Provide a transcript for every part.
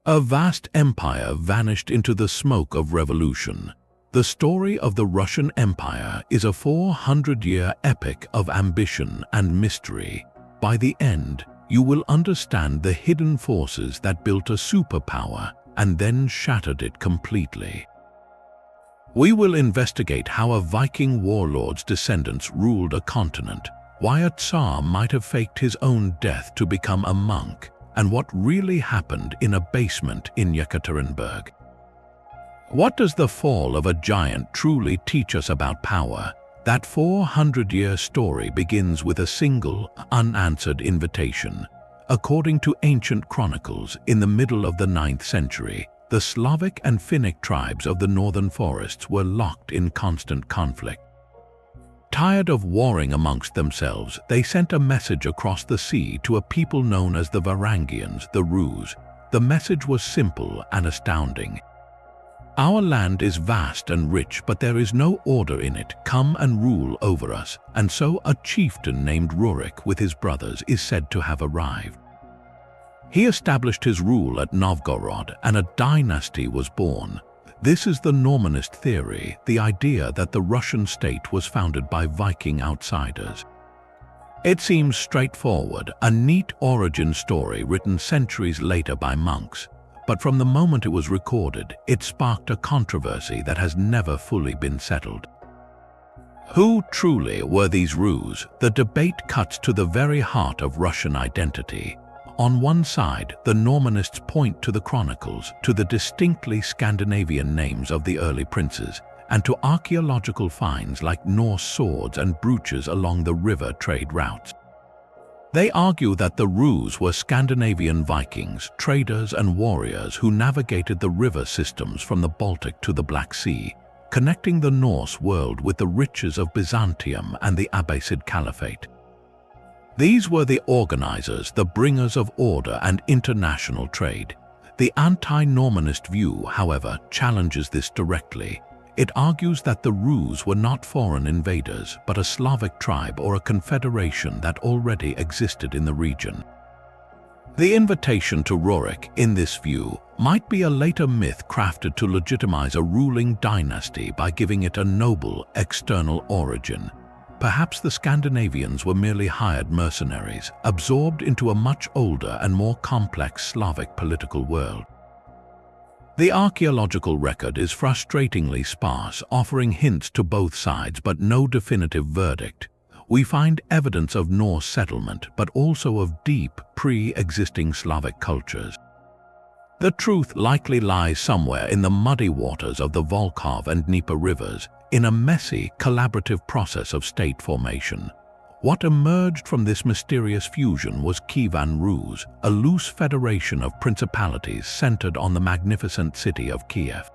A vast empire vanished into the smoke of revolution. The story of the Russian Empire is a 400-year epic of ambition and mystery. By the end, you will understand the hidden forces that built a superpower and then shattered it completely. We will investigate how a Viking warlord's descendants ruled a continent, why a Tsar might have faked his own death to become a monk, and what really happened in a basement in Yekaterinburg. What does the fall of a giant truly teach us about power? That 400-year story begins with a single, unanswered invitation. According to ancient chronicles, in the middle of the 9th century, the Slavic and Finnic tribes of the northern forests were locked in constant conflict. Tired of warring amongst themselves, they sent a message across the sea to a people known as the Varangians, the Rus. The message was simple and astounding. Our land is vast and rich, but there is no order in it. Come and rule over us. And so a chieftain named Rurik with his brothers is said to have arrived. He established his rule at Novgorod, and a dynasty was born. This is the Normanist theory, the idea that the Russian state was founded by Viking outsiders. It seems straightforward, a neat origin story written centuries later by monks. But from the moment it was recorded, it sparked a controversy that has never fully been settled. Who truly were these Rus? The debate cuts to the very heart of Russian identity. On one side, the Normanists point to the chronicles, to the distinctly Scandinavian names of the early princes, and to archaeological finds like Norse swords and brooches along the river trade routes. They argue that the Rus were Scandinavian Vikings, traders and warriors who navigated the river systems from the Baltic to the Black Sea, connecting the Norse world with the riches of Byzantium and the Abbasid Caliphate. These were the organizers, the bringers of order and international trade. The anti-Normanist view, however, challenges this directly. It argues that the Rus were not foreign invaders, but a Slavic tribe or a confederation that already existed in the region. The invitation to Rurik, in this view, might be a later myth crafted to legitimize a ruling dynasty by giving it a noble, external origin. Perhaps the Scandinavians were merely hired mercenaries, absorbed into a much older and more complex Slavic political world. The archaeological record is frustratingly sparse, offering hints to both sides but no definitive verdict. We find evidence of Norse settlement, but also of deep, pre-existing Slavic cultures. The truth likely lies somewhere in the muddy waters of the Volkhov and Dnieper rivers, in a messy, collaborative process of state formation. What emerged from this mysterious fusion was Kievan Rus, a loose federation of principalities centered on the magnificent city of Kiev.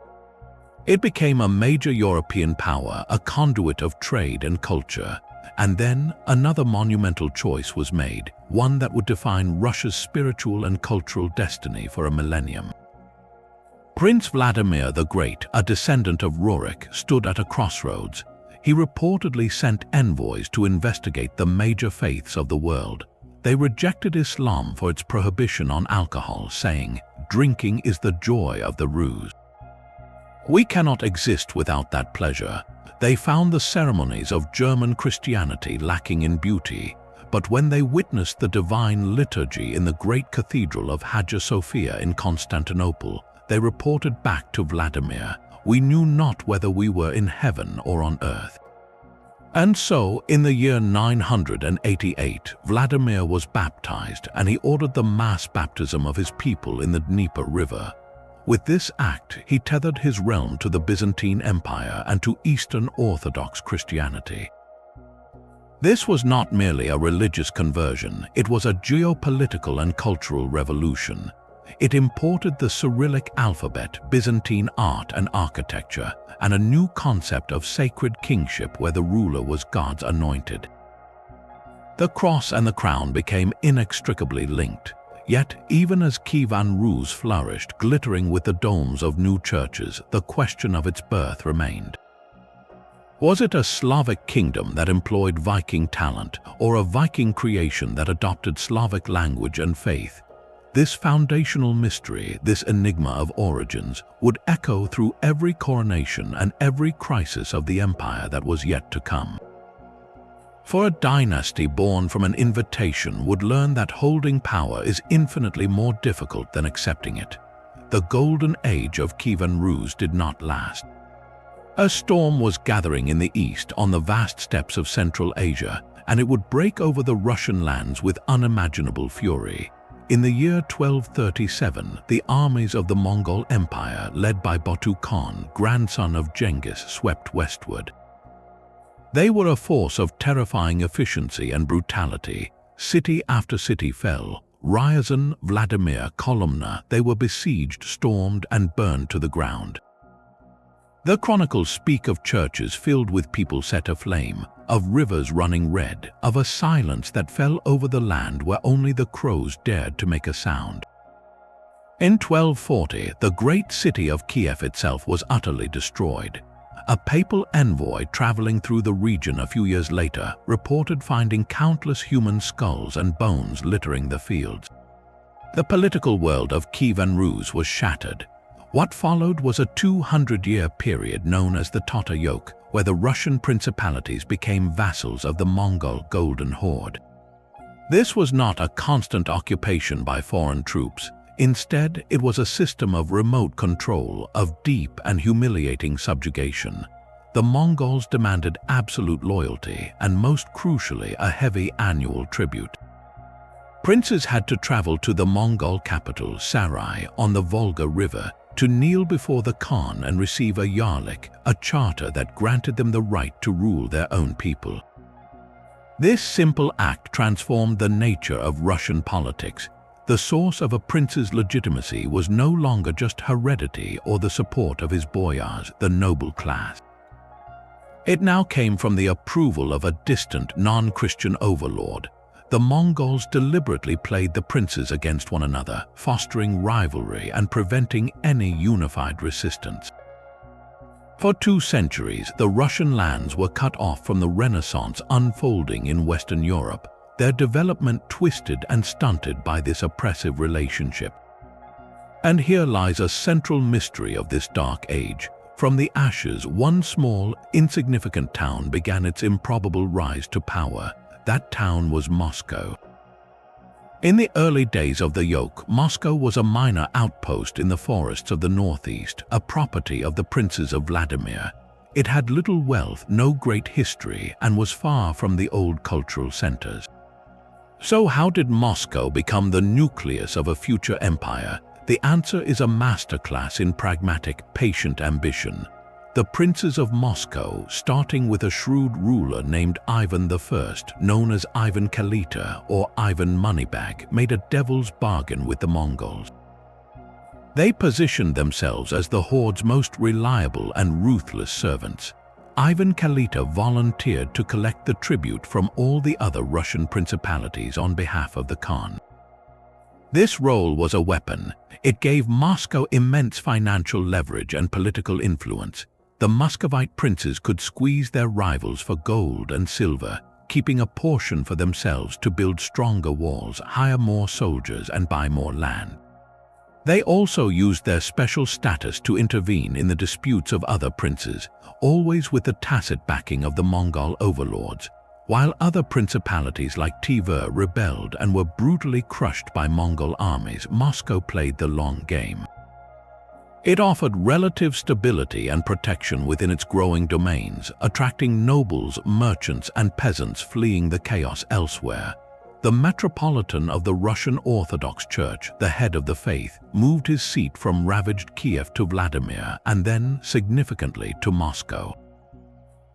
It became a major European power, a conduit of trade and culture. And then another monumental choice was made, one that would define Russia's spiritual and cultural destiny for a millennium. Prince Vladimir the Great, a descendant of Rurik, stood at a crossroads. He reportedly sent envoys to investigate the major faiths of the world. They rejected Islam for its prohibition on alcohol, saying, "Drinking is the joy of the Rus. We cannot exist without that pleasure." They found the ceremonies of German Christianity lacking in beauty, but when they witnessed the divine liturgy in the great cathedral of Hagia Sophia in Constantinople, they reported back to Vladimir, "We knew not whether we were in heaven or on earth." And so, in the year 988, Vladimir was baptized, and he ordered the mass baptism of his people in the Dnieper River. With this act, he tethered his realm to the Byzantine Empire and to Eastern Orthodox Christianity. This was not merely a religious conversion, it was a geopolitical and cultural revolution. It imported the Cyrillic alphabet, Byzantine art and architecture, and a new concept of sacred kingship where the ruler was God's anointed. The cross and the crown became inextricably linked. Yet, even as Kievan Rus flourished, glittering with the domes of new churches, the question of its birth remained. Was it a Slavic kingdom that employed Viking talent, or a Viking creation that adopted Slavic language and faith? This foundational mystery, this enigma of origins, would echo through every coronation and every crisis of the empire that was yet to come. For a dynasty born from an invitation would learn that holding power is infinitely more difficult than accepting it. The golden age of Kievan Rus did not last. A storm was gathering in the east on the vast steppes of Central Asia, and it would break over the Russian lands with unimaginable fury. In the year 1237, the armies of the Mongol Empire, led by Batu Khan, grandson of Genghis, swept westward. They were a force of terrifying efficiency and brutality. City after city fell. Ryazan, Vladimir, Kolomna, they were besieged, stormed, and burned to the ground. The chronicles speak of churches filled with people set aflame, of rivers running red, of a silence that fell over the land where only the crows dared to make a sound. In 1240, the great city of Kiev itself was utterly destroyed. A papal envoy traveling through the region a few years later reported finding countless human skulls and bones littering the fields. The political world of Kievan Rus was shattered. What followed was a 200-year period known as the Tatar Yoke, where the Russian principalities became vassals of the Mongol Golden Horde. This was not a constant occupation by foreign troops. Instead, it was a system of remote control, of deep and humiliating subjugation. The Mongols demanded absolute loyalty and, most crucially, a heavy annual tribute. Princes had to travel to the Mongol capital, Sarai, on the Volga River, to kneel before the Khan and receive a yarlik, a charter that granted them the right to rule their own people. This simple act transformed the nature of Russian politics. The source of a prince's legitimacy was no longer just heredity or the support of his boyars, the noble class. It now came from the approval of a distant, non-Christian overlord. The Mongols deliberately played the princes against one another, fostering rivalry and preventing any unified resistance. For 2 centuries, the Russian lands were cut off from the Renaissance unfolding in Western Europe, their development twisted and stunted by this oppressive relationship. And here lies a central mystery of this dark age. From the ashes, one small, insignificant town began its improbable rise to power. That town was Moscow. In the early days of the yoke, Moscow was a minor outpost in the forests of the northeast, a property of the princes of Vladimir. It had little wealth, no great history, and was far from the old cultural centers. So how did Moscow become the nucleus of a future empire? The answer is a masterclass in pragmatic, patient ambition. The princes of Moscow, starting with a shrewd ruler named Ivan I, known as Ivan Kalita or Ivan Moneybag, made a devil's bargain with the Mongols. They positioned themselves as the horde's most reliable and ruthless servants. Ivan Kalita volunteered to collect the tribute from all the other Russian principalities on behalf of the Khan. This role was a weapon. It gave Moscow immense financial leverage and political influence. The Muscovite princes could squeeze their rivals for gold and silver, keeping a portion for themselves to build stronger walls, hire more soldiers, and buy more land. They also used their special status to intervene in the disputes of other princes, always with the tacit backing of the Mongol overlords. While other principalities like Tver rebelled and were brutally crushed by Mongol armies, Moscow played the long game. It offered relative stability and protection within its growing domains, attracting nobles, merchants, and peasants fleeing the chaos elsewhere. The Metropolitan of the Russian Orthodox Church, the head of the faith, moved his seat from ravaged Kiev to Vladimir and then, significantly, to Moscow.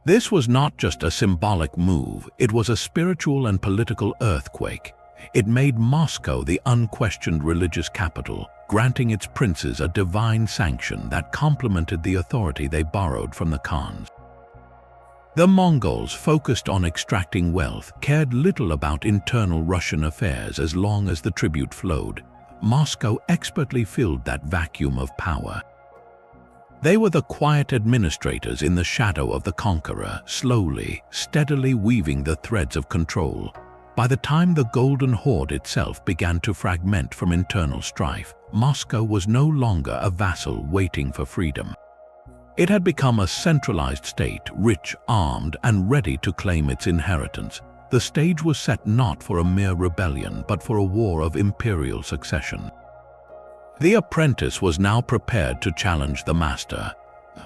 This was not just a symbolic move, it was a spiritual and political earthquake. It made Moscow the unquestioned religious capital, granting its princes a divine sanction that complemented the authority they borrowed from the Khans. The Mongols, focused on extracting wealth, cared little about internal Russian affairs as long as the tribute flowed. Moscow expertly filled that vacuum of power. They were the quiet administrators in the shadow of the conqueror, slowly, steadily weaving the threads of control. By the time the Golden Horde itself began to fragment from internal strife, Moscow was no longer a vassal waiting for freedom. It had become a centralized state, rich, armed, and ready to claim its inheritance. The stage was set not for a mere rebellion, but for a war of imperial succession. The apprentice was now prepared to challenge the master.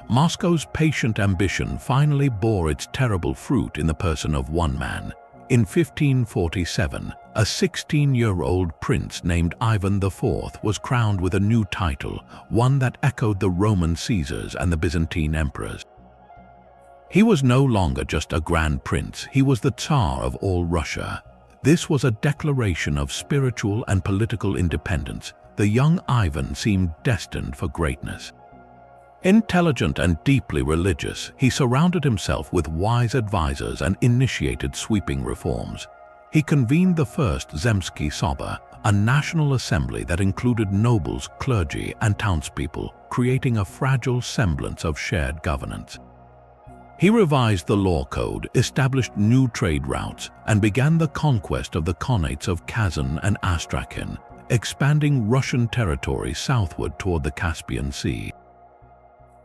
Moscow's patient ambition finally bore its terrible fruit in the person of one man. In 1547, a 16-year-old prince named Ivan IV was crowned with a new title, one that echoed the Roman Caesars and the Byzantine emperors. He was no longer just a grand prince, he was the Tsar of all Russia. This was a declaration of spiritual and political independence. The young Ivan seemed destined for greatness. Intelligent and deeply religious, he surrounded himself with wise advisors and initiated sweeping reforms. He convened the first Zemsky Soba, a national assembly that included nobles, clergy, and townspeople, creating a fragile semblance of shared governance. He revised the law code, established new trade routes, and began the conquest of the Khanates of Kazan and Astrakhan, expanding Russian territory southward toward the Caspian Sea.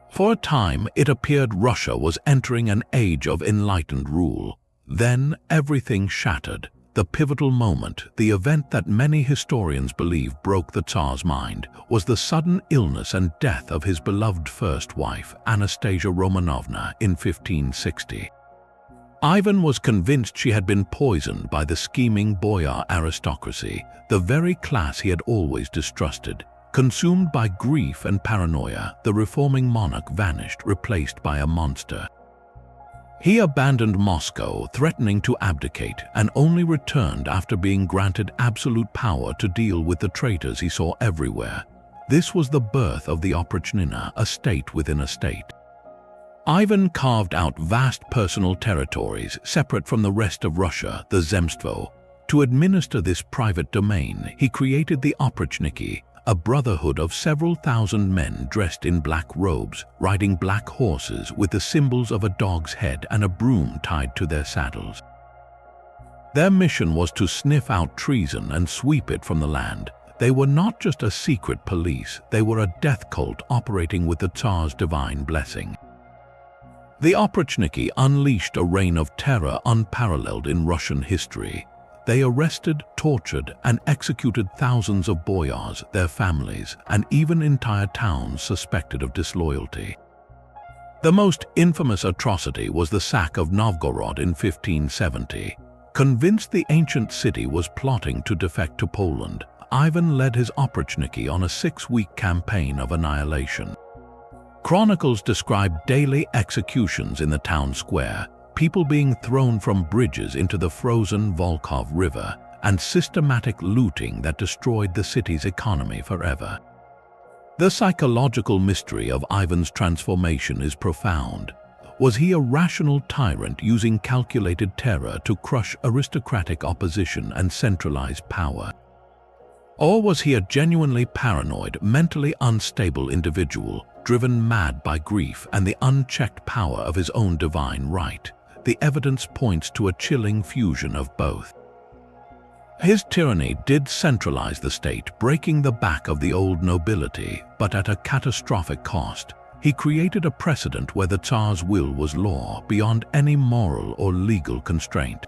For a time, it appeared Russia was entering an age of enlightened rule. Then everything shattered. The pivotal moment, the event that many historians believe broke the Tsar's mind, was the sudden illness and death of his beloved first wife, Anastasia Romanovna, in 1560. Ivan was convinced she had been poisoned by the scheming boyar aristocracy, the very class he had always distrusted. Consumed by grief and paranoia, the reforming monarch vanished, replaced by a monster. He abandoned Moscow, threatening to abdicate, and only returned after being granted absolute power to deal with the traitors he saw everywhere. This was the birth of the Oprichnina, a state within a state. Ivan carved out vast personal territories, separate from the rest of Russia, the Zemstvo. To administer this private domain, he created the Oprichniki, a brotherhood of several thousand men dressed in black robes, riding black horses with the symbols of a dog's head and a broom tied to their saddles. Their mission was to sniff out treason and sweep it from the land. They were not just a secret police, they were a death cult operating with the Tsar's divine blessing. The Oprichniki unleashed a reign of terror unparalleled in Russian history. They arrested, tortured, and executed thousands of boyars, their families, and even entire towns suspected of disloyalty. The most infamous atrocity was the sack of Novgorod in 1570. Convinced the ancient city was plotting to defect to Poland, Ivan led his Oprichniki on a 6-week campaign of annihilation. Chronicles describe daily executions in the town square, people being thrown from bridges into the frozen Volkhov River, and systematic looting that destroyed the city's economy forever. The psychological mystery of Ivan's transformation is profound. Was he a rational tyrant using calculated terror to crush aristocratic opposition and centralize power? Or was he a genuinely paranoid, mentally unstable individual, driven mad by grief and the unchecked power of his own divine right? The evidence points to a chilling fusion of both. His tyranny did centralize the state, breaking the back of the old nobility, but at a catastrophic cost. He created a precedent where the Tsar's will was law, beyond any moral or legal constraint.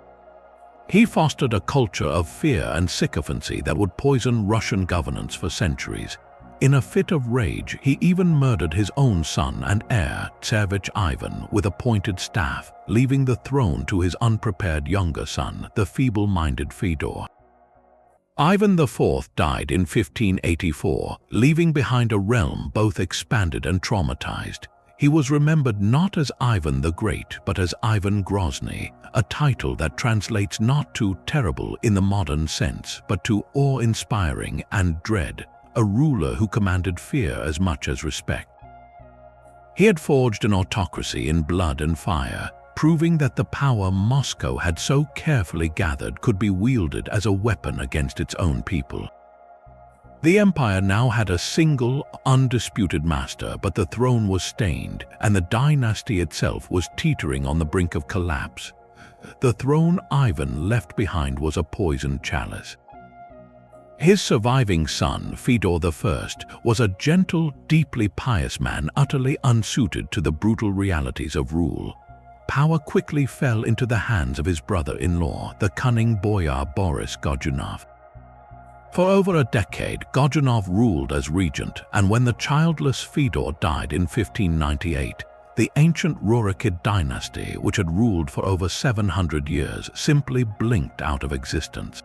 He fostered a culture of fear and sycophancy that would poison Russian governance for centuries. In a fit of rage, he even murdered his own son and heir, Tsarevich Ivan, with a pointed staff, leaving the throne to his unprepared younger son, the feeble-minded Fyodor. Ivan IV died in 1584, leaving behind a realm both expanded and traumatized. He was remembered not as Ivan the Great, but as Ivan Grozny, a title that translates not to terrible in the modern sense, but to awe-inspiring and dread. A ruler who commanded fear as much as respect. He had forged an autocracy in blood and fire, proving that the power Moscow had so carefully gathered could be wielded as a weapon against its own people. The empire now had a single, undisputed master, but the throne was stained, and the dynasty itself was teetering on the brink of collapse. the throne Ivan left behind was a poisoned chalice. His surviving son, Fedor I, was a gentle, deeply pious man utterly unsuited to the brutal realities of rule. Power quickly fell into the hands of his brother-in-law, the cunning boyar Boris Godunov. For over a decade, Godunov ruled as regent, and when the childless Fedor died in 1598, the ancient Rurik dynasty, which had ruled for over 700 years, simply blinked out of existence.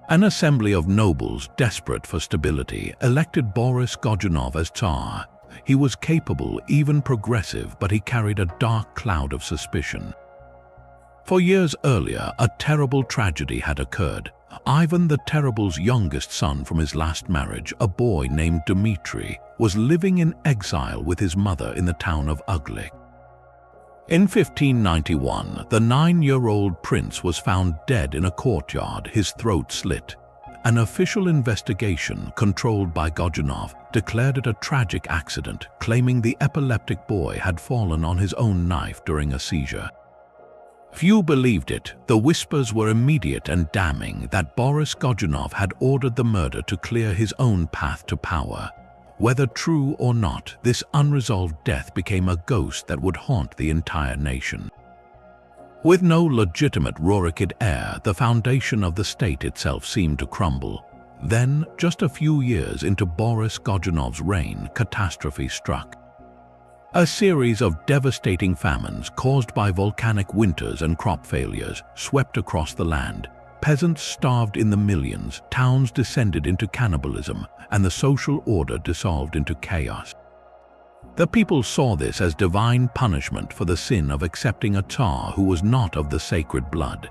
An assembly of nobles desperate for stability elected Boris Godunov as Tsar. He was capable, even progressive, but he carried a dark cloud of suspicion. For years earlier, a terrible tragedy had occurred. Ivan the Terrible's youngest son from his last marriage, a boy named Dmitry, was living in exile with his mother in the town of Uglik. In 1591, the 9-year-old prince was found dead in a courtyard, his throat slit. An official investigation, controlled by Godunov, declared it a tragic accident, claiming the epileptic boy had fallen on his own knife during a seizure. Few believed it. The whispers were immediate and damning that Boris Godunov had ordered the murder to clear his own path to power. Whether true or not, this unresolved death became a ghost that would haunt the entire nation. With no legitimate Rurikid heir, the foundation of the state itself seemed to crumble. Then, just a few years into Boris Godunov's reign, catastrophe struck. A series of devastating famines caused by volcanic winters and crop failures swept across the land. Peasants starved in the millions, towns descended into cannibalism, and the social order dissolved into chaos. The people saw this as divine punishment for the sin of accepting a Tsar who was not of the sacred blood.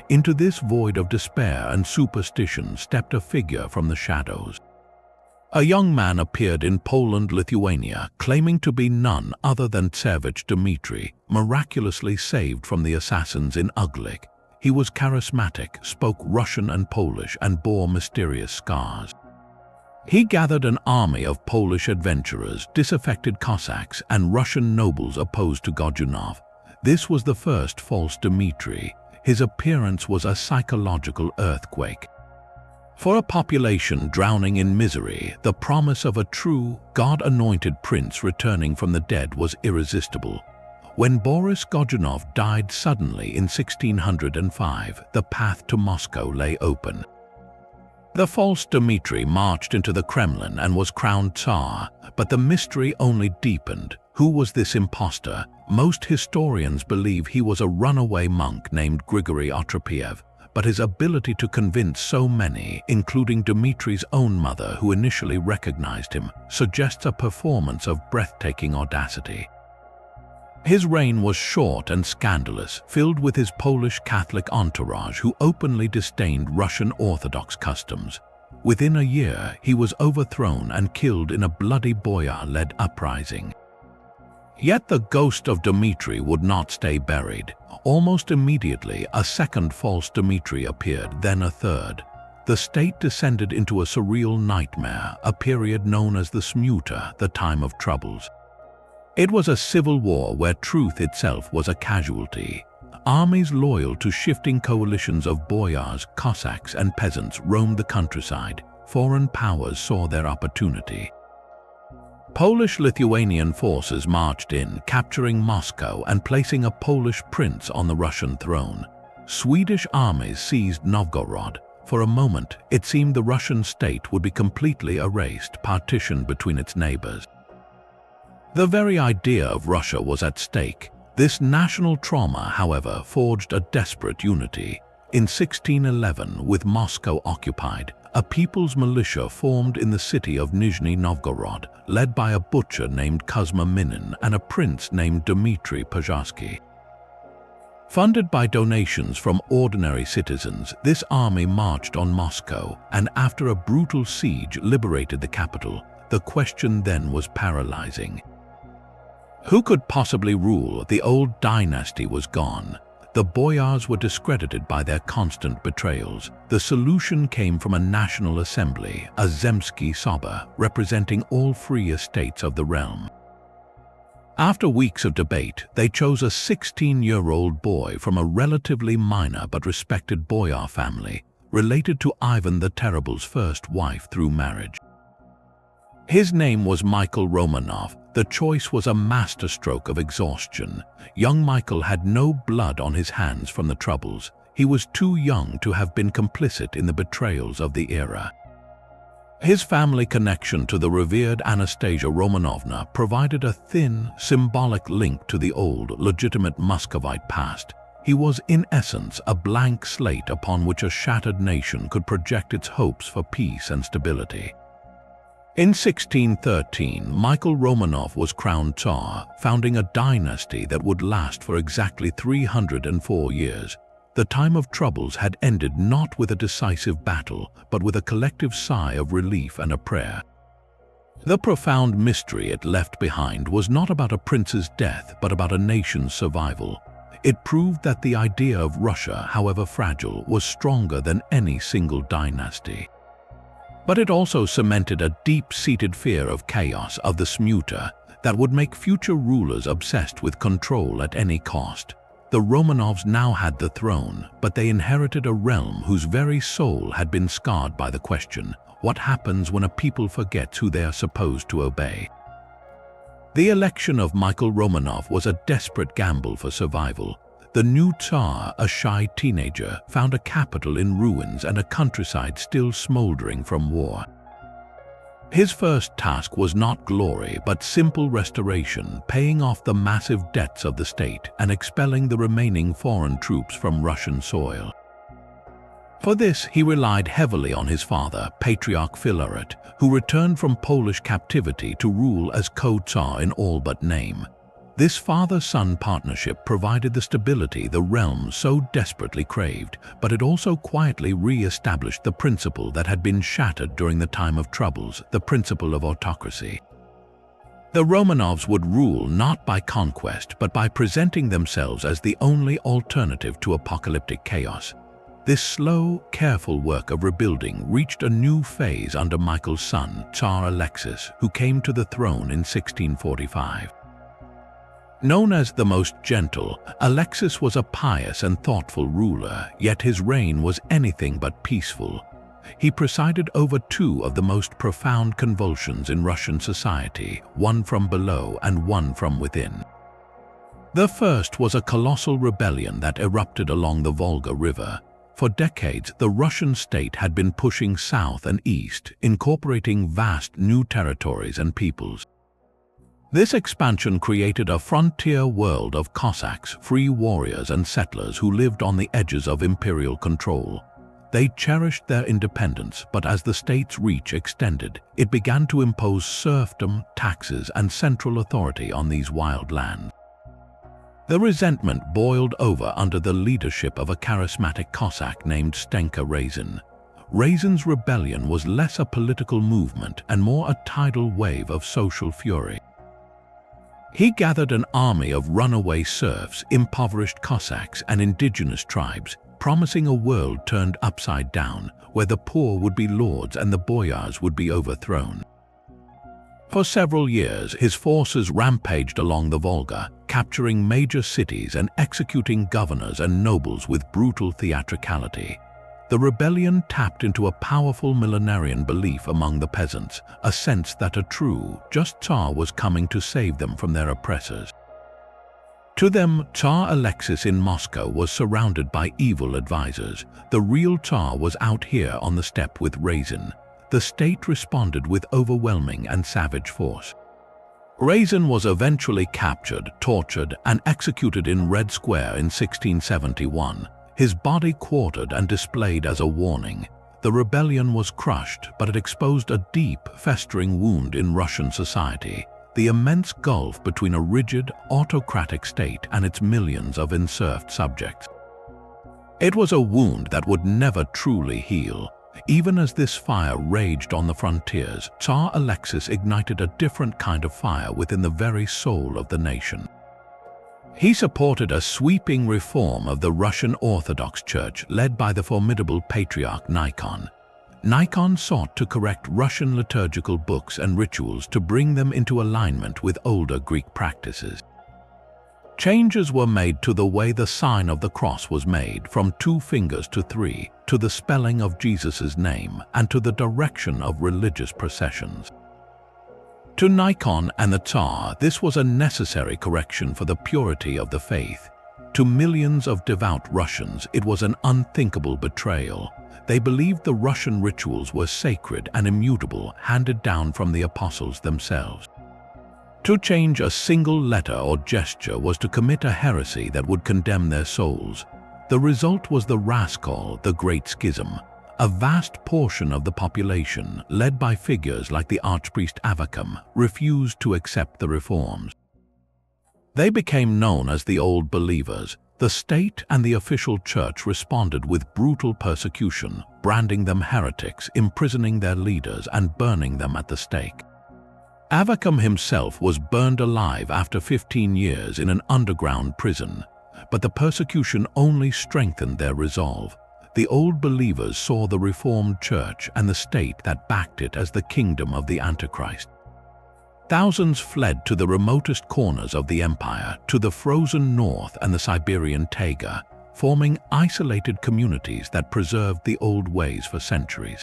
Into this void of despair and superstition stepped a figure from the shadows. A young man appeared in Poland, Lithuania, claiming to be none other than Tsarevich Dmitry, miraculously saved from the assassins in Uglik. He was charismatic, spoke Russian and Polish, and bore mysterious scars. He gathered an army of Polish adventurers, disaffected Cossacks, and Russian nobles opposed to Godunov. This was the first false Dmitry. His appearance was a psychological earthquake. For a population drowning in misery, the promise of a true, God-anointed prince returning from the dead was irresistible. When Boris Godunov died suddenly in 1605, the path to Moscow lay open. The false Dmitry marched into the Kremlin and was crowned Tsar, but the mystery only deepened. Who was this impostor? Most historians believe he was a runaway monk named Grigory Otrepiev, but his ability to convince so many, including Dmitry's own mother who initially recognized him, suggests a performance of breathtaking audacity. His reign was short and scandalous, filled with his Polish Catholic entourage who openly disdained Russian Orthodox customs. Within a year, he was overthrown and killed in a bloody boyar-led uprising. Yet the ghost of Dmitry would not stay buried. Almost immediately, a second false Dmitry appeared, then a third. The state descended into a surreal nightmare, a period known as the Smuta, the time of troubles. It was a civil war where truth itself was a casualty. Armies loyal to shifting coalitions of boyars, Cossacks, and peasants roamed the countryside. Foreign powers saw their opportunity. Polish-Lithuanian forces marched in, capturing Moscow and placing a Polish prince on the Russian throne. Swedish armies seized Novgorod. For a moment, it seemed the Russian state would be completely erased, partitioned between its neighbors. The very idea of Russia was at stake. This national trauma, however, forged a desperate unity. In 1611, with Moscow occupied, a people's militia formed in the city of Nizhny Novgorod, led by a butcher named Kuzma Minin and a prince named Dmitry Pozharsky. Funded by donations from ordinary citizens, this army marched on Moscow and, after a brutal siege, liberated the capital. The question then was paralyzing. Who could possibly rule? The old dynasty was gone. The boyars were discredited by their constant betrayals. The solution came from a national assembly, a Zemsky Soba, representing all free estates of the realm. After weeks of debate, they chose a 16-year-old boy from a relatively minor but respected boyar family, related to Ivan the Terrible's first wife through marriage. His name was Michael Romanov. The choice was a masterstroke of exhaustion. Young Michael had no blood on his hands from the Troubles. He was too young to have been complicit in the betrayals of the era. His family connection to the revered Anastasia Romanovna provided a thin, symbolic link to the old, legitimate Muscovite past. He was, in essence, a blank slate upon which a shattered nation could project its hopes for peace and stability. In 1613, Michael Romanov was crowned Tsar, founding a dynasty that would last for exactly 304 years. The time of troubles had ended not with a decisive battle, but with a collective sigh of relief and a prayer. The profound mystery it left behind was not about a prince's death, but about a nation's survival. It proved that the idea of Russia, however fragile, was stronger than any single dynasty. But it also cemented a deep-seated fear of chaos, of the smuta, that would make future rulers obsessed with control at any cost. The Romanovs now had the throne, but they inherited a realm whose very soul had been scarred by the question, what happens when a people forgets who they are supposed to obey? The election of Michael Romanov was a desperate gamble for survival. The new Tsar, a shy teenager, found a capital in ruins and a countryside still smoldering from war. His first task was not glory, but simple restoration, paying off the massive debts of the state and expelling the remaining foreign troops from Russian soil. For this, he relied heavily on his father, Patriarch Filaret, who returned from Polish captivity to rule as co-Tsar in all but name. This father-son partnership provided the stability the realm so desperately craved, but it also quietly re-established the principle that had been shattered during the time of troubles, the principle of autocracy. The Romanovs would rule not by conquest, but by presenting themselves as the only alternative to apocalyptic chaos. This slow, careful work of rebuilding reached a new phase under Michael's son, Tsar Alexis, who came to the throne in 1645. Known as the most gentle, Alexis was a pious and thoughtful ruler, yet his reign was anything but peaceful. He presided over two of the most profound convulsions in Russian society, one from below and one from within. The first was a colossal rebellion that erupted along the Volga River. For decades, the Russian state had been pushing south and east, incorporating vast new territories and peoples. This expansion created a frontier world of Cossacks, free warriors and settlers who lived on the edges of imperial control. They cherished their independence, but as the state's reach extended, it began to impose serfdom, taxes, and central authority on these wild lands. The resentment boiled over under the leadership of a charismatic Cossack named Stenka Razin. Razin's rebellion was less a political movement and more a tidal wave of social fury. He gathered an army of runaway serfs, impoverished Cossacks, and indigenous tribes, promising a world turned upside down, where the poor would be lords and the boyars would be overthrown. For several years, his forces rampaged along the Volga, capturing major cities and executing governors and nobles with brutal theatricality. The rebellion tapped into a powerful millenarian belief among the peasants, a sense that a true, just Tsar was coming to save them from their oppressors. To them, Tsar Alexis in Moscow was surrounded by evil advisors. The real Tsar was out here on the steppe with Razin. The state responded with overwhelming and savage force. Razin was eventually captured, tortured, and executed in Red Square in 1671. His body quartered and displayed as a warning. The rebellion was crushed, but it exposed a deep, festering wound in Russian society, the immense gulf between a rigid, autocratic state and its millions of enserfed subjects. It was a wound that would never truly heal. Even as this fire raged on the frontiers, Tsar Alexis ignited a different kind of fire within the very soul of the nation. He supported a sweeping reform of the Russian Orthodox Church led by the formidable Patriarch Nikon. Nikon sought to correct Russian liturgical books and rituals to bring them into alignment with older Greek practices. Changes were made to the way the sign of the cross was made, from 2 fingers to 3, to the spelling of Jesus' name, and to the direction of religious processions. To Nikon and the Tsar, this was a necessary correction for the purity of the faith. To millions of devout Russians, it was an unthinkable betrayal. They believed the Russian rituals were sacred and immutable, handed down from the apostles themselves. To change a single letter or gesture was to commit a heresy that would condemn their souls. The result was the Raskol, the Great Schism. A vast portion of the population, led by figures like the archpriest Avvakum, refused to accept the reforms. They became known as the Old Believers. The state and the official church responded with brutal persecution, branding them heretics, imprisoning their leaders, and burning them at the stake. Avvakum himself was burned alive after 15 years in an underground prison, but the persecution only strengthened their resolve. The Old Believers saw the Reformed Church and the state that backed it as the kingdom of the Antichrist. Thousands fled to the remotest corners of the empire, to the frozen north and the Siberian taiga, forming isolated communities that preserved the old ways for centuries.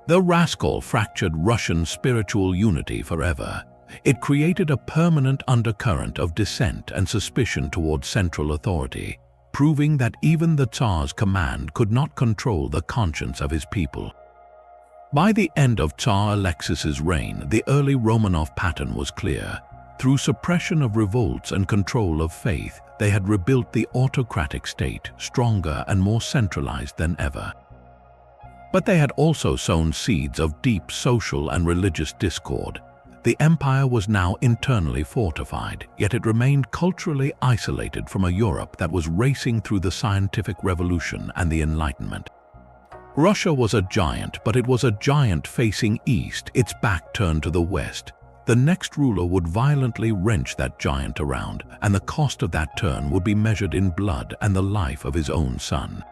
The Raskol fractured Russian spiritual unity forever. It created a permanent undercurrent of dissent and suspicion towards central authority, proving that even the Tsar's command could not control the conscience of his people. By the end of Tsar Alexis's reign, the early Romanov pattern was clear. Through suppression of revolts and control of faith, they had rebuilt the autocratic state, stronger and more centralized than ever. But they had also sown seeds of deep social and religious discord. The empire was now internally fortified, yet it remained culturally isolated from a Europe that was racing through the scientific revolution and the Enlightenment. Russia was a giant, but it was a giant facing east, its back turned to the west. The next ruler would violently wrench that giant around, and the cost of that turn would be measured in blood and the life of his own son.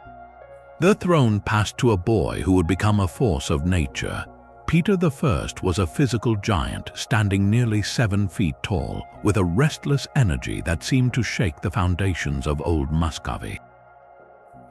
The throne passed to a boy who would become a force of nature. Peter I was a physical giant, standing nearly 7 feet tall, with a restless energy that seemed to shake the foundations of old Muscovy.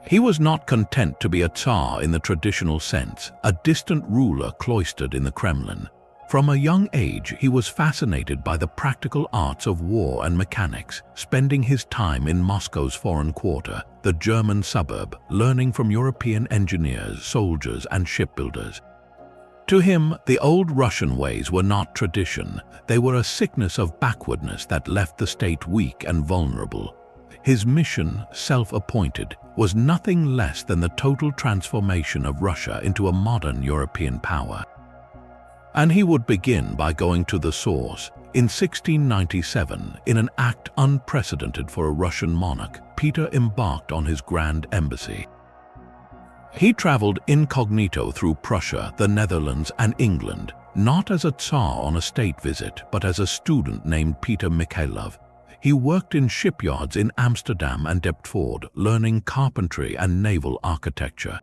He was not content to be a Tsar in the traditional sense, a distant ruler cloistered in the Kremlin. From a young age, he was fascinated by the practical arts of war and mechanics, spending his time in Moscow's foreign quarter, the German suburb, learning from European engineers, soldiers, and shipbuilders. To him, the old Russian ways were not tradition. They were a sickness of backwardness that left the state weak and vulnerable. His mission, self-appointed, was nothing less than the total transformation of Russia into a modern European power. And he would begin by going to the source. In 1697, in an act unprecedented for a Russian monarch, Peter embarked on his grand embassy. He traveled incognito through Prussia, the Netherlands, and England, not as a Tsar on a state visit, but as a student named Peter Mikhailov. He worked in shipyards in Amsterdam and Deptford, learning carpentry and naval architecture.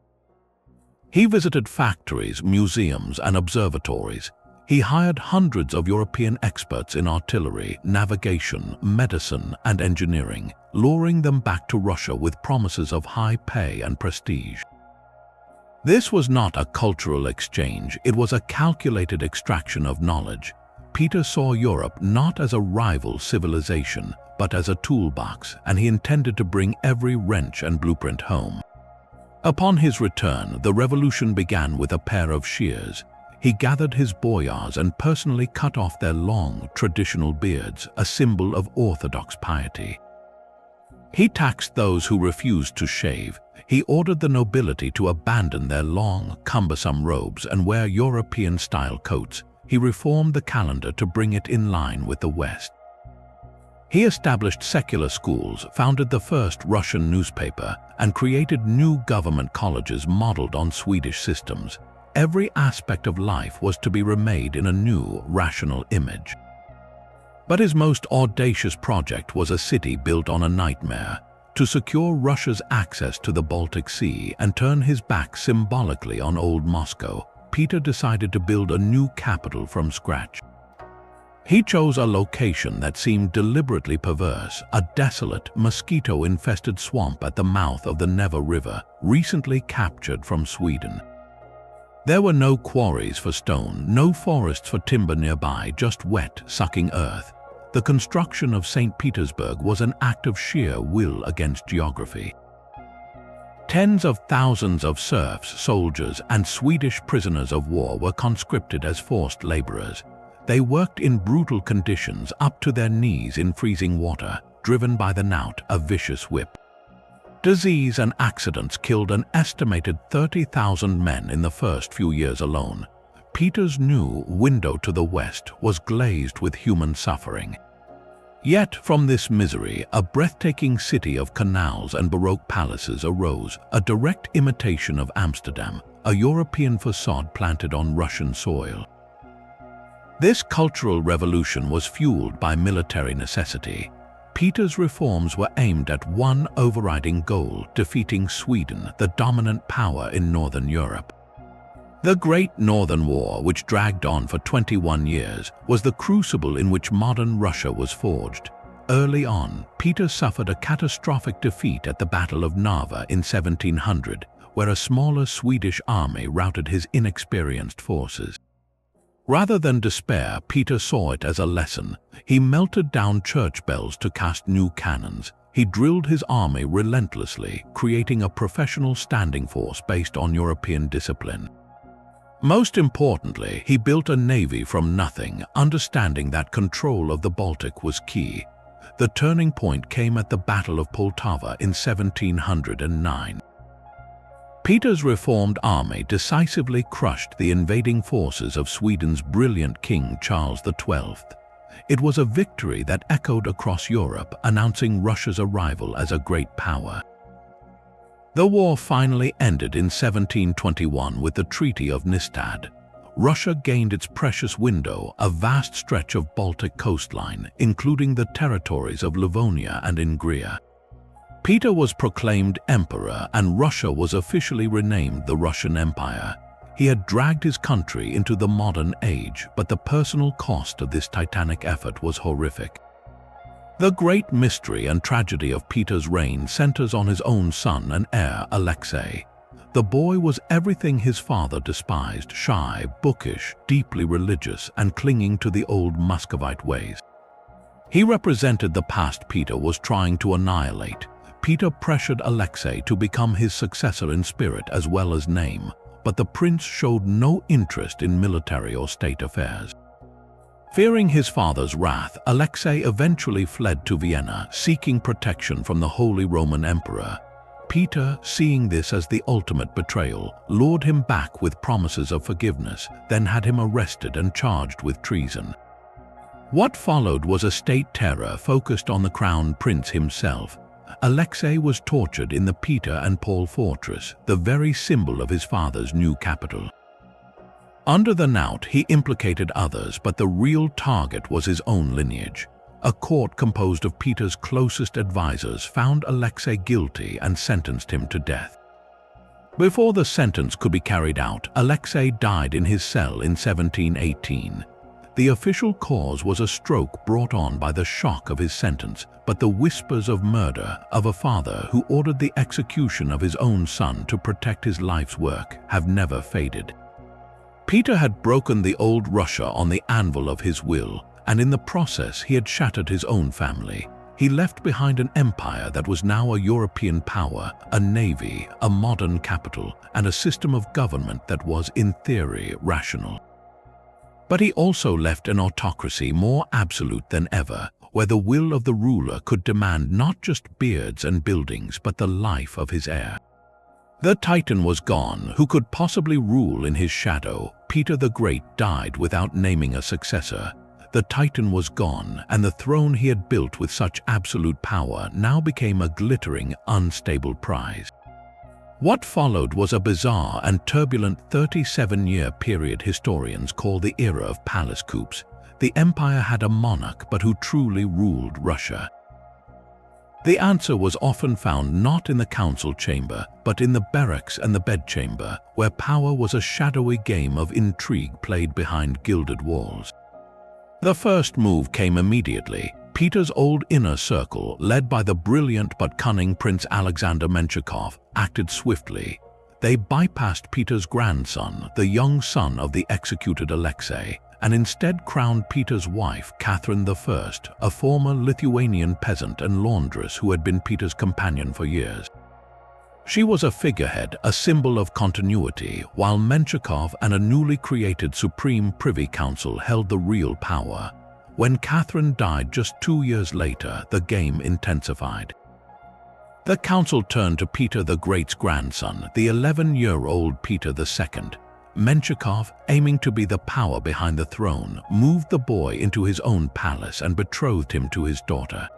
He visited factories, museums, and observatories. He hired hundreds of European experts in artillery, navigation, medicine, and engineering, luring them back to Russia with promises of high pay and prestige. This was not a cultural exchange, it was a calculated extraction of knowledge. Peter saw Europe not as a rival civilization, but as a toolbox, and he intended to bring every wrench and blueprint home. Upon his return, the revolution began with a pair of shears. He gathered his boyars and personally cut off their long, traditional beards, a symbol of Orthodox piety. He taxed those who refused to shave. He ordered the nobility to abandon their long, cumbersome robes and wear European-style coats. He reformed the calendar to bring it in line with the West. He established secular schools, founded the first Russian newspaper, and created new government colleges modeled on Swedish systems. Every aspect of life was to be remade in a new, rational image. But his most audacious project was a city built on a nightmare. To secure Russia's access to the Baltic Sea and turn his back symbolically on old Moscow, Peter decided to build a new capital from scratch. He chose a location that seemed deliberately perverse, a desolate, mosquito-infested swamp at the mouth of the Neva River, recently captured from Sweden. There were no quarries for stone, no forests for timber nearby, just wet, sucking earth. The construction of St. Petersburg was an act of sheer will against geography. Tens of thousands of serfs, soldiers, and Swedish prisoners of war were conscripted as forced laborers. They worked in brutal conditions up to their knees in freezing water, driven by the knout, a vicious whip. Disease and accidents killed an estimated 30,000 men in the first few years alone. Peter's new window to the west was glazed with human suffering. Yet from this misery, a breathtaking city of canals and Baroque palaces arose, a direct imitation of Amsterdam, a European facade planted on Russian soil. This cultural revolution was fueled by military necessity. Peter's reforms were aimed at one overriding goal: defeating Sweden, the dominant power in Northern Europe. The Great Northern War, which dragged on for 21 years, was the crucible in which modern Russia was forged. Early on, Peter suffered a catastrophic defeat at the Battle of Narva in 1700, where a smaller Swedish army routed his inexperienced forces. Rather than despair, Peter saw it as a lesson. He melted down church bells to cast new cannons. He drilled his army relentlessly, creating a professional standing force based on European discipline. Most importantly, he built a navy from nothing, understanding that control of the Baltic was key. The turning point came at the Battle of Poltava in 1709. Peter's reformed army decisively crushed the invading forces of Sweden's brilliant King Charles XII. It was a victory that echoed across Europe, announcing Russia's arrival as a great power. The war finally ended in 1721 with the Treaty of Nystad. Russia gained its precious window, a vast stretch of Baltic coastline, including the territories of Livonia and Ingria. Peter was proclaimed emperor, and Russia was officially renamed the Russian Empire. He had dragged his country into the modern age, but the personal cost of this titanic effort was horrific. The great mystery and tragedy of Peter's reign centers on his own son and heir, Alexei. The boy was everything his father despised: shy, bookish, deeply religious, and clinging to the old Muscovite ways. He represented the past Peter was trying to annihilate. Peter pressured Alexei to become his successor in spirit as well as name, but the prince showed no interest in military or state affairs. Fearing his father's wrath, Alexei eventually fled to Vienna, seeking protection from the Holy Roman Emperor. Peter, seeing this as the ultimate betrayal, lured him back with promises of forgiveness, then had him arrested and charged with treason. What followed was a state terror focused on the crown prince himself. Alexei was tortured in the Peter and Paul fortress, the very symbol of his father's new capital. Under the knout, he implicated others, but the real target was his own lineage. A court composed of Peter's closest advisors found Alexei guilty and sentenced him to death. Before the sentence could be carried out, Alexei died in his cell in 1718. The official cause was a stroke brought on by the shock of his sentence, but the whispers of murder of a father who ordered the execution of his own son to protect his life's work have never faded. Peter had broken the old Russia on the anvil of his will, and in the process he had shattered his own family. He left behind an empire that was now a European power, a navy, a modern capital, and a system of government that was, in theory, rational. But he also left an autocracy more absolute than ever, where the will of the ruler could demand not just beards and buildings, but the life of his heir. The Titan was gone. Who could possibly rule in his shadow? Peter the Great died without naming a successor. The Titan was gone, and the throne he had built with such absolute power now became a glittering, unstable prize. What followed was a bizarre and turbulent 37-year period historians call the era of palace coups. The empire had a monarch, but who truly ruled Russia? The answer was often found not in the council chamber, but in the barracks and the bedchamber, where power was a shadowy game of intrigue played behind gilded walls. The first move came immediately. Peter's old inner circle, led by the brilliant but cunning Prince Alexander Menshikov, acted swiftly. They bypassed Peter's grandson, the young son of the executed Alexei, and instead crowned Peter's wife, Catherine I, a former Lithuanian peasant and laundress who had been Peter's companion for years. She was a figurehead, a symbol of continuity, while Menshikov and a newly created Supreme Privy Council held the real power. When Catherine died just 2 years later, the game intensified. The council turned to Peter the Great's grandson, the 11-year-old Peter II. Menshikov, aiming to be the power behind the throne, moved the boy into his own palace and betrothed him to his daughter.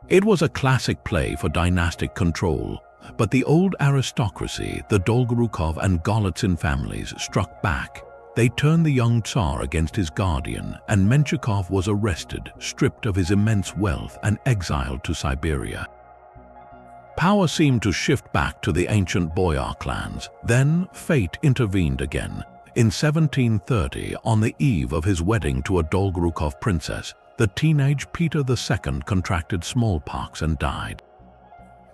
It was a classic play for dynastic control, but the old aristocracy, the Dolgorukov and Golitsyn families, struck back. They turned the young Tsar against his guardian, and Menshikov was arrested, stripped of his immense wealth, and exiled to Siberia. Power seemed to shift back to the ancient boyar clans. Then fate intervened again. In 1730, on the eve of his wedding to a Dolgorukov princess, the teenage Peter II contracted smallpox and died.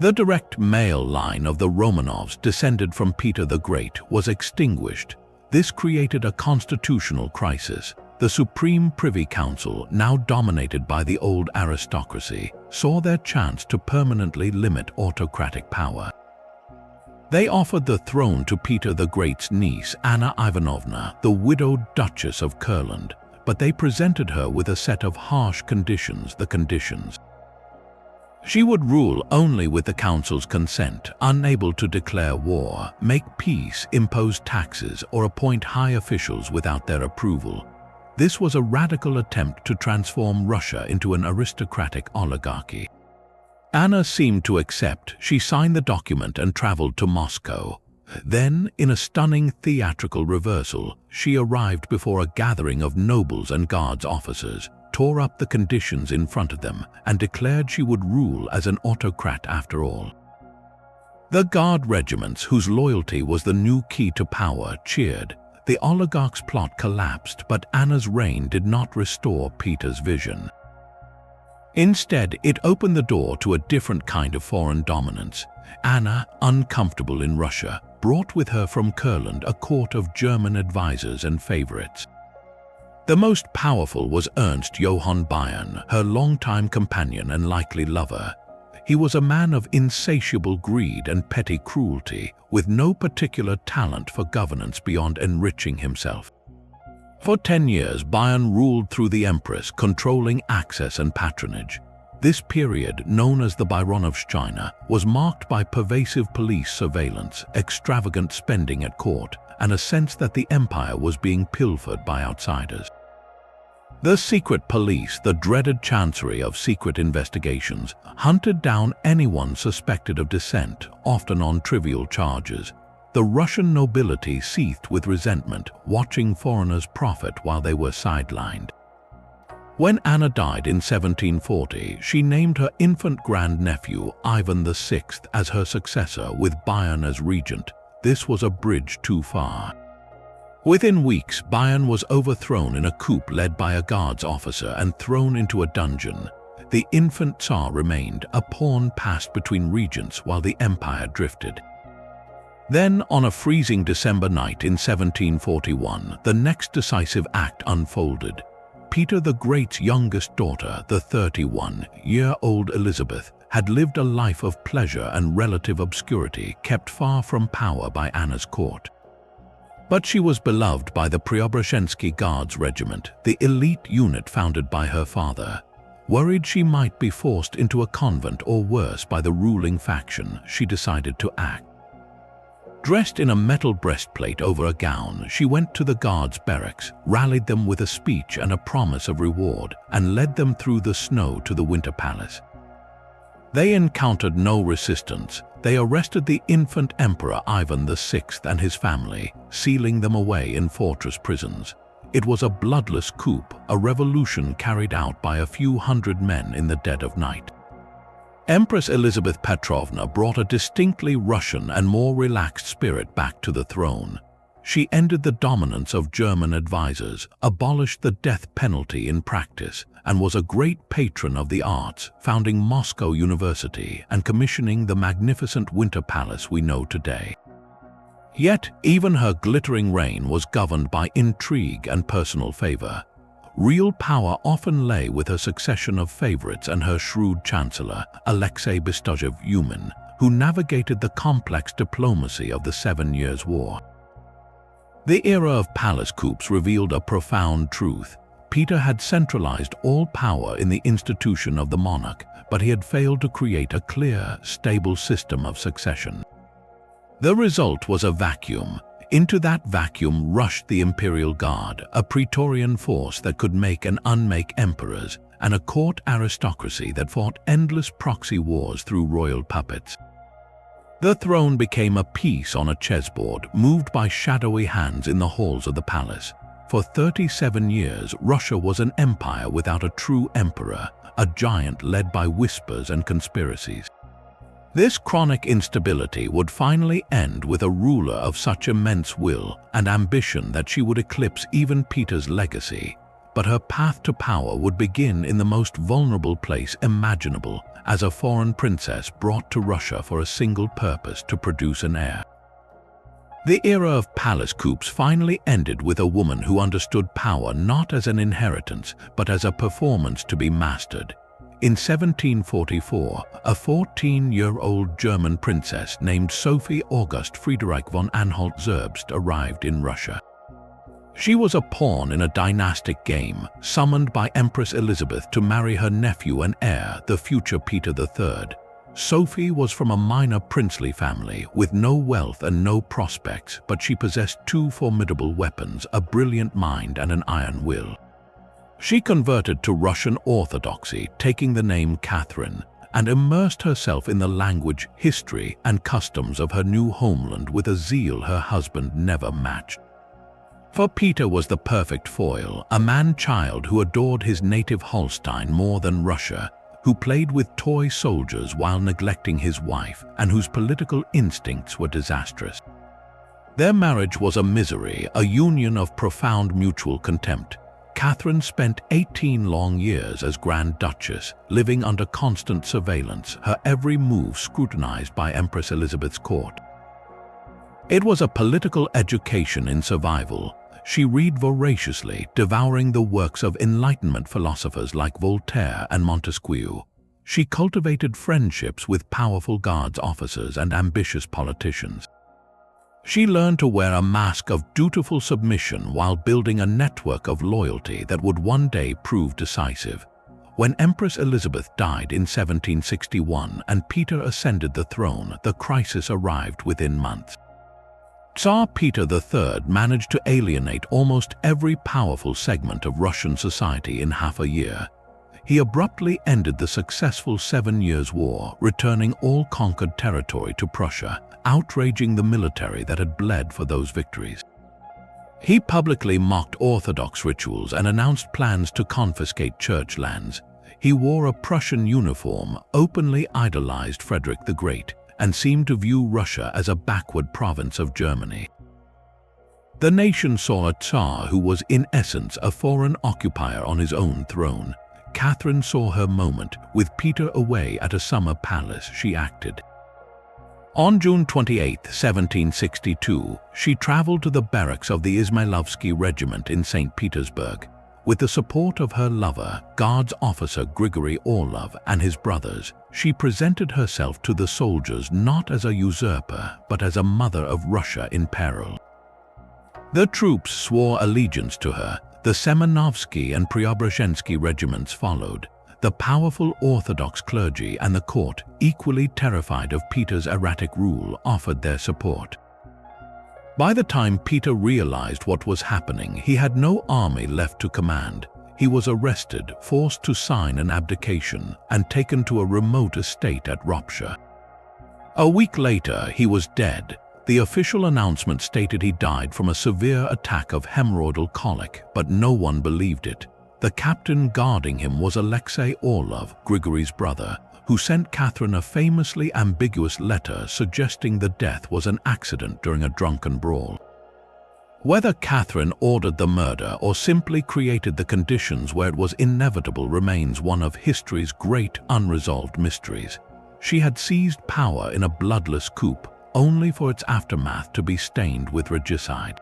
The direct male line of the Romanovs, descended from Peter the Great, was extinguished. This created a constitutional crisis. The Supreme Privy Council, now dominated by the old aristocracy, saw their chance to permanently limit autocratic power. They offered the throne to Peter the Great's niece, Anna Ivanovna, the widowed Duchess of Kurland, but they presented her with a set of harsh conditions. She would rule only with the council's consent, unable to declare war, make peace, impose taxes, or appoint high officials without their approval. This was a radical attempt to transform Russia into an aristocratic oligarchy. Anna seemed to accept. She signed the document and traveled to Moscow. Then, in a stunning theatrical reversal, she arrived before a gathering of nobles and guards officers, tore up the conditions in front of them, and declared she would rule as an autocrat after all. The guard regiments, whose loyalty was the new key to power, cheered. The oligarch's plot collapsed, but Anna's reign did not restore Peter's vision. Instead, it opened the door to a different kind of foreign dominance. Anna, uncomfortable in Russia, brought with her from Kurland a court of German advisors and favorites. The most powerful was Ernst Johann Bayern, her longtime companion and likely lover. He was a man of insatiable greed and petty cruelty, with no particular talent for governance beyond enriching himself. For 10 years, Bayern ruled through the Empress, controlling access and patronage. This period, known as the Byronovshchina, was marked by pervasive police surveillance, extravagant spending at court, and a sense that the empire was being pilfered by outsiders. The secret police, the dreaded chancery of secret investigations, hunted down anyone suspected of dissent, often on trivial charges. The Russian nobility seethed with resentment, watching foreigners profit while they were sidelined. When Anna died in 1740, she named her infant grandnephew, Ivan VI, as her successor, with Bayern as regent. This was a bridge too far. Within weeks, Bayern was overthrown in a coup led by a guards officer and thrown into a dungeon. The infant Tsar remained, a pawn passed between regents while the empire drifted. Then, on a freezing December night in 1741, the next decisive act unfolded. Peter the Great's youngest daughter, the 31-year-old Elizabeth, had lived a life of pleasure and relative obscurity, kept far from power by Anna's court. But she was beloved by the Preobrazhensky Guards Regiment, the elite unit founded by her father. Worried she might be forced into a convent or worse by the ruling faction, she decided to act. Dressed in a metal breastplate over a gown, she went to the guards' barracks, rallied them with a speech and a promise of reward, and led them through the snow to the Winter Palace. They encountered no resistance. They arrested the infant Emperor Ivan VI and his family, sealing them away in fortress prisons. It was a bloodless coup, a revolution carried out by a few hundred men in the dead of night. Empress Elizabeth Petrovna brought a distinctly Russian and more relaxed spirit back to the throne. She ended the dominance of German advisors, abolished the death penalty in practice, and was a great patron of the arts, founding Moscow University and commissioning the magnificent Winter Palace we know today. Yet, even her glittering reign was governed by intrigue and personal favor. Real power often lay with her succession of favorites and her shrewd chancellor, Alexei Bestuzhev-Uman, who navigated the complex diplomacy of the 7 Years' War. The era of palace coups revealed a profound truth. Peter had centralized all power in the institution of the monarch, but he had failed to create a clear, stable system of succession. The result was a vacuum. Into that vacuum rushed the Imperial Guard, a Praetorian force that could make and unmake emperors, and a court aristocracy that fought endless proxy wars through royal puppets. The throne became a piece on a chessboard, moved by shadowy hands in the halls of the palace. For 37 years, Russia was an empire without a true emperor, a giant led by whispers and conspiracies. This chronic instability would finally end with a ruler of such immense will and ambition that she would eclipse even Peter's legacy. But her path to power would begin in the most vulnerable place imaginable, as a foreign princess brought to Russia for a single purpose: to produce an heir. The era of palace coups finally ended with a woman who understood power not as an inheritance, but as a performance to be mastered. In 1744, a 14-year-old German princess named Sophie August Friederike von Anhalt-Zerbst arrived in Russia. She was a pawn in a dynastic game, summoned by Empress Elizabeth to marry her nephew and heir, the future Peter III. Sophie was from a minor princely family with no wealth and no prospects, but she possessed two formidable weapons: a brilliant mind and an iron will. She converted to Russian Orthodoxy, taking the name Catherine, and immersed herself in the language, history, and customs of her new homeland with a zeal her husband never matched. For Peter was the perfect foil, a man-child who adored his native Holstein more than Russia, who played with toy soldiers while neglecting his wife, and whose political instincts were disastrous. Their marriage was a misery, a union of profound mutual contempt. Catherine spent 18 long years as Grand Duchess, living under constant surveillance, her every move scrutinized by Empress Elizabeth's court. It was a political education in survival. She read voraciously, devouring the works of Enlightenment philosophers like Voltaire and Montesquieu. She cultivated friendships with powerful guards officers and ambitious politicians. She learned to wear a mask of dutiful submission while building a network of loyalty that would one day prove decisive. When Empress Elizabeth died in 1761 and Peter ascended the throne, the crisis arrived within months. Tsar Peter III managed to alienate almost every powerful segment of Russian society in half a year. He abruptly ended the successful 7 Years' War, returning all conquered territory to Prussia, outraging the military that had bled for those victories. He publicly mocked Orthodox rituals and announced plans to confiscate church lands. He wore a Prussian uniform, openly idolized Frederick the Great, and seemed to view Russia as a backward province of Germany. The nation saw a Tsar who was in essence a foreign occupier on his own throne. Catherine saw her moment. With Peter away at a summer palace, she acted. On June 28, 1762, she traveled to the barracks of the Izmailovsky Regiment in St. Petersburg. With the support of her lover, Guards officer Grigory Orlov, and his brothers, she presented herself to the soldiers not as a usurper, but as a mother of Russia in peril. The troops swore allegiance to her. The Semenovsky and Preobrazhensky regiments followed. The powerful Orthodox clergy and the court, equally terrified of Peter's erratic rule, offered their support. By the time Peter realized what was happening, he had no army left to command. He was arrested, forced to sign an abdication, and taken to a remote estate at Ropsha. A week later, he was dead. The official announcement stated he died from a severe attack of hemorrhoidal colic, but no one believed it. The captain guarding him was Alexei Orlov, Grigory's brother, who sent Catherine a famously ambiguous letter suggesting the death was an accident during a drunken brawl. Whether Catherine ordered the murder or simply created the conditions where it was inevitable remains one of history's great unresolved mysteries. She had seized power in a bloodless coup, only for its aftermath to be stained with regicide.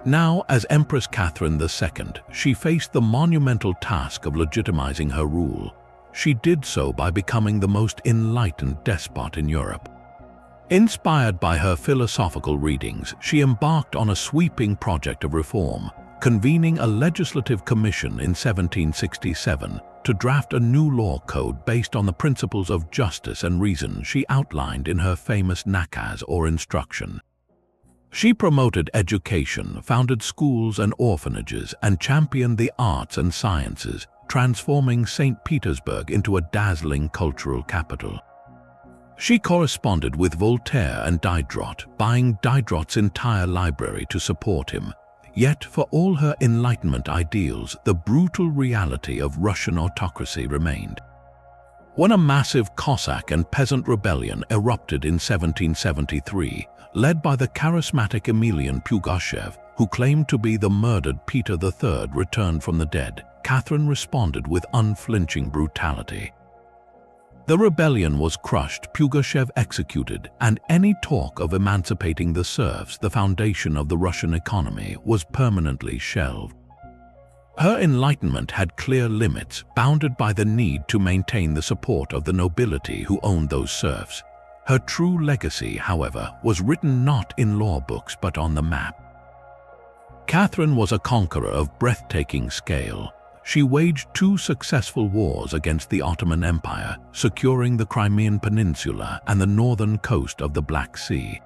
Now, as Empress Catherine II, she faced the monumental task of legitimizing her rule. She did so by becoming the most enlightened despot in Europe. Inspired by her philosophical readings, she embarked on a sweeping project of reform, convening a legislative commission in 1767 to draft a new law code based on the principles of justice and reason she outlined in her famous nakaz or instruction. She promoted education, founded schools and orphanages, and championed the arts and sciences, transforming St. Petersburg into a dazzling cultural capital. She corresponded with Voltaire and Diderot, buying Diderot's entire library to support him. Yet, for all her Enlightenment ideals, the brutal reality of Russian autocracy remained. When a massive Cossack and peasant rebellion erupted in 1773, led by the charismatic Emelian Pugachev, who claimed to be the murdered Peter III returned from the dead, Catherine responded with unflinching brutality. The rebellion was crushed, Pugachev executed, and any talk of emancipating the serfs, the foundation of the Russian economy, was permanently shelved. Her enlightenment had clear limits, bounded by the need to maintain the support of the nobility who owned those serfs. Her true legacy, however, was written not in law books but on the map. Catherine was a conqueror of breathtaking scale. She waged 2 successful wars against the Ottoman Empire, securing the Crimean Peninsula and the northern coast of the Black Sea.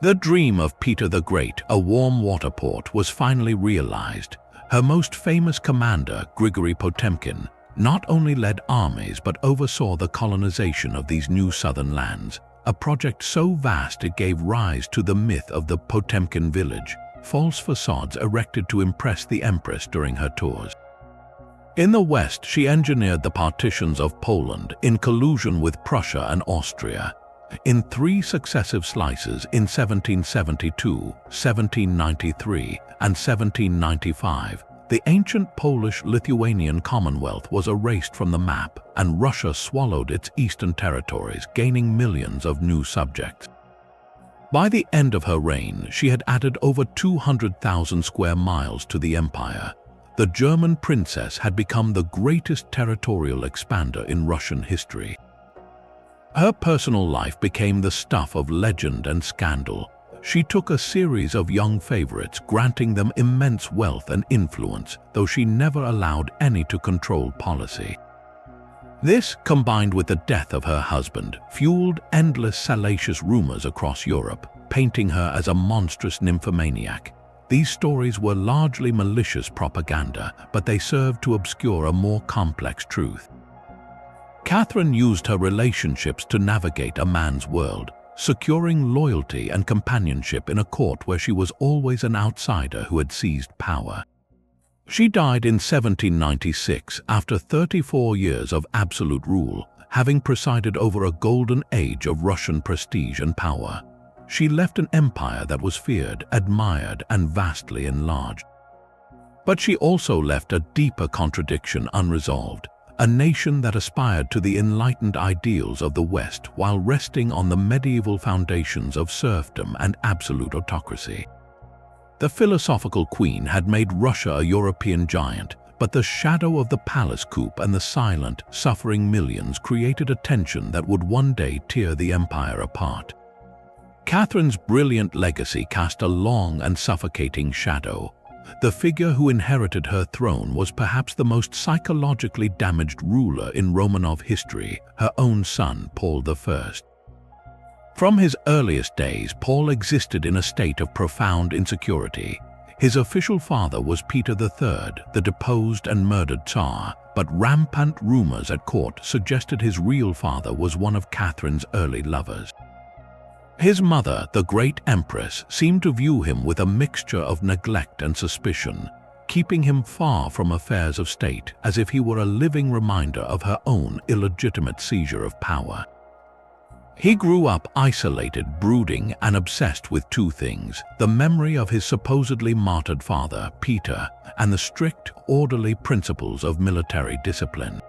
The dream of Peter the Great, a warm water port, was finally realized. Her most famous commander, Grigory Potemkin, not only led armies but oversaw the colonization of these new southern lands, a project so vast it gave rise to the myth of the Potemkin village, false facades erected to impress the empress during her tours. In the west, she engineered the partitions of Poland in collusion with Prussia and Austria. In 3 successive slices in 1772, 1793, and 1795, the ancient Polish-Lithuanian Commonwealth was erased from the map, and Russia swallowed its eastern territories, gaining millions of new subjects. By the end of her reign, she had added over 200,000 square miles to the empire. The German princess had become the greatest territorial expander in Russian history. Her personal life became the stuff of legend and scandal. She took a series of young favorites, granting them immense wealth and influence, though she never allowed any to control policy. This, combined with the death of her husband, fueled endless salacious rumors across Europe, painting her as a monstrous nymphomaniac. These stories were largely malicious propaganda, but they served to obscure a more complex truth. Catherine used her relationships to navigate a man's world, securing loyalty and companionship in a court where she was always an outsider who had seized power. She died in 1796 after 34 years of absolute rule, having presided over a golden age of Russian prestige and power. She left an empire that was feared, admired, and vastly enlarged. But she also left a deeper contradiction unresolved, a nation that aspired to the enlightened ideals of the West while resting on the medieval foundations of serfdom and absolute autocracy. The philosophical queen had made Russia a European giant, but the shadow of the palace coup and the silent, suffering millions created a tension that would one day tear the empire apart. Catherine's brilliant legacy cast a long and suffocating shadow. The figure who inherited her throne was perhaps the most psychologically damaged ruler in Romanov history, her own son, Paul I. From his earliest days, Paul existed in a state of profound insecurity. His official father was Peter III, the deposed and murdered Tsar, but rampant rumors at court suggested his real father was one of Catherine's early lovers. His mother, the great empress, seemed to view him with a mixture of neglect and suspicion. keeping him far from affairs of state, as if he were a living reminder of her own illegitimate seizure of power. He grew up isolated, brooding, and obsessed with two things: the memory of his supposedly martyred father, Peter, and the strict, orderly principles of military discipline.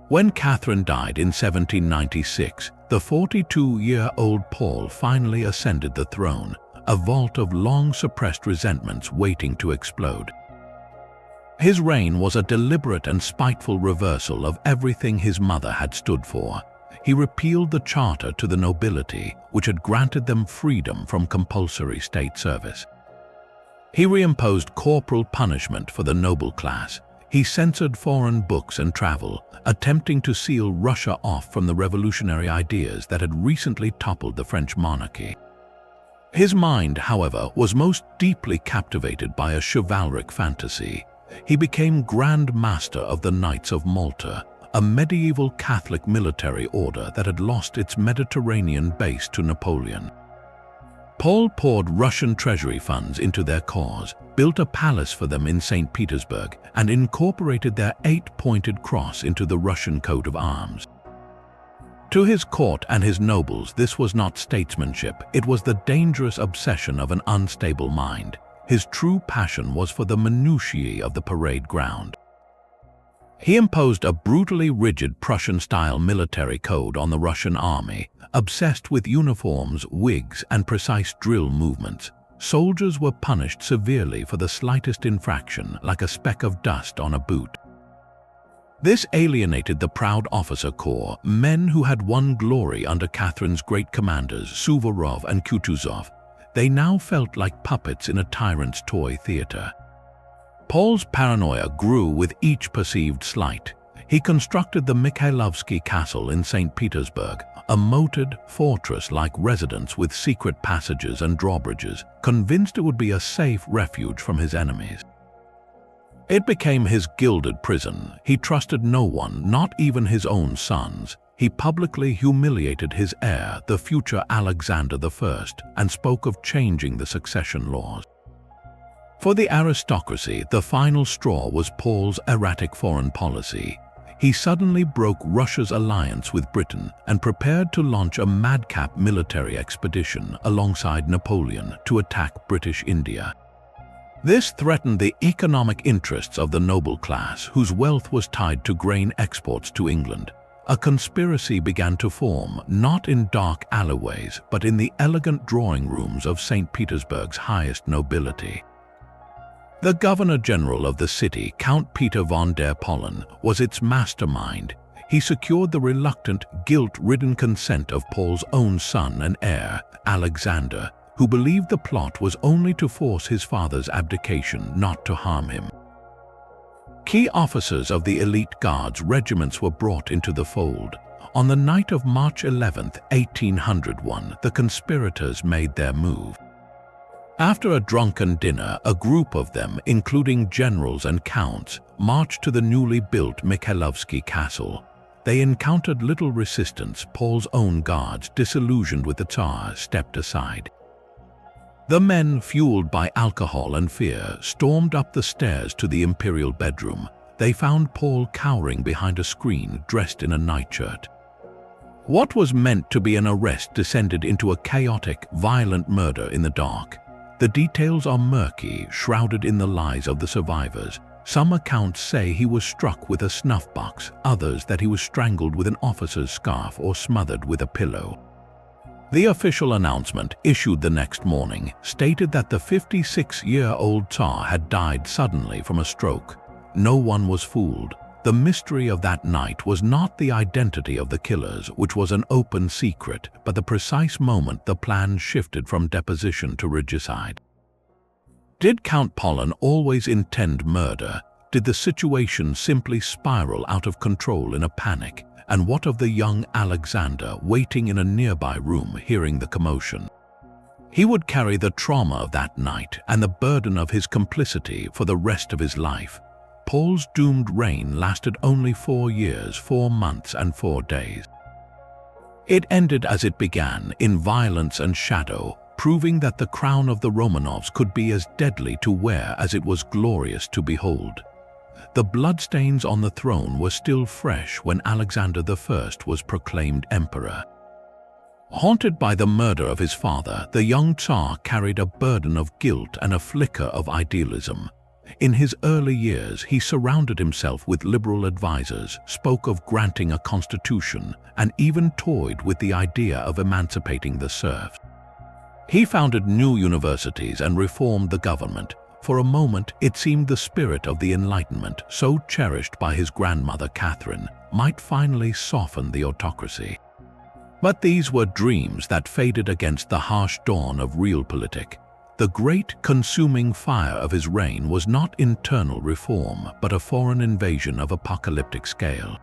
When Catherine died in 1796, the 42-year-old Paul finally ascended the throne, a vault of long-suppressed resentments waiting to explode. His reign was a deliberate and spiteful reversal of everything his mother had stood for. He repealed the charter to the nobility, which had granted them freedom from compulsory state service. He reimposed corporal punishment for the noble class. He censored foreign books and travel, attempting to seal Russia off from the revolutionary ideas that had recently toppled the French monarchy. His mind, however, was most deeply captivated by a chivalric fantasy. He became Grand Master of the Knights of Malta, a medieval Catholic military order that had lost its Mediterranean base to Napoleon. Paul poured Russian treasury funds into their cause, built a palace for them in St. Petersburg, and incorporated their 8-pointed cross into the Russian coat of arms. To his court and his nobles, this was not statesmanship, it was the dangerous obsession of an unstable mind. His true passion was for the minutiae of the parade ground. He imposed a brutally rigid Prussian-style military code on the Russian army, obsessed with uniforms, wigs, and precise drill movements. Soldiers were punished severely for the slightest infraction, like a speck of dust on a boot. This alienated the proud officer corps, men who had won glory under Catherine's great commanders, Suvorov and Kutuzov. They now felt like puppets in a tyrant's toy theater. Paul's paranoia grew with each perceived slight. He constructed the Mikhailovsky Castle in St. Petersburg, a moated, fortress-like residence with secret passages and drawbridges, convinced it would be a safe refuge from his enemies. It became his gilded prison. He trusted no one, not even his own sons. He publicly humiliated his heir, the future Alexander I, and spoke of changing the succession laws. For the aristocracy, the final straw was Paul's erratic foreign policy. He suddenly broke Russia's alliance with Britain and prepared to launch a madcap military expedition alongside Napoleon to attack British India. This threatened the economic interests of the noble class, whose wealth was tied to grain exports to England. A conspiracy began to form, not in dark alleyways, but in the elegant drawing rooms of St. Petersburg's highest nobility. The Governor-General of the city, Count Peter von der Pollen, was its mastermind. He secured the reluctant, guilt-ridden consent of Paul's own son and heir, Alexander, who believed the plot was only to force his father's abdication, not to harm him. Key officers of the elite guards regiments were brought into the fold. On the night of March 11, 1801, the conspirators made their move. After a drunken dinner, a group of them, including generals and counts, marched to the newly built Mikhailovsky Castle. They encountered little resistance. Paul's own guards, disillusioned with the Tsars, stepped aside. The men, fueled by alcohol and fear, stormed up the stairs to the imperial bedroom. They found Paul cowering behind a screen, dressed in a nightshirt. What was meant to be an arrest descended into a chaotic, violent murder in the dark. The details are murky, shrouded in the lies of the survivors. Some accounts say he was struck with a snuff box, others that he was strangled with an officer's scarf or smothered with a pillow. The official announcement, issued the next morning, stated that the 56-year-old Tsar had died suddenly from a stroke. No one was fooled. The mystery of that night was not the identity of the killers, which was an open secret, but the precise moment the plan shifted from deposition to regicide. Did Count Pollen always intend murder? Did the situation simply spiral out of control in a panic? And what of the young Alexander waiting in a nearby room, hearing the commotion? He would carry the trauma of that night and the burden of his complicity for the rest of his life. Paul's doomed reign lasted only 4 years, 4 months, and 4 days. It ended as it began, in violence and shadow. proving that the crown of the Romanovs could be as deadly to wear as it was glorious to behold. The bloodstains on the throne were still fresh when Alexander I was proclaimed emperor. Haunted by the murder of his father, the young Tsar carried a burden of guilt and a flicker of idealism. In his early years, he surrounded himself with liberal advisors, spoke of granting a constitution, and even toyed with the idea of emancipating the serfs. He founded new universities and reformed the government. For a moment, it seemed the spirit of the Enlightenment, so cherished by his grandmother Catherine, might finally soften the autocracy. But these were dreams that faded against the harsh dawn of realpolitik. The great consuming fire of his reign was not internal reform, but a foreign invasion of apocalyptic scale.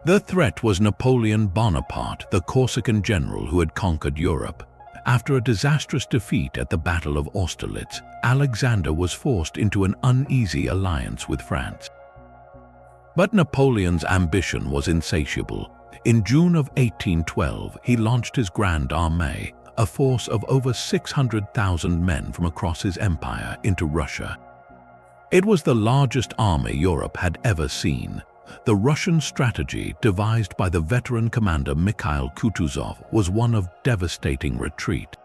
The threat was Napoleon Bonaparte, the Corsican general who had conquered Europe. After a disastrous defeat at the Battle of Austerlitz, Alexander was forced into an uneasy alliance with France. But Napoleon's ambition was insatiable. In June of 1812, he launched his Grand Armée, a force of over 600,000 men from across his empire, into Russia. It was the largest army Europe had ever seen. The Russian strategy, devised by the veteran commander Mikhail Kutuzov, was one of devastating retreat.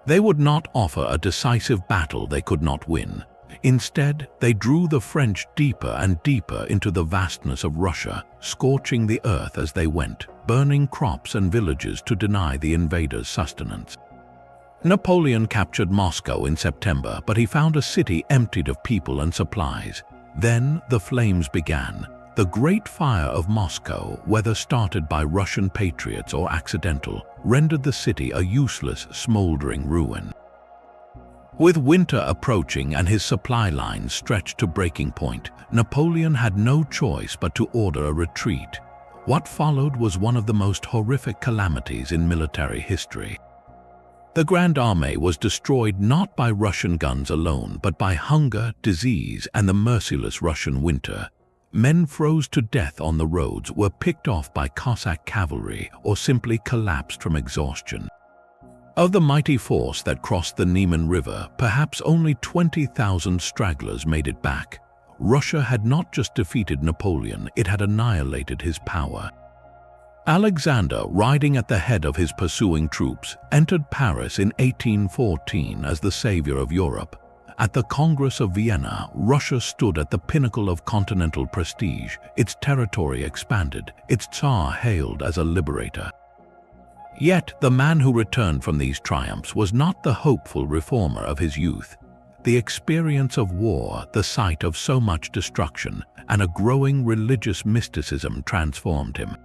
They would not offer a decisive battle they could not win. Instead, they drew the French deeper and deeper into the vastness of Russia, scorching the earth as they went, burning crops and villages to deny the invaders sustenance. Napoleon captured Moscow in September, but he found a city emptied of people and supplies. Then the flames began. The Great Fire of Moscow, whether started by Russian patriots or accidental, rendered the city a useless, smoldering ruin. With winter approaching and his supply lines stretched to breaking point, Napoleon had no choice but to order a retreat. What followed was one of the most horrific calamities in military history. The Grand Armée was destroyed not by Russian guns alone, but by hunger, disease, and the merciless Russian winter. Men froze to death on the roads, were picked off by Cossack cavalry, or simply collapsed from exhaustion. Of the mighty force that crossed the Niemen River, perhaps only 20,000 stragglers made it back. Russia had not just defeated Napoleon, it had annihilated his power. Alexander, riding at the head of his pursuing troops, entered Paris in 1814 as the savior of Europe. At the Congress of Vienna, Russia stood at the pinnacle of continental prestige. Its territory expanded, its Tsar hailed as a liberator. Yet the man who returned from these triumphs was not the hopeful reformer of his youth. The experience of war, the sight of so much destruction, and a growing religious mysticism transformed him.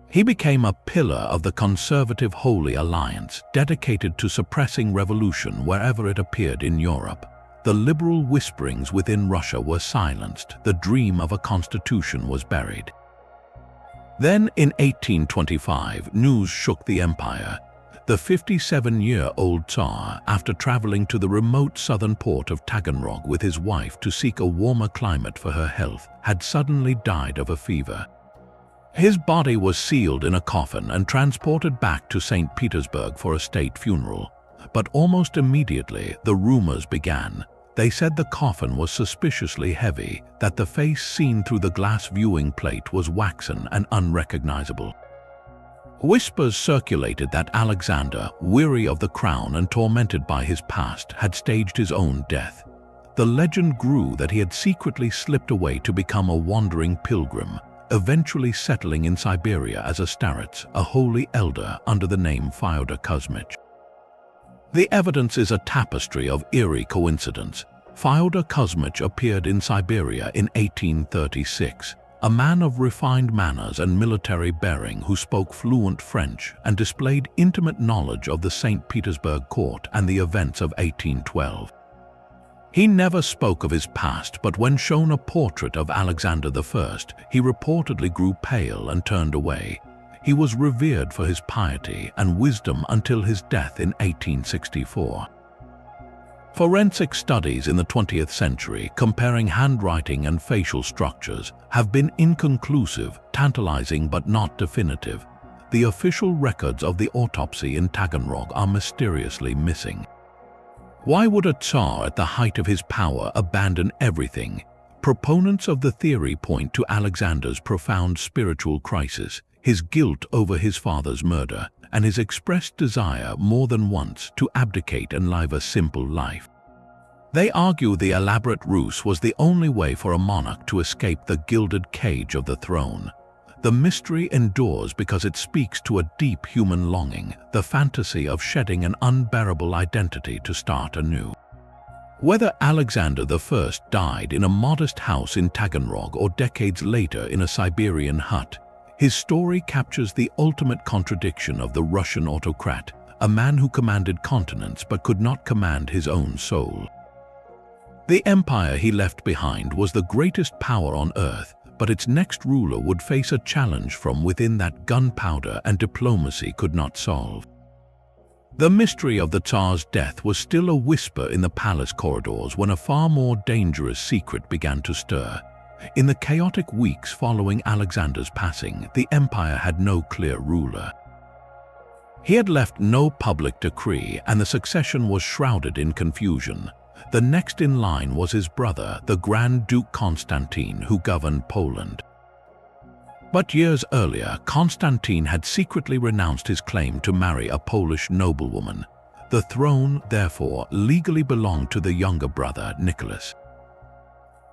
He became a pillar of the conservative Holy Alliance, dedicated to suppressing revolution wherever it appeared in Europe. The liberal whisperings within Russia were silenced, the dream of a constitution was buried. Then, in 1825, news shook the empire. The 57-year-old Tsar, after traveling to the remote southern port of Taganrog with his wife to seek a warmer climate for her health, had suddenly died of a fever. His body was sealed in a coffin and transported back to St. Petersburg for a state funeral. But almost immediately, the rumors began. They said the coffin was suspiciously heavy, that the face seen through the glass viewing plate was waxen and unrecognizable. Whispers circulated that Alexander, weary of the crown and tormented by his past, had staged his own death. The legend grew that he had secretly slipped away to become a wandering pilgrim, eventually settling in Siberia as a starets, a holy elder under the name Fyodor Kuzmich. The evidence is a tapestry of eerie coincidence. Fyodor Kuzmich appeared in Siberia in 1836, a man of refined manners and military bearing who spoke fluent French and displayed intimate knowledge of the St. Petersburg court and the events of 1812. He never spoke of his past, but when shown a portrait of Alexander I, he reportedly grew pale and turned away. He was revered for his piety and wisdom until his death in 1864. Forensic studies in the 20th century, comparing handwriting and facial structures, have been inconclusive, tantalizing but not definitive. the official records of the autopsy in Taganrog are mysteriously missing. Why would a Tsar at the height of his power abandon everything? Proponents of the theory point to Alexander's profound spiritual crisis, his guilt over his father's murder, and his expressed desire more than once to abdicate and live a simple life. They argue the elaborate ruse was the only way for a monarch to escape the gilded cage of the throne. The mystery endures because it speaks to a deep human longing, the fantasy of shedding an unbearable identity to start anew. Whether Alexander I died in a modest house in Taganrog or decades later in a Siberian hut, his story captures the ultimate contradiction of the Russian autocrat, a man who commanded continents but could not command his own soul. The empire he left behind was the greatest power on earth, but its next ruler would face a challenge from within that gunpowder and diplomacy could not solve. The mystery of the Tsar's death was still a whisper in the palace corridors when a far more dangerous secret began to stir. In the chaotic weeks following Alexander's passing, the empire had no clear ruler. He had left no public decree, and the succession was shrouded in confusion. The next in line was his brother, the Grand Duke Constantine, who governed Poland. But years earlier, Constantine had secretly renounced his claim to marry a Polish noblewoman. The throne, therefore, legally belonged to the younger brother, Nicholas.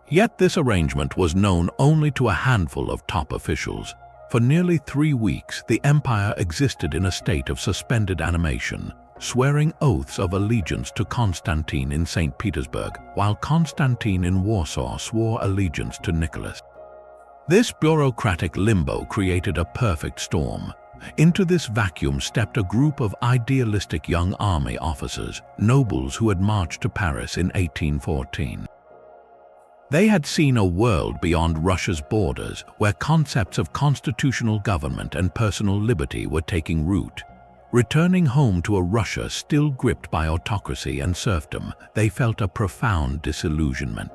Yet this arrangement was known only to a handful of top officials. For nearly 3 weeks, the empire existed in a state of suspended animation, swearing oaths of allegiance to Constantine in St. Petersburg, while Constantine in Warsaw swore allegiance to Nicholas. This bureaucratic limbo created a perfect storm. Into this vacuum stepped a group of idealistic young army officers, nobles who had marched to Paris in 1814. They had seen a world beyond Russia's borders, where concepts of constitutional government and personal liberty were taking root. Returning home to a Russia still gripped by autocracy and serfdom, they felt a profound disillusionment.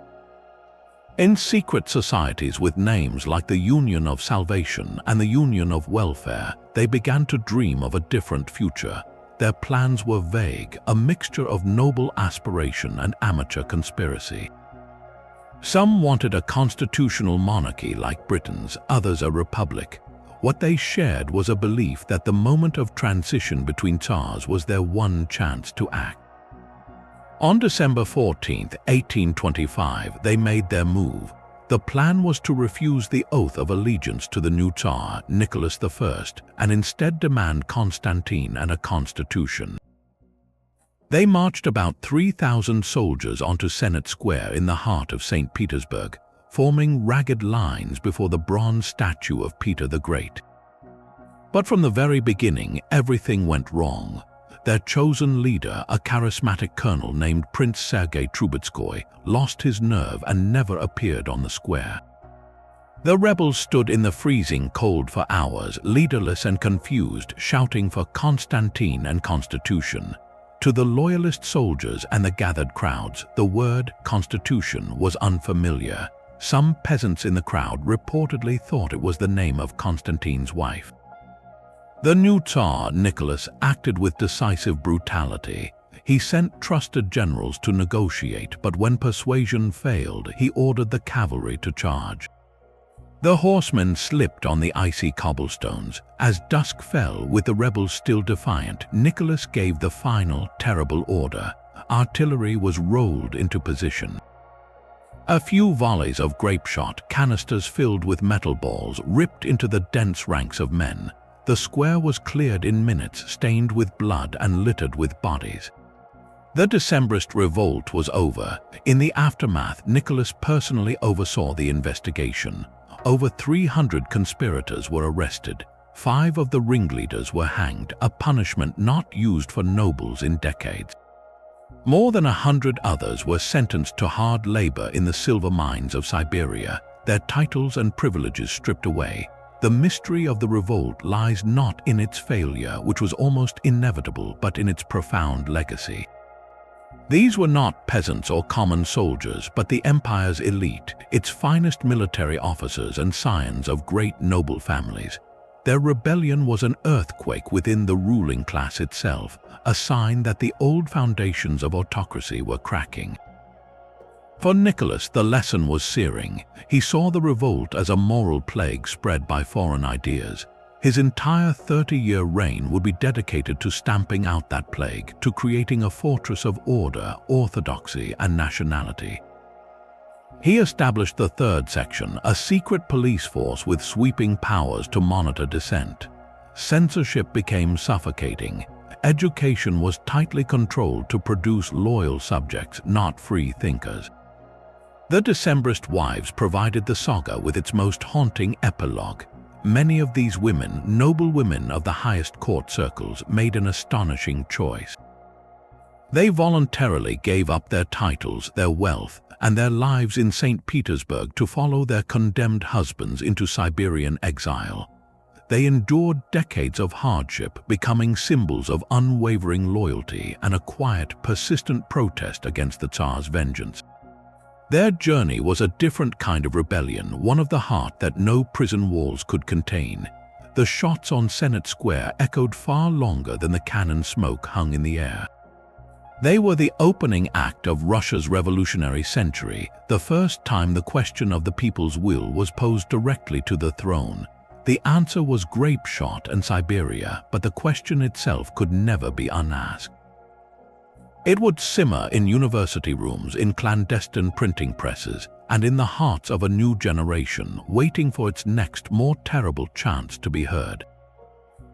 In secret societies with names like the Union of Salvation and the Union of Welfare, they began to dream of a different future. Their plans were vague, a mixture of noble aspiration and amateur conspiracy. Some wanted a constitutional monarchy like Britain's, others a republic. What they shared was a belief that the moment of transition between Tsars was their one chance to act. On December 14, 1825, they made their move. The plan was to refuse the oath of allegiance to the new Tsar, Nicholas I, and instead demand Constantine and a constitution. They marched about 3,000 soldiers onto Senate Square in the heart of St. Petersburg, forming ragged lines before the bronze statue of Peter the Great. But from the very beginning, everything went wrong. Their chosen leader, a charismatic colonel named Prince Sergei Trubetskoy, lost his nerve and never appeared on the square. The rebels stood in the freezing cold for hours, leaderless and confused, shouting for Constantine and Constitution. To the loyalist soldiers and the gathered crowds, the word Constitution was unfamiliar. Some peasants in the crowd reportedly thought it was the name of Constantine's wife. The new Tsar, Nicholas, acted with decisive brutality. He sent trusted generals to negotiate, but when persuasion failed, he ordered the cavalry to charge. The horsemen slipped on the icy cobblestones. As dusk fell, with the rebels still defiant, Nicholas gave the final, terrible order. Artillery was rolled into position. A few volleys of grape shot, canisters filled with metal balls, ripped into the dense ranks of men. The square was cleared in minutes, stained with blood and littered with bodies. The Decembrist revolt was over. In the aftermath, Nicholas personally oversaw the investigation. Over 300 conspirators were arrested. 5 of the ringleaders were hanged, a punishment not used for nobles in decades. More than 100 others were sentenced to hard labor in the silver mines of Siberia, their titles and privileges stripped away. The mystery of the revolt lies not in its failure, which was almost inevitable, but in its profound legacy. These were not peasants or common soldiers, but the empire's elite, its finest military officers and scions of great noble families. Their rebellion was an earthquake within the ruling class itself, a sign that the old foundations of autocracy were cracking. For Nicholas, the lesson was searing. He saw the revolt as a moral plague spread by foreign ideas. His entire 30-year reign would be dedicated to stamping out that plague, to creating a fortress of order, orthodoxy, and nationality. He established the Third Section, a secret police force with sweeping powers to monitor dissent. Censorship became suffocating. Education was tightly controlled to produce loyal subjects, not free thinkers. The Decembrist wives provided the saga with its most haunting epilogue. Many of these women, noble women of the highest court circles, made an astonishing choice. They voluntarily gave up their titles, their wealth, and their lives in St. Petersburg to follow their condemned husbands into Siberian exile. They endured decades of hardship, becoming symbols of unwavering loyalty and a quiet, persistent protest against the Tsar's vengeance. Their journey was a different kind of rebellion, one of the heart that no prison walls could contain. The shots on Senate Square echoed far longer than the cannon smoke hung in the air. They were the opening act of Russia's revolutionary century, the first time the question of the people's will was posed directly to the throne. The answer was grape shot and Siberia, but the question itself could never be unasked. It would simmer in university rooms, in clandestine printing presses, and in the hearts of a new generation, waiting for its next, more terrible chance to be heard.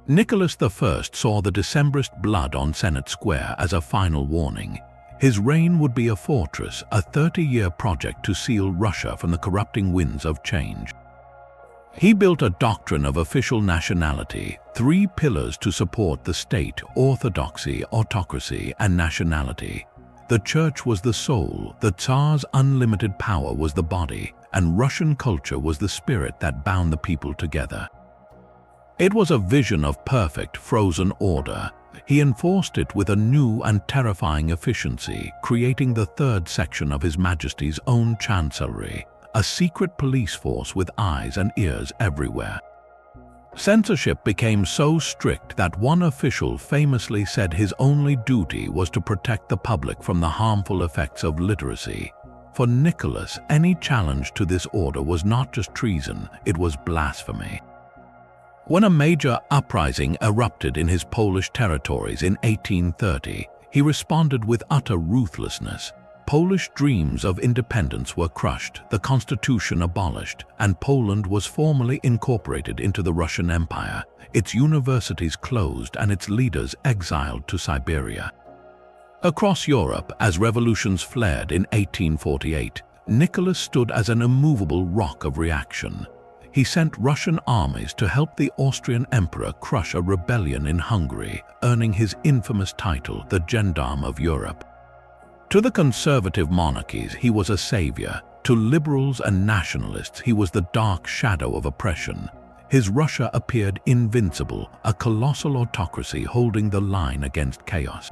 Nicholas I saw the Decembrist blood on Senate Square as a final warning. His reign would be a fortress, a 30-year project to seal Russia from the corrupting winds of change. He built a doctrine of official nationality, 3 pillars to support the state: orthodoxy, autocracy, and nationality. The church was the soul, the Tsar's unlimited power was the body, and Russian culture was the spirit that bound the people together. It was a vision of perfect, frozen order. He enforced it with a new and terrifying efficiency, creating the Third Section of His Majesty's own chancellery, a secret police force with eyes and ears everywhere. Censorship became so strict that one official famously said his only duty was to protect the public from the harmful effects of literacy. For Nicholas, any challenge to this order was not just treason, it was blasphemy. When a major uprising erupted in his Polish territories in 1830, he responded with utter ruthlessness. Polish dreams of independence were crushed, the constitution abolished, and Poland was formally incorporated into the Russian Empire, its universities closed and its leaders exiled to Siberia. Across Europe, as revolutions flared in 1848, Nicholas stood as an immovable rock of reaction. He sent Russian armies to help the Austrian emperor crush a rebellion in Hungary, earning his infamous title, the Gendarme of Europe. To the conservative monarchies, he was a savior. To liberals and nationalists, he was the dark shadow of oppression. His Russia appeared invincible, a colossal autocracy holding the line against chaos.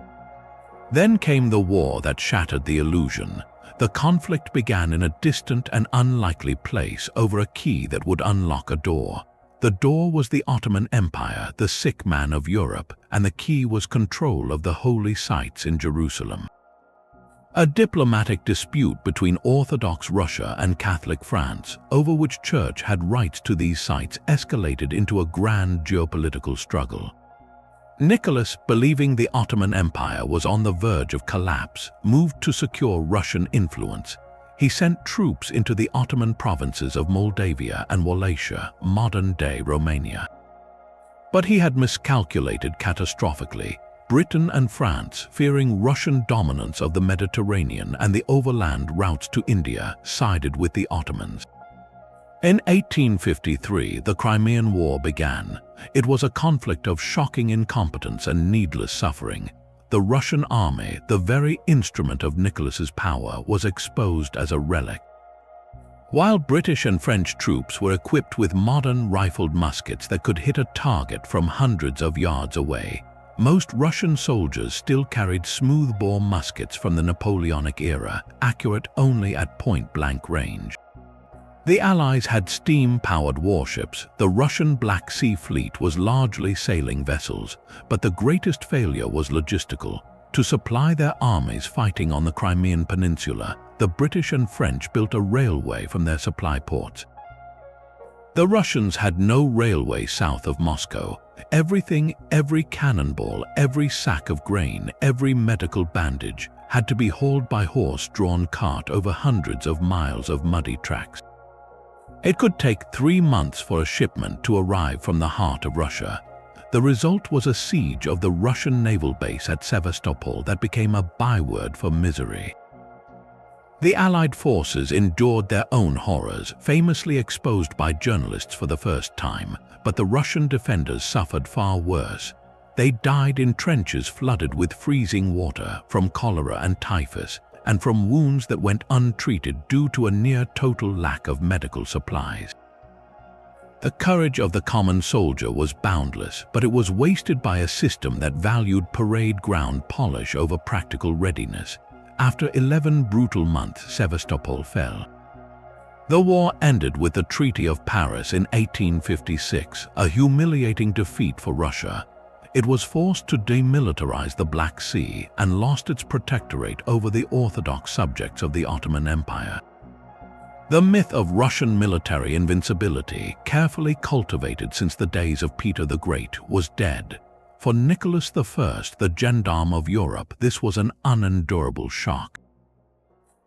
Then came the war that shattered the illusion. The conflict began in a distant and unlikely place over a key that would unlock a door. The door was the Ottoman Empire, the sick man of Europe, and the key was control of the holy sites in Jerusalem. A diplomatic dispute between Orthodox Russia and Catholic France, over which church had rights to these sites, escalated into a grand geopolitical struggle. Nicholas, believing the Ottoman Empire was on the verge of collapse, moved to secure Russian influence. He sent troops into the Ottoman provinces of Moldavia and Wallachia, modern-day Romania. But he had miscalculated catastrophically. Britain and France, fearing Russian dominance of the Mediterranean and the overland routes to India, sided with the Ottomans. In 1853, the Crimean War began. It was a conflict of shocking incompetence and needless suffering. The Russian army, the very instrument of Nicholas's power, was exposed as a relic. While British and French troops were equipped with modern rifled muskets that could hit a target from hundreds of yards away, most Russian soldiers still carried smoothbore muskets from the Napoleonic era, accurate only at point-blank range. The Allies had steam-powered warships. The Russian Black Sea Fleet was largely sailing vessels, but the greatest failure was logistical. To supply their armies fighting on the Crimean Peninsula, the British and French built a railway from their supply ports. The Russians had no railway south of Moscow. Everything, every cannonball, every sack of grain, every medical bandage had to be hauled by horse-drawn cart over hundreds of miles of muddy tracks. It could take 3 months for a shipment to arrive from the heart of Russia. The result was a siege of the Russian naval base at Sevastopol that became a byword for misery. The Allied forces endured their own horrors, famously exposed by journalists for the first time, but the Russian defenders suffered far worse. They died in trenches flooded with freezing water from cholera and typhus, and from wounds that went untreated due to a near-total lack of medical supplies. The courage of the common soldier was boundless, but it was wasted by a system that valued parade ground polish over practical readiness. After 11 brutal months, Sevastopol fell. The war ended with the Treaty of Paris in 1856, a humiliating defeat for Russia. It was forced to demilitarize the Black Sea and lost its protectorate over the Orthodox subjects of the Ottoman Empire. The myth of Russian military invincibility, carefully cultivated since the days of Peter the Great, was dead. For Nicholas I, the gendarme of Europe, this was an unendurable shock.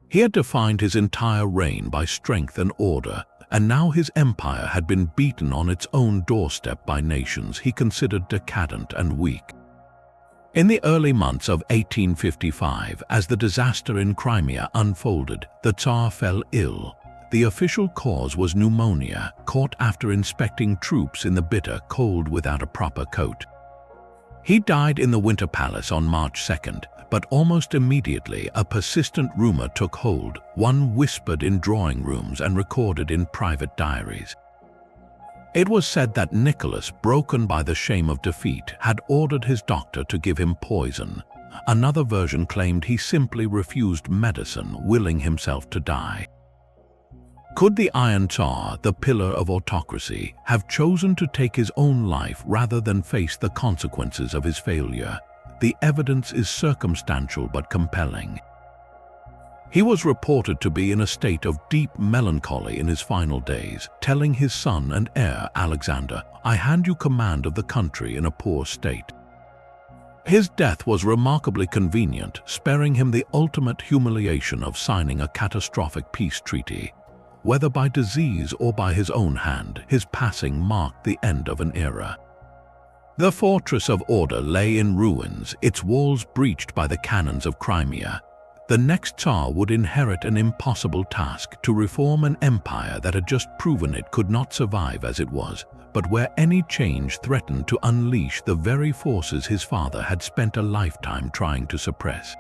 He had defined his entire reign by strength and order, and now his empire had been beaten on its own doorstep by nations he considered decadent and weak. In the early months of 1855, as the disaster in Crimea unfolded, the Tsar fell ill. The official cause was pneumonia, caught after inspecting troops in the bitter cold without a proper coat. He died in the Winter Palace on March 2nd, but almost immediately a persistent rumor took hold, one whispered in drawing rooms and recorded in private diaries. It was said that Nicholas, broken by the shame of defeat, had ordered his doctor to give him poison. Another version claimed he simply refused medicine, willing himself to die. Could the Iron Tsar, the pillar of autocracy, have chosen to take his own life rather than face the consequences of his failure? The evidence is circumstantial but compelling. He was reported to be in a state of deep melancholy in his final days, telling his son and heir, Alexander, "I hand you command of the country in a poor state." His death was remarkably convenient, sparing him the ultimate humiliation of signing a catastrophic peace treaty. Whether by disease or by his own hand, his passing marked the end of an era. The fortress of order lay in ruins, its walls breached by the cannons of Crimea. The next Tsar would inherit an impossible task: to reform an empire that had just proven it could not survive as it was, but where any change threatened to unleash the very forces his father had spent a lifetime trying to suppress.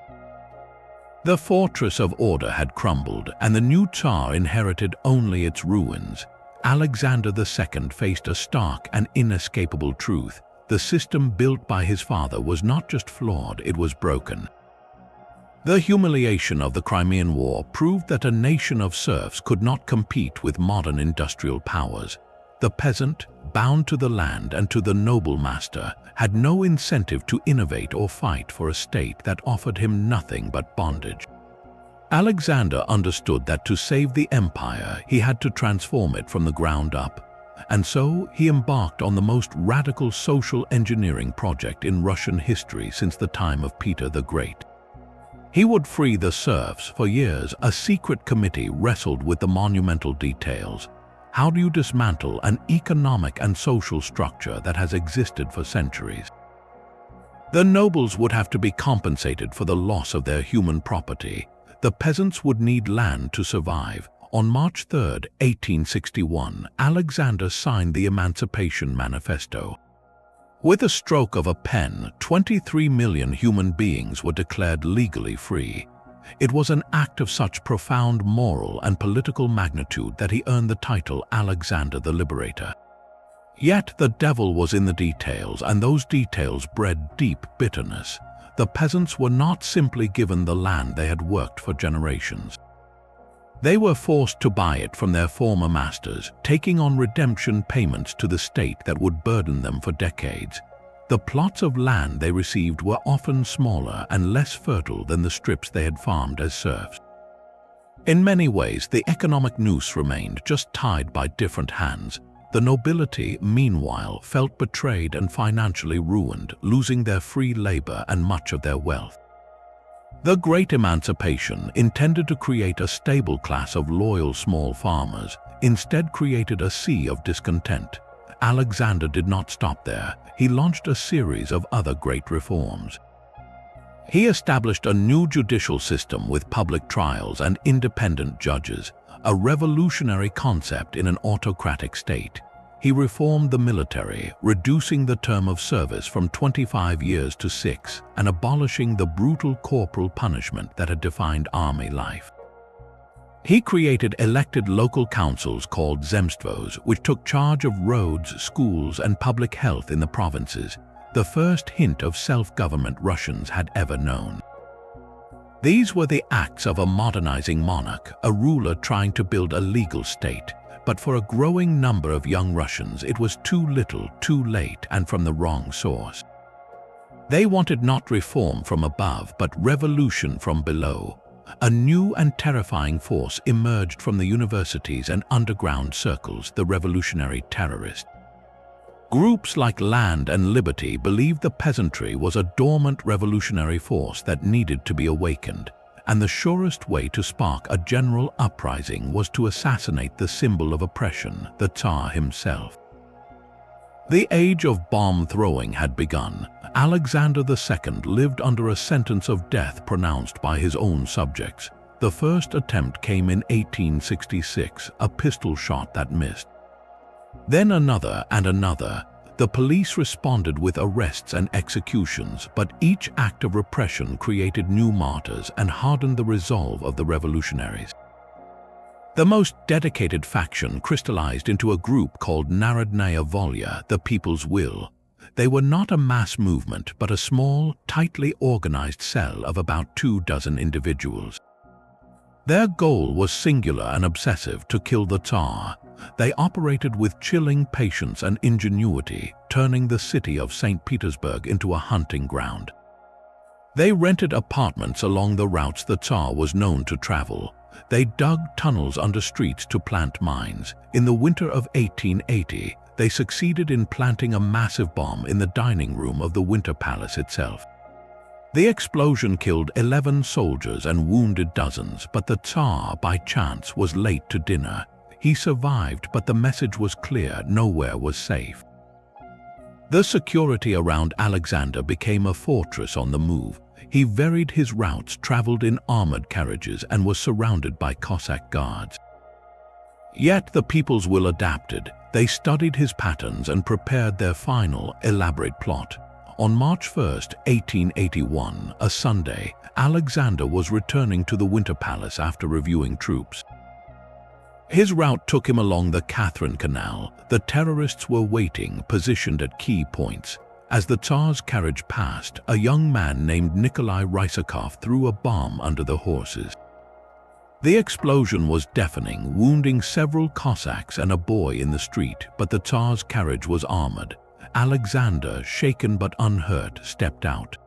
The fortress of order had crumbled, and the new Tsar inherited only its ruins. Alexander II faced a stark and inescapable truth. The system built by his father was not just flawed, it was broken. The humiliation of the Crimean War proved that a nation of serfs could not compete with modern industrial powers. The peasant, bound to the land and to the noble master, had no incentive to innovate or fight for a state that offered him nothing but bondage. Alexander understood that to save the empire, he had to transform it from the ground up. And so he embarked on the most radical social engineering project in Russian history since the time of Peter the Great. He would free the serfs. For years, a secret committee wrestled with the monumental details. How do you dismantle an economic and social structure that has existed for centuries? The nobles would have to be compensated for the loss of their human property. The peasants would need land to survive. On March 3, 1861, Alexander signed the Emancipation Manifesto. With a stroke of a pen, 23 million human beings were declared legally free. It was an act of such profound moral and political magnitude that he earned the title Alexander the Liberator. Yet the devil was in the details, and those details bred deep bitterness. The peasants were not simply given the land they had worked for generations. They were forced to buy it from their former masters, taking on redemption payments to the state that would burden them for decades. The plots of land they received were often smaller and less fertile than the strips they had farmed as serfs. In many ways, the economic noose remained, just tied by different hands. The nobility, meanwhile, felt betrayed and financially ruined, losing their free labor and much of their wealth. The Great Emancipation, intended to create a stable class of loyal small farmers, instead created a sea of discontent. Alexander did not stop there. He launched a series of other great reforms. He established a new judicial system with public trials and independent judges, a revolutionary concept in an autocratic state. He reformed the military, reducing the term of service from 25 years to 6 and abolishing the brutal corporal punishment that had defined army life. He created elected local councils called zemstvos, which took charge of roads, schools, and public health in the provinces, the first hint of self-government Russians had ever known. These were the acts of a modernizing monarch, a ruler trying to build a legal state. But for a growing number of young Russians, it was too little, too late, and from the wrong source. They wanted not reform from above, but revolution from below. A new and terrifying force emerged from the universities and underground circles, the revolutionary terrorists. Groups like Land and Liberty believed the peasantry was a dormant revolutionary force that needed to be awakened, and the surest way to spark a general uprising was to assassinate the symbol of oppression, the Tsar himself. The age of bomb-throwing had begun. Alexander II lived under a sentence of death pronounced by his own subjects. The first attempt came in 1866, a pistol shot that missed. Then another and another. The police responded with arrests and executions, but each act of repression created new martyrs and hardened the resolve of the revolutionaries. The most dedicated faction crystallized into a group called Narodnaya Volya, the People's Will. They were not a mass movement, but a small, tightly organized cell of about 24 individuals. Their goal was singular and obsessive: to kill the Tsar. They operated with chilling patience and ingenuity, turning the city of St. Petersburg into a hunting ground. They rented apartments along the routes the Tsar was known to travel. They dug tunnels under streets to plant mines. In the winter of 1880, they succeeded in planting a massive bomb in the dining room of the Winter Palace itself. The explosion killed 11 soldiers and wounded dozens, but the Tsar, by chance, was late to dinner. He survived, but the message was clear: nowhere was safe. The security around Alexander became a fortress on the move. He varied his routes, traveled in armored carriages, and was surrounded by Cossack guards. Yet the People's Will adapted. They studied his patterns and prepared their final, elaborate plot. On March 1st, 1881, a Sunday, Alexander was returning to the Winter Palace after reviewing troops. His route took him along the Catherine Canal. The terrorists were waiting, positioned at key points. As the Tsar's carriage passed, a young man named Nikolai Rysakov threw a bomb under the horses. The explosion was deafening, wounding several Cossacks and a boy in the street, but the Tsar's carriage was armored. Alexander, shaken but unhurt, stepped out.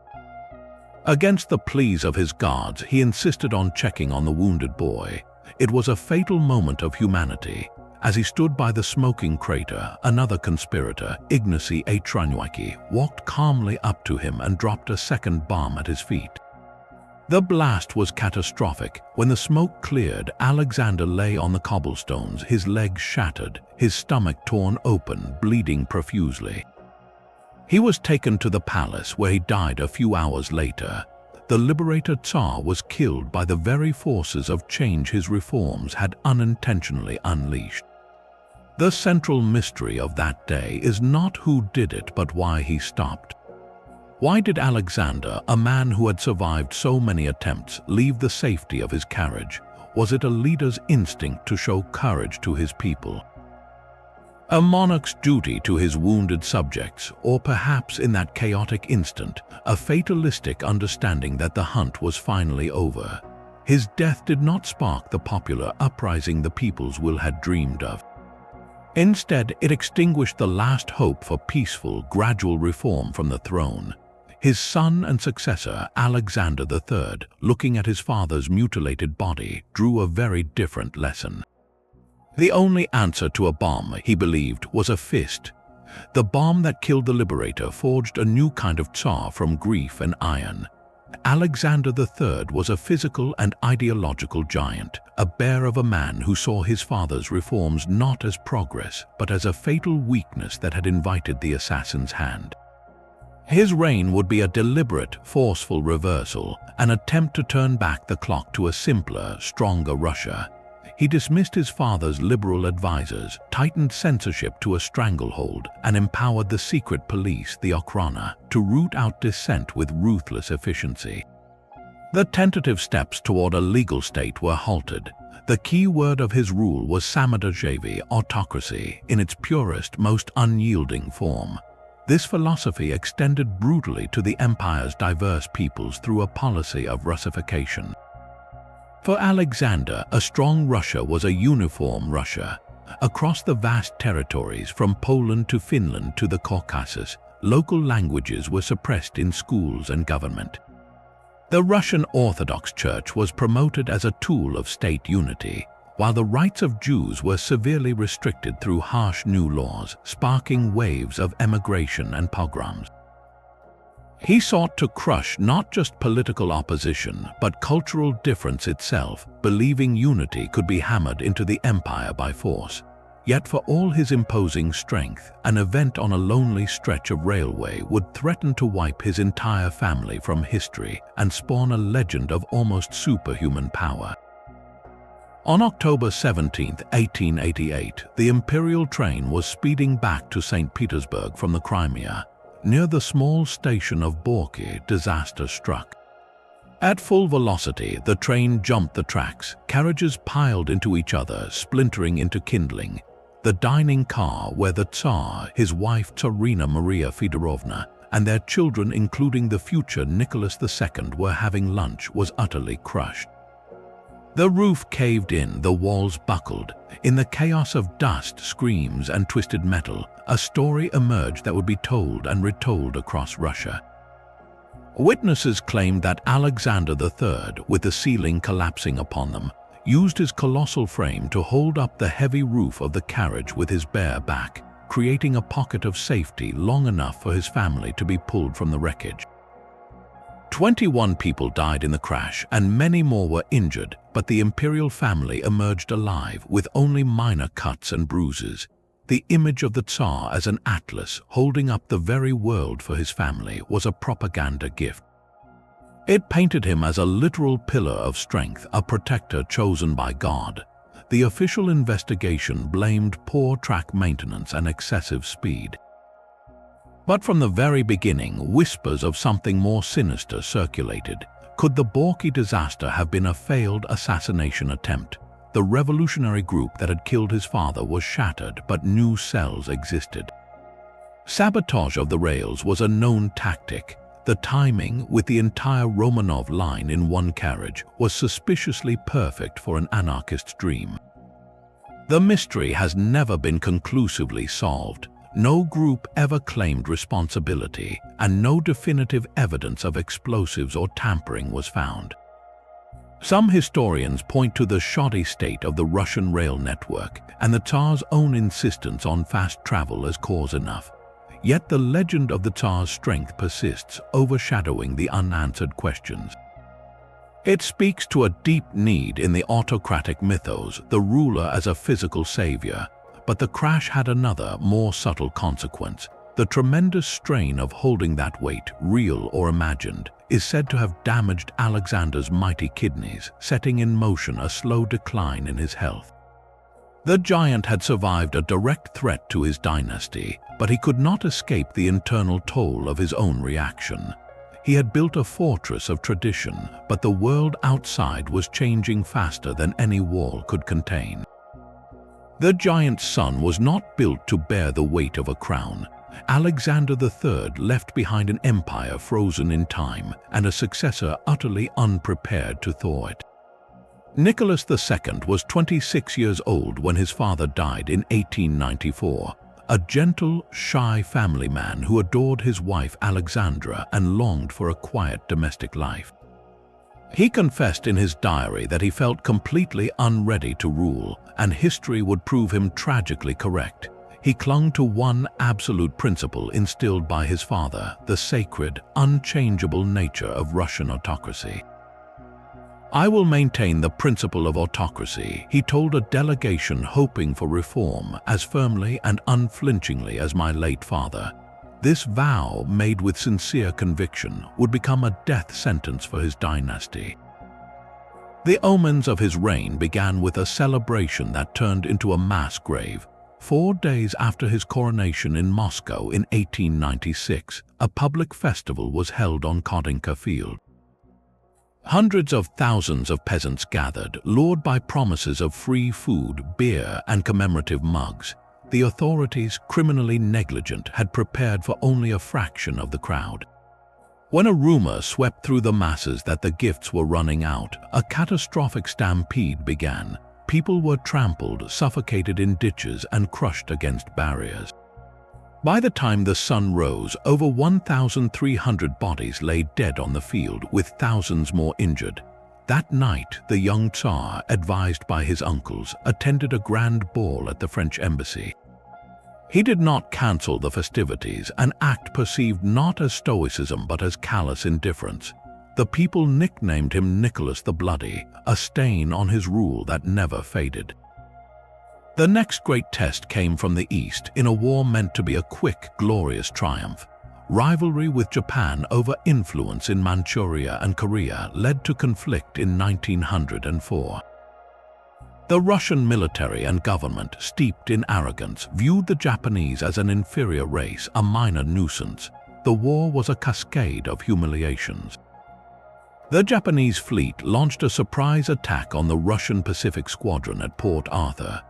Against the pleas of his guards, he insisted on checking on the wounded boy. It was a fatal moment of humanity. As he stood by the smoking crater, another conspirator, Ignacy Tranyaki, walked calmly up to him and dropped a second bomb at his feet. The blast was catastrophic. When the smoke cleared, Alexander lay on the cobblestones, his legs shattered, his stomach torn open, bleeding profusely. He was taken to the palace, where he died a few hours later. The liberator Tsar was killed by the very forces of change his reforms had unintentionally unleashed. The central mystery of that day is not who did it, but why he stopped. Why did Alexander, a man who had survived so many attempts, leave the safety of his carriage? Was it a leader's instinct to show courage to his people? A monarch's duty to his wounded subjects, or perhaps in that chaotic instant, a fatalistic understanding that the hunt was finally over? His death did not spark the popular uprising the people's will had dreamed of. Instead, it extinguished the last hope for peaceful, gradual reform from the throne. His son and successor, Alexander III, looking at his father's mutilated body, drew a very different lesson. The only answer to a bomb, he believed, was a fist. The bomb that killed the liberator forged a new kind of Tsar from grief and iron. Alexander III was a physical and ideological giant, a bear of a man who saw his father's reforms not as progress, but as a fatal weakness that had invited the assassin's hand. His reign would be a deliberate, forceful reversal, an attempt to turn back the clock to a simpler, stronger Russia. He dismissed his father's liberal advisors, tightened censorship to a stranglehold, and empowered the secret police, the Okhrana, to root out dissent with ruthless efficiency. The tentative steps toward a legal state were halted. The key word of his rule was samodarzhevy, autocracy, in its purest, most unyielding form. This philosophy extended brutally to the empire's diverse peoples through a policy of Russification. For Alexander, a strong Russia was a uniform Russia. Across the vast territories from Poland to Finland to the Caucasus, local languages were suppressed in schools and government. The Russian Orthodox Church was promoted as a tool of state unity, while the rights of Jews were severely restricted through harsh new laws, sparking waves of emigration and pogroms. He sought to crush not just political opposition, but cultural difference itself, believing unity could be hammered into the empire by force. Yet for all his imposing strength, an event on a lonely stretch of railway would threaten to wipe his entire family from history and spawn a legend of almost superhuman power. On October 17, 1888, the imperial train was speeding back to St. Petersburg from the Crimea. Near the small station of Borky, disaster struck. At full velocity, the train jumped the tracks. Carriages piled into each other, splintering into kindling. The dining car where the Tsar, his wife Tsarina Maria Fedorovna, and their children, including the future Nicholas II, were having lunch, was utterly crushed. The roof caved in, the walls buckled. In the chaos of dust, screams, and twisted metal, a story emerged that would be told and retold across Russia. Witnesses claimed that Alexander III, with the ceiling collapsing upon them, used his colossal frame to hold up the heavy roof of the carriage with his bare back, creating a pocket of safety long enough for his family to be pulled from the wreckage. 21 people died in the crash and many more were injured, but the imperial family emerged alive with only minor cuts and bruises. The image of the Tsar as an atlas holding up the very world for his family was a propaganda gift. It painted him as a literal pillar of strength, a protector chosen by God. The official investigation blamed poor track maintenance and excessive speed. But from the very beginning, whispers of something more sinister circulated. Could the Borky disaster have been a failed assassination attempt? The revolutionary group that had killed his father was shattered, but new cells existed. Sabotage of the rails was a known tactic. The timing, with the entire Romanov line in one carriage, was suspiciously perfect for an anarchist's dream. The mystery has never been conclusively solved. No group ever claimed responsibility, and no definitive evidence of explosives or tampering was found. Some historians point to the shoddy state of the Russian rail network and the Tsar's own insistence on fast travel as cause enough. Yet the legend of the Tsar's strength persists, overshadowing the unanswered questions. It speaks to a deep need in the autocratic mythos, the ruler as a physical savior. But the crash had another, more subtle consequence. The tremendous strain of holding that weight, real or imagined, is said to have damaged Alexander's mighty kidneys, setting in motion a slow decline in his health. The giant had survived a direct threat to his dynasty, but he could not escape the internal toll of his own reaction. He had built a fortress of tradition, but the world outside was changing faster than any wall could contain. The giant's son was not built to bear the weight of a crown. Alexander III left behind an empire frozen in time and a successor utterly unprepared to thaw it. Nicholas II was 26 years old when his father died in 1894, a gentle, shy family man who adored his wife Alexandra and longed for a quiet domestic life. He confessed in his diary that he felt completely unready to rule, and history would prove him tragically correct. He clung to one absolute principle instilled by his father, the sacred, unchangeable nature of Russian autocracy. "I will maintain the principle of autocracy," he told a delegation hoping for reform, "as firmly and unflinchingly as my late father." This vow, made with sincere conviction, would become a death sentence for his dynasty. The omens of his reign began with a celebration that turned into a mass grave. 4 days after his coronation in Moscow in 1896, a public festival was held on Kodinka Field. Hundreds of thousands of peasants gathered, lured by promises of free food, beer, and commemorative mugs. The authorities, criminally negligent, had prepared for only a fraction of the crowd. When a rumor swept through the masses that the gifts were running out, a catastrophic stampede began. People were trampled, suffocated in ditches, and crushed against barriers. By the time the sun rose, over 1,300 bodies lay dead on the field, with thousands more injured. That night, the young Tsar, advised by his uncles, attended a grand ball at the French embassy. He did not cancel the festivities, an act perceived not as stoicism but as callous indifference. The people nicknamed him Nicholas the Bloody, a stain on his rule that never faded. The next great test came from the East, in a war meant to be a quick, glorious triumph. Rivalry with Japan over influence in Manchuria and Korea led to conflict in 1904. The Russian military and government, steeped in arrogance, viewed the Japanese as an inferior race, a minor nuisance. The war was a cascade of humiliations. The Japanese fleet launched a surprise attack on the Russian Pacific Squadron at Port Arthur.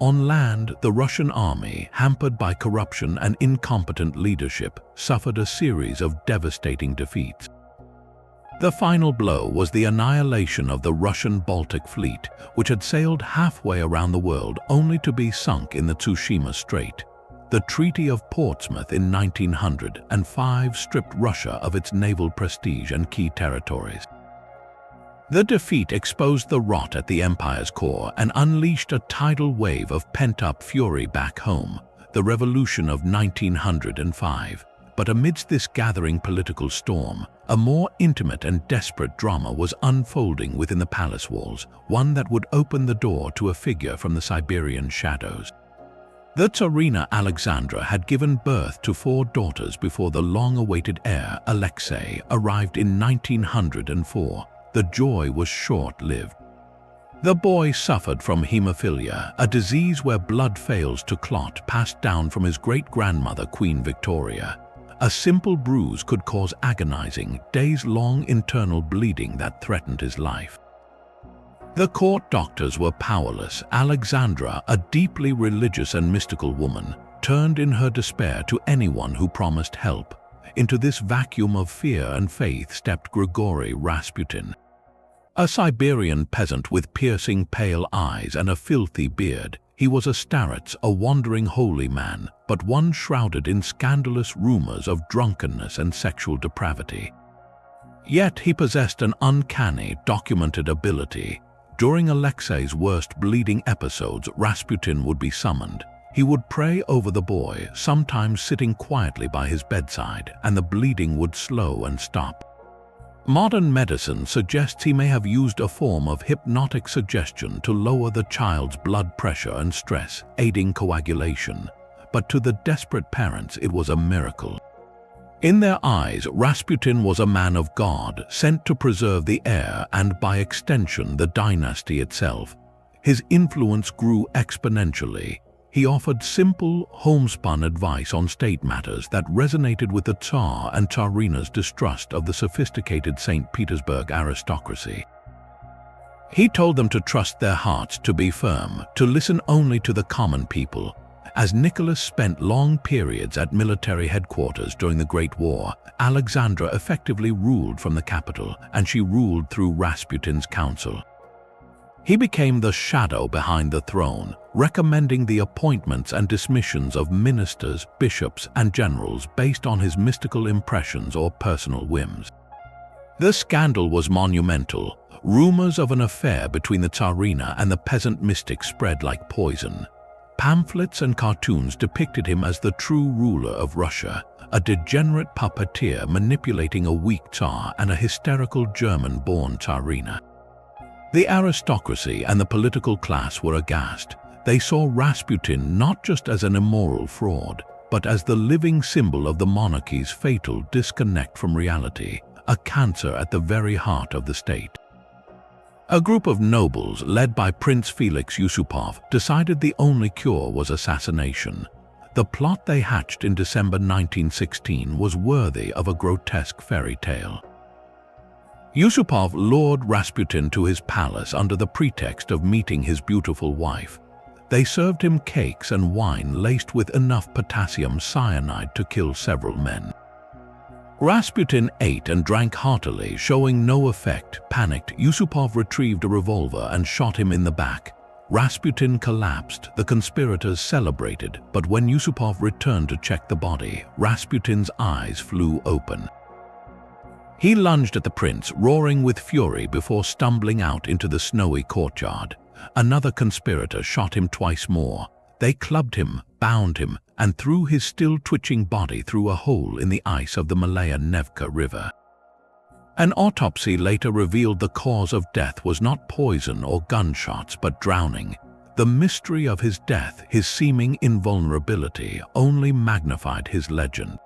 On land, the Russian army, hampered by corruption and incompetent leadership, suffered a series of devastating defeats. The final blow was the annihilation of the Russian Baltic Fleet, which had sailed halfway around the world only to be sunk in the Tsushima Strait. The Treaty of Portsmouth in 1905 stripped Russia of its naval prestige and key territories. The defeat exposed the rot at the empire's core and unleashed a tidal wave of pent-up fury back home, the Revolution of 1905. But amidst this gathering political storm, a more intimate and desperate drama was unfolding within the palace walls, one that would open the door to a figure from the Siberian shadows. The Tsarina Alexandra had given birth to 4 daughters before the long-awaited heir, Alexei, arrived in 1904. The joy was short-lived. The boy suffered from hemophilia, a disease where blood fails to clot, passed down from his great-grandmother Queen Victoria. A simple bruise could cause agonizing, days-long internal bleeding that threatened his life. The court doctors were powerless. Alexandra, a deeply religious and mystical woman, turned in her despair to anyone who promised help. Into this vacuum of fear and faith stepped Grigory Rasputin, a Siberian peasant with piercing pale eyes and a filthy beard. He was a starets, a wandering holy man, but one shrouded in scandalous rumors of drunkenness and sexual depravity. Yet he possessed an uncanny, documented ability. During Alexei's worst bleeding episodes, Rasputin would be summoned. He would pray over the boy, sometimes sitting quietly by his bedside, and the bleeding would slow and stop. Modern medicine suggests he may have used a form of hypnotic suggestion to lower the child's blood pressure and stress, aiding coagulation. But to the desperate parents, it was a miracle. In their eyes, Rasputin was a man of God, sent to preserve the heir and, by extension, the dynasty itself. His influence grew exponentially. He offered simple, homespun advice on state matters that resonated with the Tsar and Tsarina's distrust of the sophisticated St. Petersburg aristocracy. He told them to trust their hearts, to be firm, to listen only to the common people. As Nicholas spent long periods at military headquarters during the Great War, Alexandra effectively ruled from the capital, and she ruled through Rasputin's counsel. He became the shadow behind the throne, recommending the appointments and dismissions of ministers, bishops, and generals based on his mystical impressions or personal whims. The scandal was monumental. Rumors of an affair between the Tsarina and the peasant mystic spread like poison. Pamphlets and cartoons depicted him as the true ruler of Russia, a degenerate puppeteer manipulating a weak Tsar and a hysterical German-born Tsarina. The aristocracy and the political class were aghast. They saw Rasputin not just as an immoral fraud, but as the living symbol of the monarchy's fatal disconnect from reality, a cancer at the very heart of the state. A group of nobles, led by Prince Felix Yusupov, decided the only cure was assassination. The plot they hatched in December 1916 was worthy of a grotesque fairy tale. Yusupov lured Rasputin to his palace under the pretext of meeting his beautiful wife. They served him cakes and wine laced with enough potassium cyanide to kill several men. Rasputin ate and drank heartily, showing no effect. Panicked, Yusupov retrieved a revolver and shot him in the back. Rasputin collapsed. The conspirators celebrated, but when Yusupov returned to check the body, Rasputin's eyes flew open. He lunged at the prince, roaring with fury before stumbling out into the snowy courtyard. Another conspirator shot him twice more. They clubbed him, bound him, and threw his still-twitching body through a hole in the ice of the Malaya Nevka River. An autopsy later revealed the cause of death was not poison or gunshots, but drowning. The mystery of his death, his seeming invulnerability, only magnified his legend.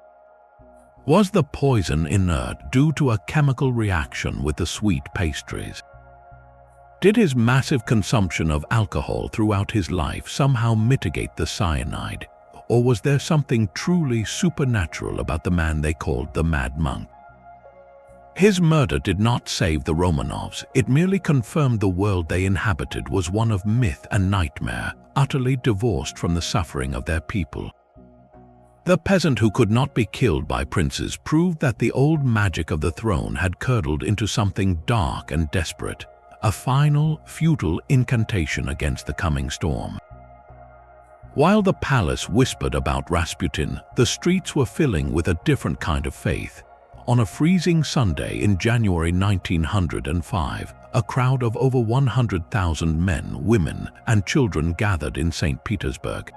Was the poison inert due to a chemical reaction with the sweet pastries? Did his massive consumption of alcohol throughout his life somehow mitigate the cyanide? Or was there something truly supernatural about the man they called the Mad Monk? His murder did not save the Romanovs. It merely confirmed the world they inhabited was one of myth and nightmare, utterly divorced from the suffering of their people. The peasant who could not be killed by princes proved that the old magic of the throne had curdled into something dark and desperate, a final, futile incantation against the coming storm. While the palace whispered about Rasputin, the streets were filling with a different kind of faith. On a freezing Sunday in January 1905, a crowd of over 100,000 men, women, and children gathered in St. Petersburg.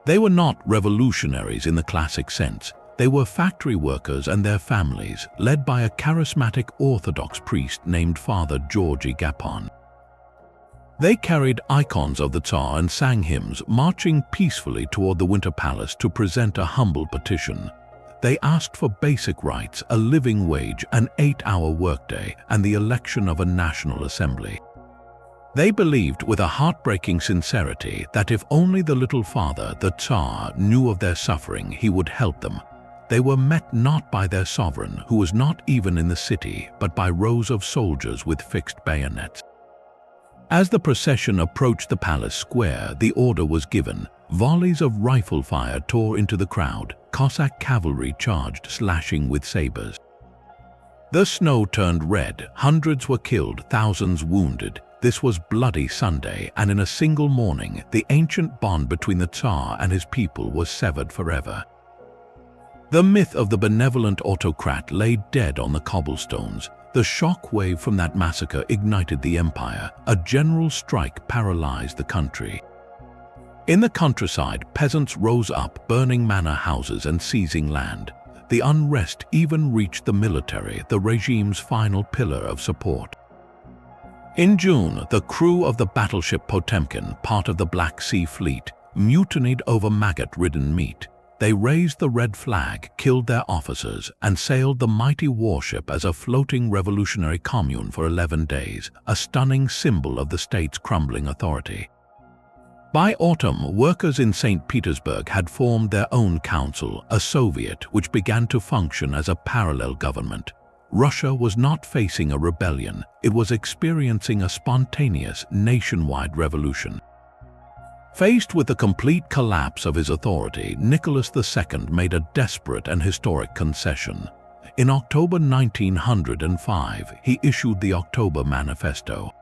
They were not revolutionaries in the classic sense. They were factory workers and their families, led by a charismatic Orthodox priest named Father Georgy Gapon. They carried icons of the Tsar and sang hymns, marching peacefully toward the Winter Palace to present a humble petition. They asked for basic rights, a living wage, an 8-hour workday, and the election of a national assembly. They believed with a heartbreaking sincerity that if only the little father, the Tsar, knew of their suffering, he would help them. They were met not by their sovereign, who was not even in the city, but by rows of soldiers with fixed bayonets. As the procession approached the palace square, the order was given. Volleys of rifle fire tore into the crowd. Cossack cavalry charged, slashing with sabers. The snow turned red. Hundreds were killed, thousands wounded. This was Bloody Sunday, and in a single morning, the ancient bond between the Tsar and his people was severed forever. The myth of the benevolent autocrat lay dead on the cobblestones. The shock wave from that massacre ignited the empire. A general strike paralyzed the country. In the countryside, peasants rose up, burning manor houses and seizing land. The unrest even reached the military, the regime's final pillar of support. In June, the crew of the battleship Potemkin, part of the Black Sea Fleet, mutinied over maggot-ridden meat. They raised the red flag, killed their officers, and sailed the mighty warship as a floating revolutionary commune for 11 days, a stunning symbol of the state's crumbling authority. By autumn, workers in St. Petersburg had formed their own council, a Soviet, which began to function as a parallel government. Russia was not facing a rebellion, it was experiencing a spontaneous, nationwide revolution. Faced with the complete collapse of his authority, Nicholas II made a desperate and historic concession. In October 1905, he issued the October Manifesto.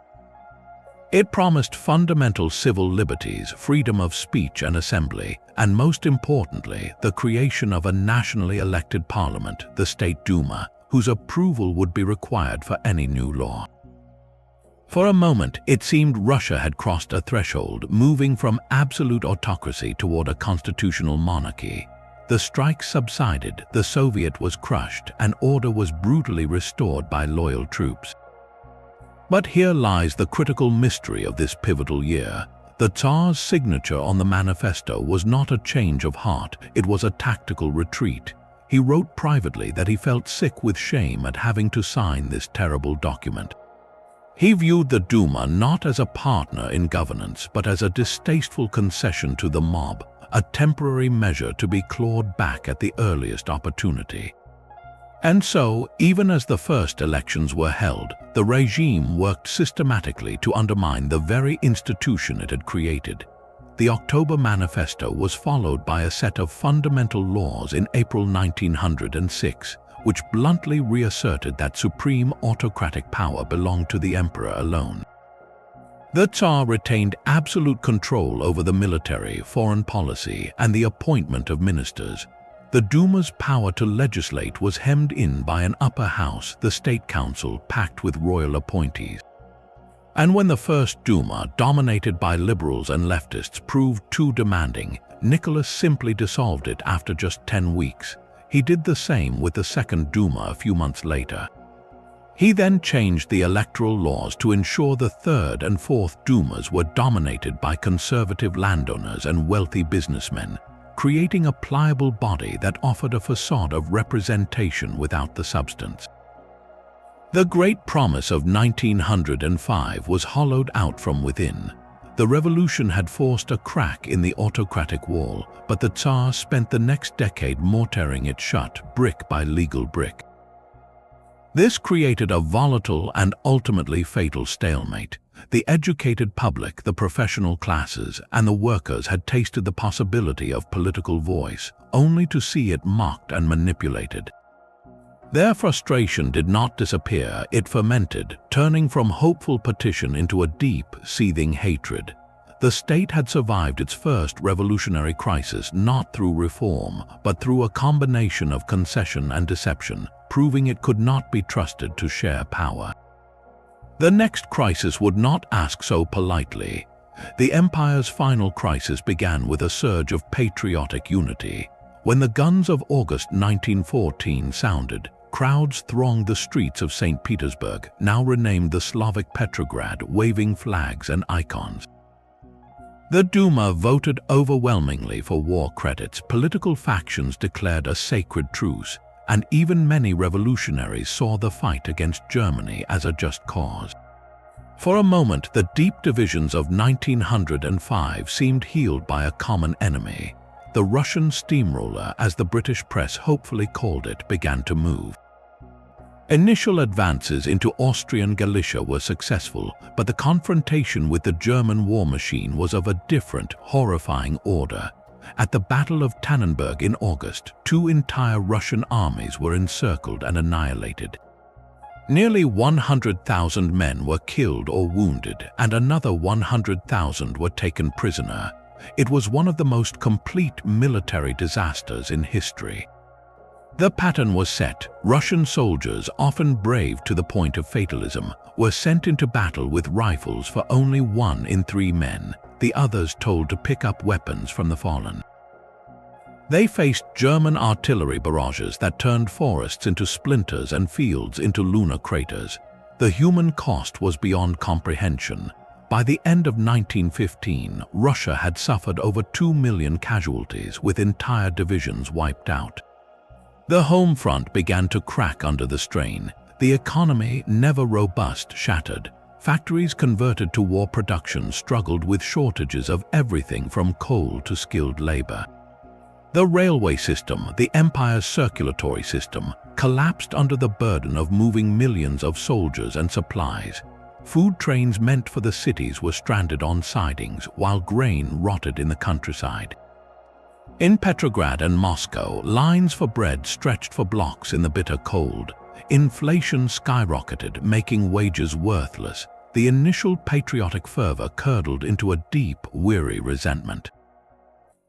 It promised fundamental civil liberties, freedom of speech and assembly, and most importantly, the creation of a nationally elected parliament, the State Duma, whose approval would be required for any new law. For a moment, it seemed Russia had crossed a threshold, moving from absolute autocracy toward a constitutional monarchy. The strikes subsided, the Soviet was crushed, and order was brutally restored by loyal troops. But here lies the critical mystery of this pivotal year. The Tsar's signature on the manifesto was not a change of heart, it was a tactical retreat. He wrote privately that he felt sick with shame at having to sign this terrible document. He viewed the Duma not as a partner in governance, but as a distasteful concession to the mob, a temporary measure to be clawed back at the earliest opportunity. And so, even as the first elections were held, the regime worked systematically to undermine the very institution it had created. The October Manifesto was followed by a set of fundamental laws in April 1906, which bluntly reasserted that supreme autocratic power belonged to the emperor alone. The Tsar retained absolute control over the military, foreign policy, and the appointment of ministers. The Duma's power to legislate was hemmed in by an upper house, the State Council, packed with royal appointees. And when the first Duma, dominated by liberals and leftists, proved too demanding, Nicholas simply dissolved it after just 10 weeks. He did the same with the second Duma a few months later. He then changed the electoral laws to ensure the third and fourth Dumas were dominated by conservative landowners and wealthy businessmen, creating a pliable body that offered a facade of representation without the substance. The great promise of 1905 was hollowed out from within. The revolution had forced a crack in the autocratic wall, but the Tsar spent the next decade mortaring it shut, brick by legal brick. This created a volatile and ultimately fatal stalemate. The educated public, the professional classes, and the workers had tasted the possibility of political voice, only to see it mocked and manipulated. Their frustration did not disappear, it fermented, turning from hopeful petition into a deep, seething hatred. The state had survived its first revolutionary crisis not through reform, but through a combination of concession and deception, proving it could not be trusted to share power. The next crisis would not ask so politely. The empire's final crisis began with a surge of patriotic unity. When the guns of August 1914 sounded, crowds thronged the streets of St. Petersburg, now renamed the Slavic Petrograd, waving flags and icons. The Duma voted overwhelmingly for war credits, political factions declared a sacred truce, and even many revolutionaries saw the fight against Germany as a just cause. For a moment, the deep divisions of 1905 seemed healed by a common enemy. The Russian steamroller, as the British press hopefully called it, began to move. Initial advances into Austrian Galicia were successful, but the confrontation with the German war machine was of a different, horrifying order. At the Battle of Tannenberg in August, two entire Russian armies were encircled and annihilated. Nearly 100,000 men were killed or wounded, and another 100,000 were taken prisoner. It was one of the most complete military disasters in history. The pattern was set. Russian soldiers, often brave to the point of fatalism, were sent into battle with rifles for only 1 in 3 men, the others told to pick up weapons from the fallen. They faced German artillery barrages that turned forests into splinters and fields into lunar craters. The human cost was beyond comprehension. By the end of 1915, Russia had suffered over 2 million casualties, with entire divisions wiped out. The home front began to crack under the strain. The economy, never robust, shattered. Factories converted to war production struggled with shortages of everything from coal to skilled labor. The railway system, the empire's circulatory system, collapsed under the burden of moving millions of soldiers and supplies. Food trains meant for the cities were stranded on sidings, while grain rotted in the countryside. In Petrograd and Moscow, lines for bread stretched for blocks in the bitter cold. Inflation skyrocketed, making wages worthless. the initial patriotic fervor curdled into a deep, weary resentment.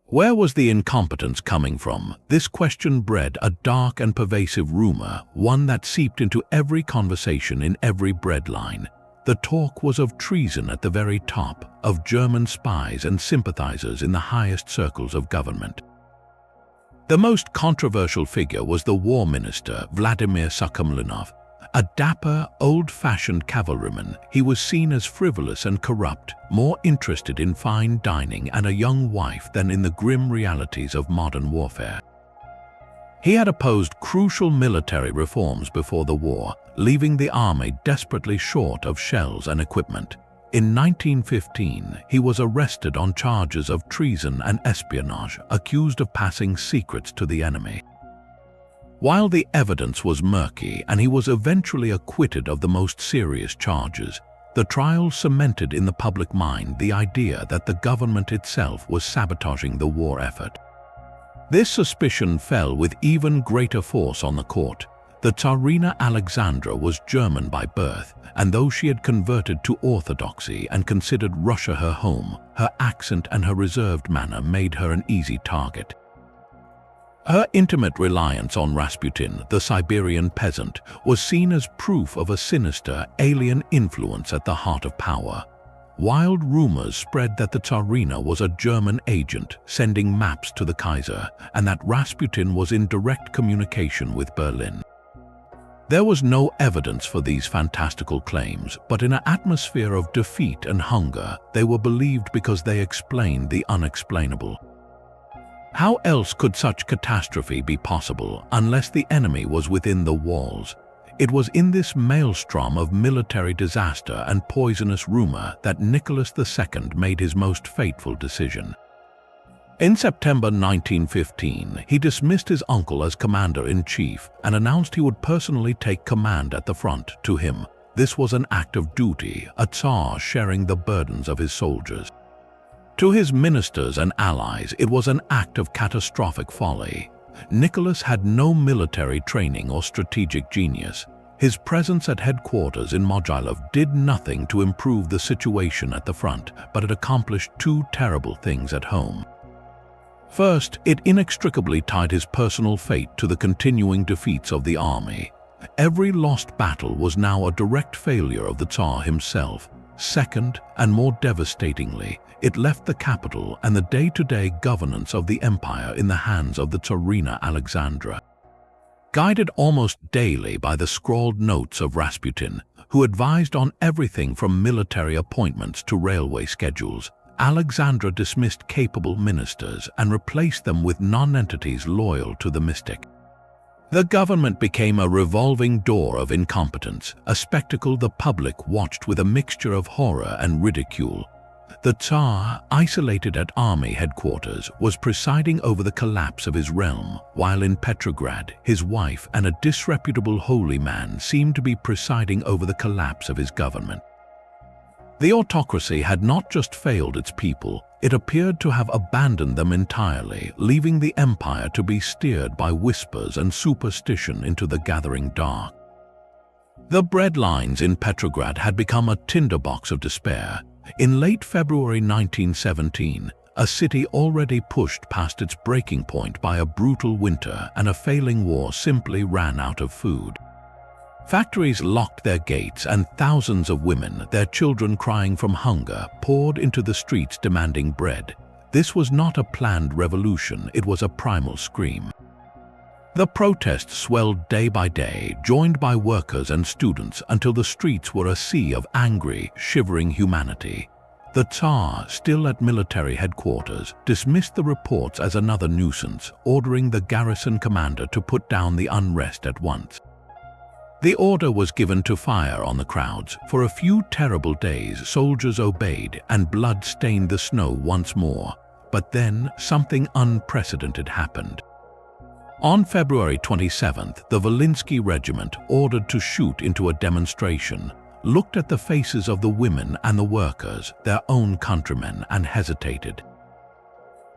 Where was the incompetence coming from? This question bred a dark and pervasive rumor, one that seeped into every conversation in every breadline. The talk was of treason at the very top, of German spies and sympathizers in the highest circles of government. The most controversial figure was the war minister, Vladimir Sukhomlinov. A dapper, old-fashioned cavalryman, he was seen as frivolous and corrupt, more interested in fine dining and a young wife than in the grim realities of modern warfare. He had opposed crucial military reforms before the war, leaving the army desperately short of shells and equipment. In 1915, he was arrested on charges of treason and espionage, accused of passing secrets to the enemy. While the evidence was murky and he was eventually acquitted of the most serious charges, the trial cemented in the public mind the idea that the government itself was sabotaging the war effort. This suspicion fell with even greater force on the court. The Tsarina Alexandra was German by birth, and though she had converted to Orthodoxy and considered Russia her home, her accent and her reserved manner made her an easy target. Her intimate reliance on Rasputin, the Siberian peasant, was seen as proof of a sinister, alien influence at the heart of power. Wild rumors spread that the Tsarina was a German agent sending maps to the Kaiser, and that Rasputin was in direct communication with Berlin. There was no evidence for these fantastical claims, but in an atmosphere of defeat and hunger, they were believed because they explained the unexplainable. How else could such catastrophe be possible unless the enemy was within the walls? It was in this maelstrom of military disaster and poisonous rumor that Nicholas II made his most fateful decision. In September 1915, he dismissed his uncle as commander-in-chief and announced he would personally take command at the front. To him, this was an act of duty, a Tsar sharing the burdens of his soldiers. To his ministers and allies, it was an act of catastrophic folly. Nicholas had no military training or strategic genius. His presence at headquarters in Mogilov did nothing to improve the situation at the front, but it accomplished two terrible things at home. First, it inextricably tied his personal fate to the continuing defeats of the army. Every lost battle was now a direct failure of the Tsar himself. Second, and more devastatingly, it left the capital and the day-to-day governance of the empire in the hands of the Tsarina Alexandra. Guided almost daily by the scrawled notes of Rasputin, who advised on everything from military appointments to railway schedules, Alexandra dismissed capable ministers and replaced them with non-entities loyal to the mystic. The government became a revolving door of incompetence, a spectacle the public watched with a mixture of horror and ridicule. The Tsar, isolated at army headquarters, was presiding over the collapse of his realm, while in Petrograd, his wife and a disreputable holy man seemed to be presiding over the collapse of his government. The autocracy had not just failed its people, it appeared to have abandoned them entirely, leaving the empire to be steered by whispers and superstition into the gathering dark. The breadlines in Petrograd had become a tinderbox of despair. In late February 1917, a city already pushed past its breaking point by a brutal winter and a failing war simply ran out of food. Factories locked their gates and thousands of women, their children crying from hunger, poured into the streets demanding bread. This was not a planned revolution, it was a primal scream. The protests swelled day by day, joined by workers and students until the streets were a sea of angry, shivering humanity. The Tsar, still at military headquarters, dismissed the reports as another nuisance, ordering the garrison commander to put down the unrest at once. The order was given to fire on the crowds. For a few terrible days, soldiers obeyed and blood stained the snow once more. But then something unprecedented happened. On February 27th, the Volinsky regiment, ordered to shoot into a demonstration, looked at the faces of the women and the workers, their own countrymen, and hesitated.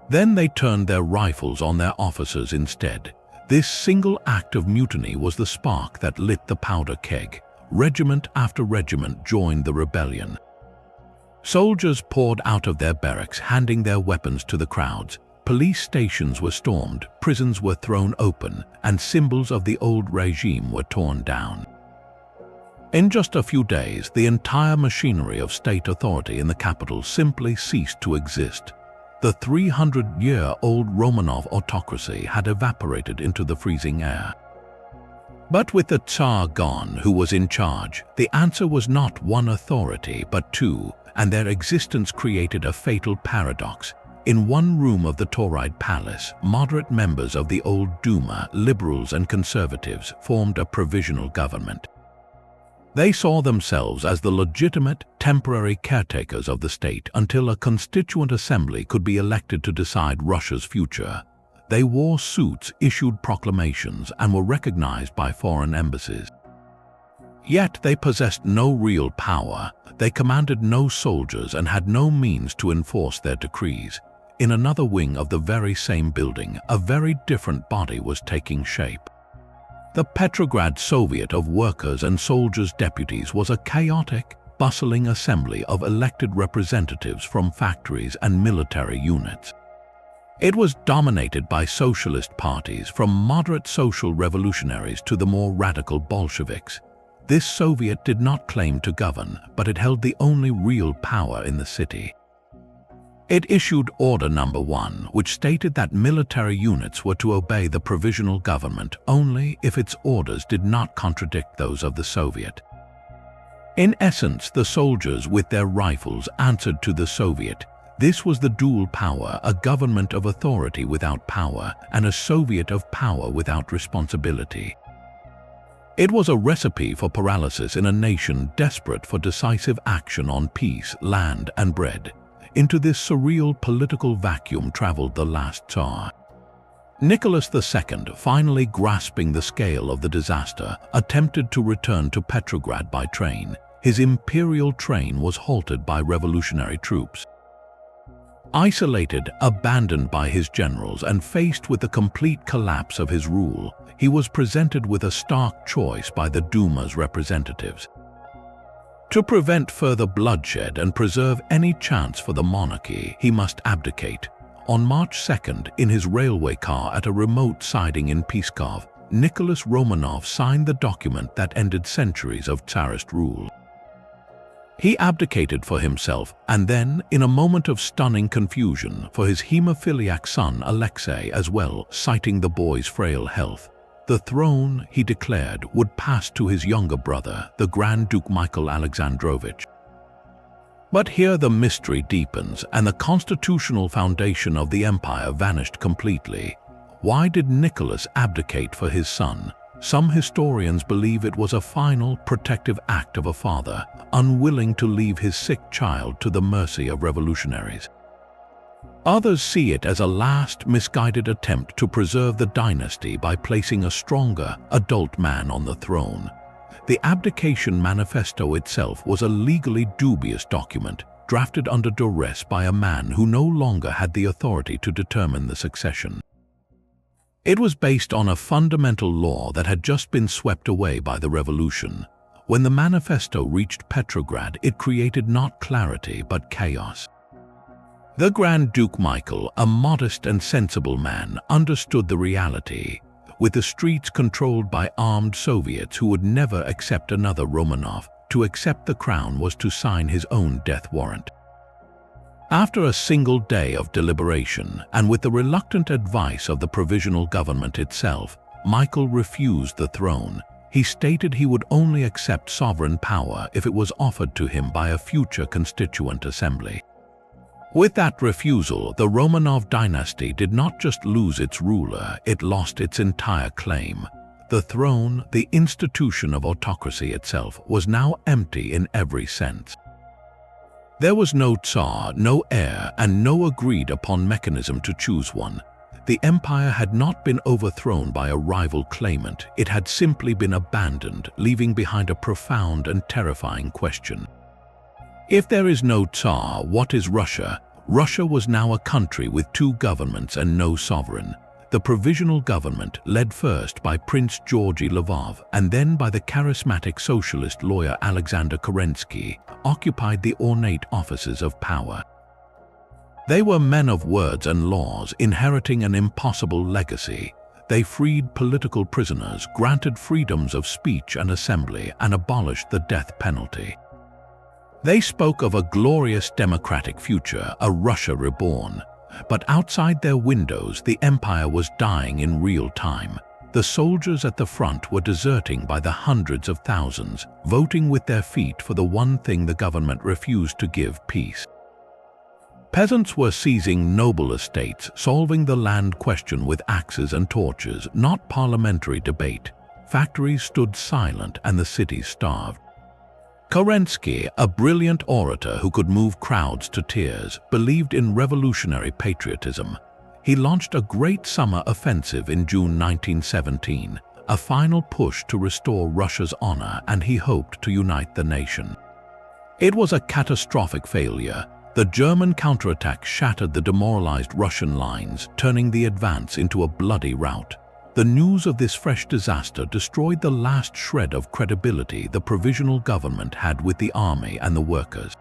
Then they turned their rifles on their officers instead. This single act of mutiny was the spark that lit the powder keg. regiment after regiment joined the rebellion. Soldiers poured out of their barracks, handing their weapons to the crowds. Police stations were stormed, prisons were thrown open, and symbols of the old regime were torn down. In just a few days, the entire machinery of state authority in the capital simply ceased to exist. The 300-year-old Romanov autocracy had evaporated into the freezing air. But with the Tsar gone, who was in charge, the answer was not one authority but two, and their existence created a fatal paradox. In one room of the Tauride palace, moderate members of the old Duma, liberals and conservatives, formed a provisional government. They saw themselves as the legitimate, temporary caretakers of the state until a constituent assembly could be elected to decide Russia's future. They wore suits, issued proclamations, and were recognized by foreign embassies. Yet they possessed no real power, they commanded no soldiers and had no means to enforce their decrees. In another wing of the very same building, a very different body was taking shape. The Petrograd Soviet of Workers' and Soldiers' Deputies was a chaotic, bustling assembly of elected representatives from factories and military units. It was dominated by socialist parties, from moderate social revolutionaries to the more radical Bolsheviks. This Soviet did not claim to govern, but it held the only real power in the city. It issued Order No. 1, which stated that military units were to obey the provisional government only if its orders did not contradict those of the Soviet. In essence, the soldiers with their rifles answered to the Soviet. This was the dual power, a government of authority without power, and a Soviet of power without responsibility. It was a recipe for paralysis in a nation desperate for decisive action on peace, land, and bread. Into this surreal political vacuum traveled the last Tsar. Nicholas II, finally grasping the scale of the disaster, attempted to return to Petrograd by train. His imperial train was halted by revolutionary troops. Isolated, abandoned by his generals, and faced with the complete collapse of his rule, he was presented with a stark choice by the Duma's representatives. To prevent further bloodshed and preserve any chance for the monarchy, he must abdicate. On March 2nd, in his railway car at a remote siding in Pskov, Nicholas Romanov signed the document that ended centuries of Tsarist rule. He abdicated for himself and then, in a moment of stunning confusion, for his hemophiliac son Alexei as well, citing the boy's frail health. The throne, he declared, would pass to his younger brother, the Grand Duke Michael Alexandrovich. But here the mystery deepens, and the constitutional foundation of the empire vanished completely. Why did Nicholas abdicate for his son? Some historians believe it was a final, protective act of a father, unwilling to leave his sick child to the mercy of revolutionaries. Others see it as a last, misguided attempt to preserve the dynasty by placing a stronger, adult man on the throne. The abdication manifesto itself was a legally dubious document, drafted under duress by a man who no longer had the authority to determine the succession. It was based on a fundamental law that had just been swept away by the revolution. When the manifesto reached Petrograd, it created not clarity but chaos. The Grand Duke Michael, a modest and sensible man, understood the reality. With the streets controlled by armed Soviets who would never accept another Romanov, to accept the crown was to sign his own death warrant. After a single day of deliberation, and with the reluctant advice of the provisional government itself, Michael refused the throne. He stated he would only accept sovereign power if it was offered to him by a future constituent assembly. With that refusal, the Romanov dynasty did not just lose its ruler, it lost its entire claim. The throne, the institution of autocracy itself, was now empty in every sense. There was no Tsar, no heir, and no agreed-upon mechanism to choose one. The empire had not been overthrown by a rival claimant, it had simply been abandoned, leaving behind a profound and terrifying question. If there is no Tsar, what is Russia? Russia was now a country with two governments and no sovereign. the provisional government, led first by Prince Georgy Lvov and then by the charismatic socialist lawyer Alexander Kerensky, occupied the ornate offices of power. They were men of words and laws, inheriting an impossible legacy. They freed political prisoners, granted freedoms of speech and assembly, and abolished the death penalty. They spoke of a glorious democratic future, a Russia reborn. But outside their windows, the empire was dying in real time. The soldiers at the front were deserting by the hundreds of thousands, voting with their feet for the one thing the government refused to give: peace. Peasants were seizing noble estates, solving the land question with axes and torches, not parliamentary debate. Factories stood silent and the cities starved. Kerensky, a brilliant orator who could move crowds to tears, believed in revolutionary patriotism. He launched a great summer offensive in June 1917, a final push to restore Russia's honor, and he hoped to unite the nation. It was a catastrophic failure. The German counterattack shattered the demoralized Russian lines, turning the advance into a bloody rout. The news of this fresh disaster destroyed the last shred of credibility the provisional government had with the army and the workers.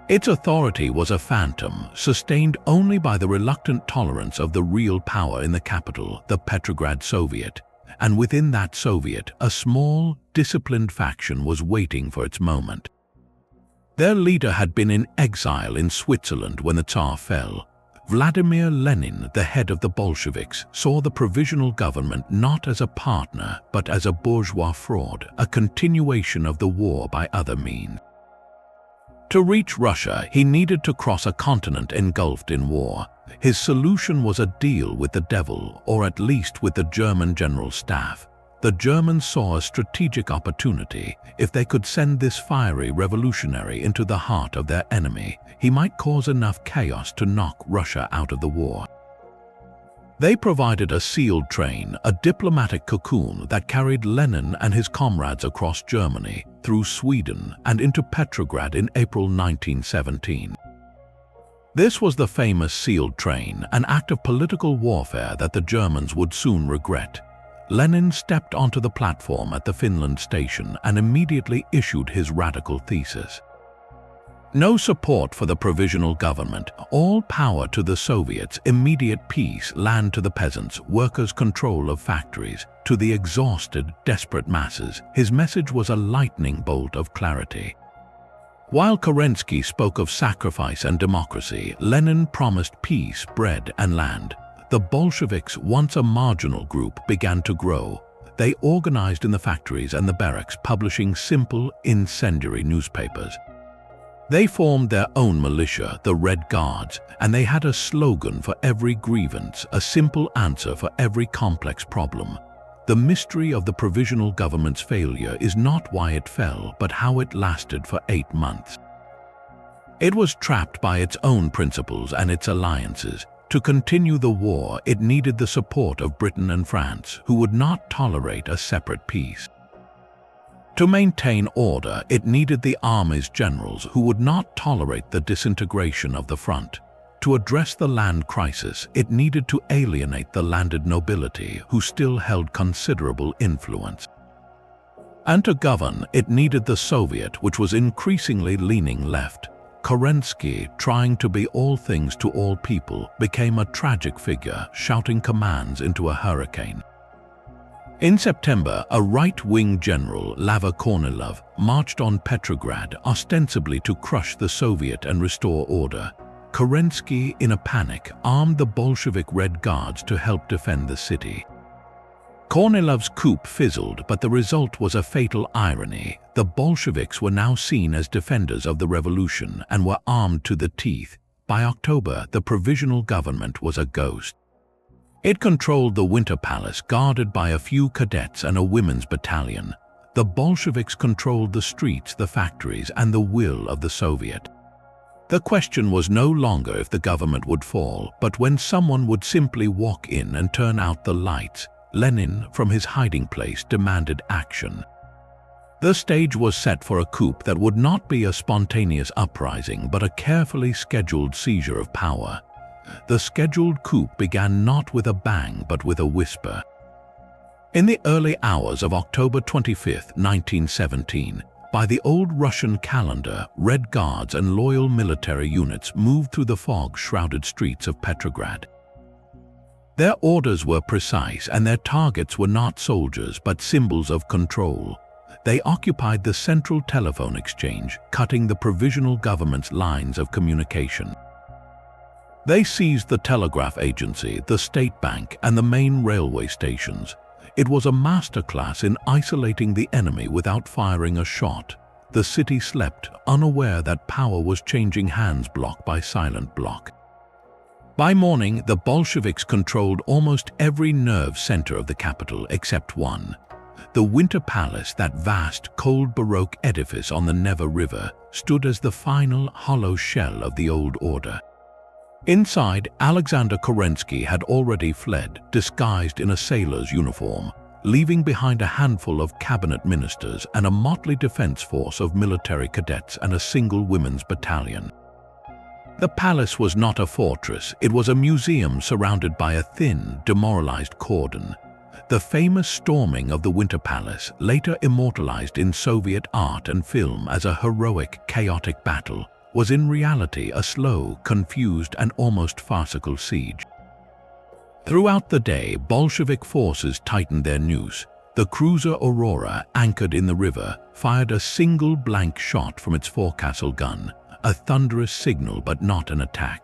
Its authority was a phantom, sustained only by the reluctant tolerance of the real power in the capital, the Petrograd Soviet. And within that Soviet, a small, disciplined faction was waiting for its moment. Their leader had been in exile in Switzerland when the Tsar fell. Vladimir Lenin, the head of the Bolsheviks, saw the provisional government not as a partner but as a bourgeois fraud, a continuation of the war by other means. To reach Russia, he needed to cross a continent engulfed in war. His solution was a deal with the devil, or at least with the German General Staff. The Germans saw a strategic opportunity. If they could send this fiery revolutionary into the heart of their enemy, he might cause enough chaos to knock Russia out of the war. They provided a sealed train, a diplomatic cocoon that carried Lenin and his comrades across Germany, through Sweden, and into Petrograd in April 1917. This was the famous sealed train, an act of political warfare that the Germans would soon regret. Lenin stepped onto the platform at the Finland station and immediately issued his radical thesis. No support for the provisional government, all power to the Soviets, immediate peace, land to the peasants, workers' control of factories, to the exhausted, desperate masses. His message was a lightning bolt of clarity. While Kerensky spoke of sacrifice and democracy, Lenin promised peace, bread, and land. The Bolsheviks, once a marginal group, began to grow. They organized in the factories and the barracks, publishing simple, incendiary newspapers. They formed their own militia, the Red Guards, and they had a slogan for every grievance, a simple answer for every complex problem. The mystery of the provisional government's failure is not why it fell, but how it lasted for 8 months. It was trapped by its own principles and its alliances. To continue the war, it needed the support of Britain and France, who would not tolerate a separate peace. To maintain order, it needed the army's generals, who would not tolerate the disintegration of the front. To address the land crisis, it needed to alienate the landed nobility, who still held considerable influence. And to govern, it needed the Soviet, which was increasingly leaning left. Kerensky, trying to be all things to all people, became a tragic figure, shouting commands into a hurricane. In September, a right-wing general, Lava Kornilov, marched on Petrograd, ostensibly to crush the Soviet and restore order. Kerensky, in a panic, armed the Bolshevik Red Guards to help defend the city. Kornilov's coup fizzled, but the result was a fatal irony. The Bolsheviks were now seen as defenders of the revolution and were armed to the teeth. By October, the provisional government was a ghost. It controlled the Winter Palace, guarded by a few cadets and a women's battalion. The Bolsheviks controlled the streets, the factories, and the will of the Soviet. The question was no longer if the government would fall, but when someone would simply walk in and turn out the lights. Lenin, from his hiding place, demanded action. The stage was set for a coup that would not be a spontaneous uprising, but a carefully scheduled seizure of power. The scheduled coup began not with a bang but with a whisper. In the early hours of October 25, 1917, by the old Russian calendar, Red Guards and loyal military units moved through the fog-shrouded streets of Petrograd. Their orders were precise, and their targets were not soldiers but symbols of control. They occupied the central telephone exchange, cutting the provisional government's lines of communication. They seized the telegraph agency, the state bank, and the main railway stations. It was a masterclass in isolating the enemy without firing a shot. The city slept, unaware that power was changing hands block by silent block. By morning, the Bolsheviks controlled almost every nerve center of the capital except one. The Winter Palace, that vast, cold Baroque edifice on the Neva River, stood as the final, hollow shell of the old order. Inside, Alexander Kerensky had already fled, disguised in a sailor's uniform, leaving behind a handful of cabinet ministers and a motley defense force of military cadets and a single women's battalion. The palace was not a fortress, it was a museum surrounded by a thin, demoralized cordon. The famous storming of the Winter Palace, later immortalized in Soviet art and film as a heroic, chaotic battle, was in reality a slow, confused, and almost farcical siege. Throughout the day, Bolshevik forces tightened their noose. The cruiser Aurora, anchored in the river, fired a single blank shot from its forecastle gun, a thunderous signal but not an attack.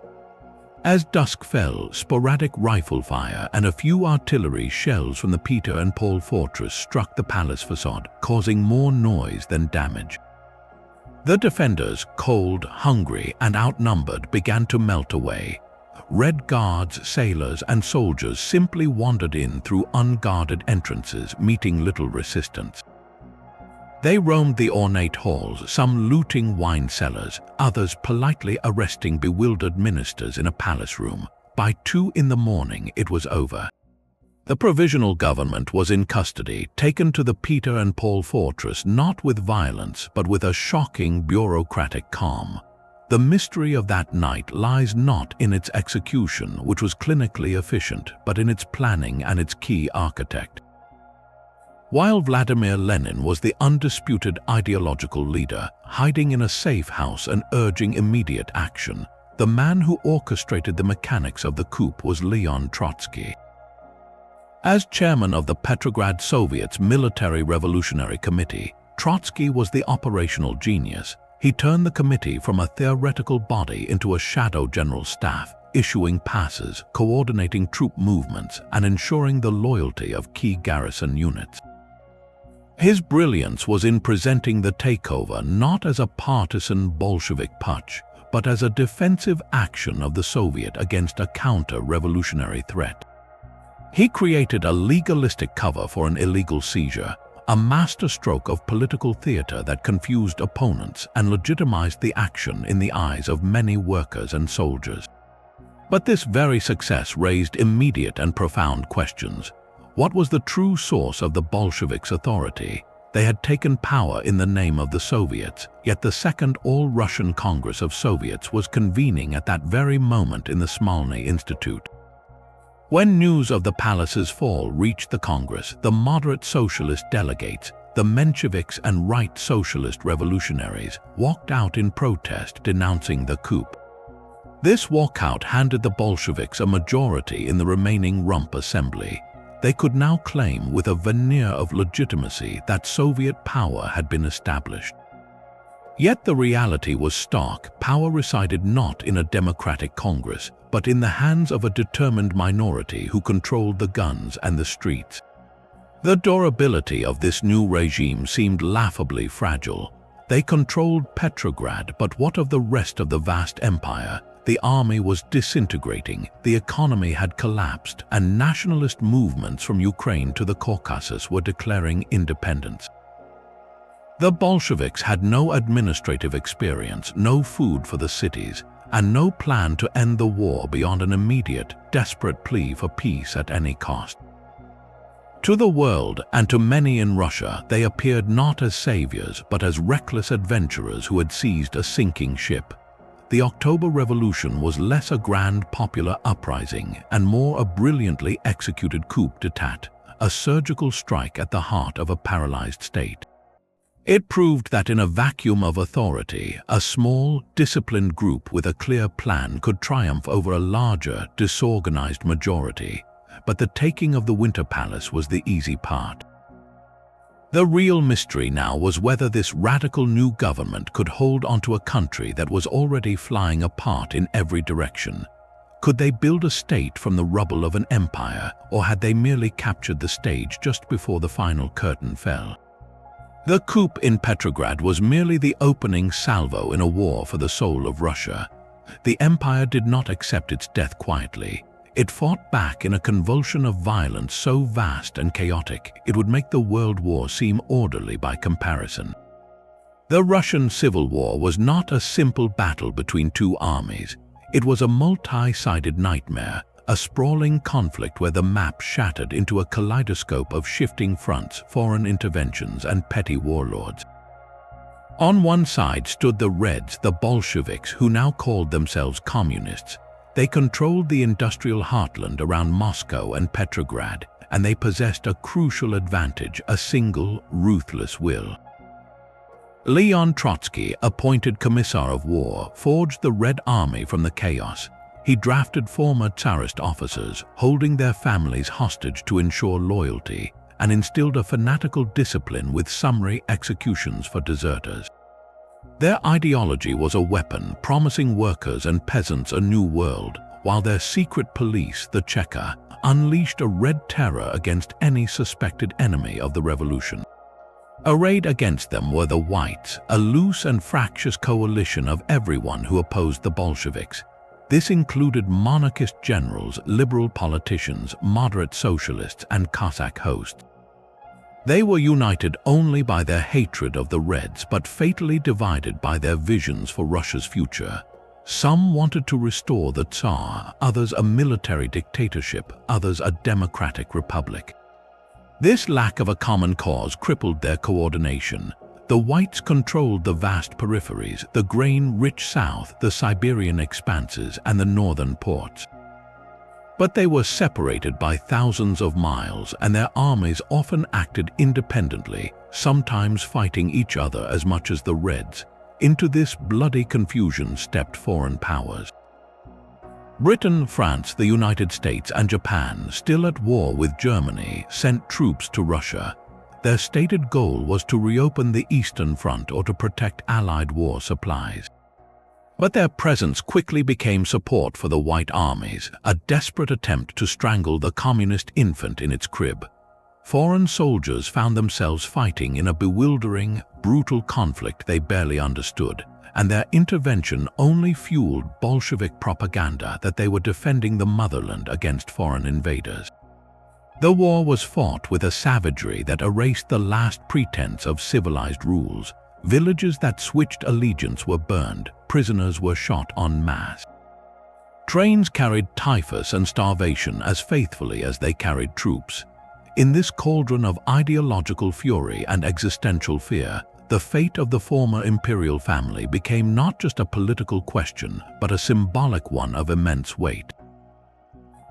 As dusk fell, sporadic rifle fire and a few artillery shells from the Peter and Paul fortress struck the palace facade, causing more noise than damage. The defenders, cold, hungry, and outnumbered, began to melt away. Red Guards, sailors, and soldiers simply wandered in through unguarded entrances, meeting little resistance. They roamed the ornate halls, some looting wine cellars, others politely arresting bewildered ministers in a palace room. By 2 in the morning, it was over. The provisional government was in custody, taken to the Peter and Paul fortress not with violence but with a shocking bureaucratic calm. The mystery of that night lies not in its execution, which was clinically efficient, but in its planning and its key architect. While Vladimir Lenin was the undisputed ideological leader, hiding in a safe house and urging immediate action, the man who orchestrated the mechanics of the coup was Leon Trotsky. As chairman of the Petrograd Soviet's Military Revolutionary Committee, Trotsky was the operational genius. He turned the committee from a theoretical body into a shadow general staff, issuing passes, coordinating troop movements, and ensuring the loyalty of key garrison units. His brilliance was in presenting the takeover not as a partisan Bolshevik putsch, but as a defensive action of the Soviet against a counter-revolutionary threat. He created a legalistic cover for an illegal seizure, a masterstroke of political theater that confused opponents and legitimized the action in the eyes of many workers and soldiers. But this very success raised immediate and profound questions. What was the true source of the Bolsheviks' authority? They had taken power in the name of the Soviets, yet the Second All-Russian Congress of Soviets was convening at that very moment in the Smolny Institute. When news of the palace's fall reached the Congress, the moderate socialist delegates, the Mensheviks and right socialist revolutionaries, walked out in protest denouncing the coup. This walkout handed the Bolsheviks a majority in the remaining rump assembly. They could now claim with a veneer of legitimacy that Soviet power had been established. Yet the reality was stark. Power resided not in a democratic Congress, but in the hands of a determined minority who controlled the guns and the streets. The durability of this new regime seemed laughably fragile. They controlled Petrograd, but what of the rest of the vast empire? The army was disintegrating, the economy had collapsed, and nationalist movements from Ukraine to the Caucasus were declaring independence. The Bolsheviks had no administrative experience, no food for the cities, and no plan to end the war beyond an immediate, desperate plea for peace at any cost. To the world, and to many in Russia, they appeared not as saviors, but as reckless adventurers who had seized a sinking ship. The October Revolution was less a grand popular uprising and more a brilliantly executed coup d'état, a surgical strike at the heart of a paralyzed state. It proved that in a vacuum of authority, a small, disciplined group with a clear plan could triumph over a larger, disorganized majority. But the taking of the Winter Palace was the easy part. The real mystery now was whether this radical new government could hold onto a country that was already flying apart in every direction. Could they build a state from the rubble of an empire, or had they merely captured the stage just before the final curtain fell? The coup in Petrograd was merely the opening salvo in a war for the soul of Russia. The empire did not accept its death quietly. It fought back in a convulsion of violence so vast and chaotic it would make the World War seem orderly by comparison. The Russian Civil War was not a simple battle between two armies. It was a multi-sided nightmare, a sprawling conflict where the map shattered into a kaleidoscope of shifting fronts, foreign interventions, and petty warlords. On one side stood the Reds, the Bolsheviks, who now called themselves communists. They controlled the industrial heartland around Moscow and Petrograd, and they possessed a crucial advantage: a single, ruthless will. Leon Trotsky, appointed Commissar of War, forged the Red Army from the chaos. He drafted former Tsarist officers, holding their families hostage to ensure loyalty, and instilled a fanatical discipline with summary executions for deserters. Their ideology was a weapon, promising workers and peasants a new world, while their secret police, the Cheka, unleashed a red terror against any suspected enemy of the revolution. Arrayed against them were the Whites, a loose and fractious coalition of everyone who opposed the Bolsheviks. This included monarchist generals, liberal politicians, moderate socialists, and Cossack hosts. They were united only by their hatred of the Reds, but fatally divided by their visions for Russia's future. Some wanted to restore the Tsar, others a military dictatorship, others a democratic republic. This lack of a common cause crippled their coordination. The Whites controlled the vast peripheries, the grain-rich south, the Siberian expanses, and the northern ports. But they were separated by thousands of miles, and their armies often acted independently, sometimes fighting each other as much as the Reds. Into this bloody confusion stepped foreign powers. Britain, France, the United States, and Japan, still at war with Germany, sent troops to Russia. Their stated goal was to reopen the Eastern Front or to protect Allied war supplies. But their presence quickly became support for the White armies, a desperate attempt to strangle the communist infant in its crib. Foreign soldiers found themselves fighting in a bewildering, brutal conflict they barely understood, and their intervention only fueled Bolshevik propaganda that they were defending the motherland against foreign invaders. The war was fought with a savagery that erased the last pretense of civilized rules. Villages that switched allegiance were burned, prisoners were shot en masse. Trains carried typhus and starvation as faithfully as they carried troops. In this cauldron of ideological fury and existential fear, the fate of the former imperial family became not just a political question, but a symbolic one of immense weight.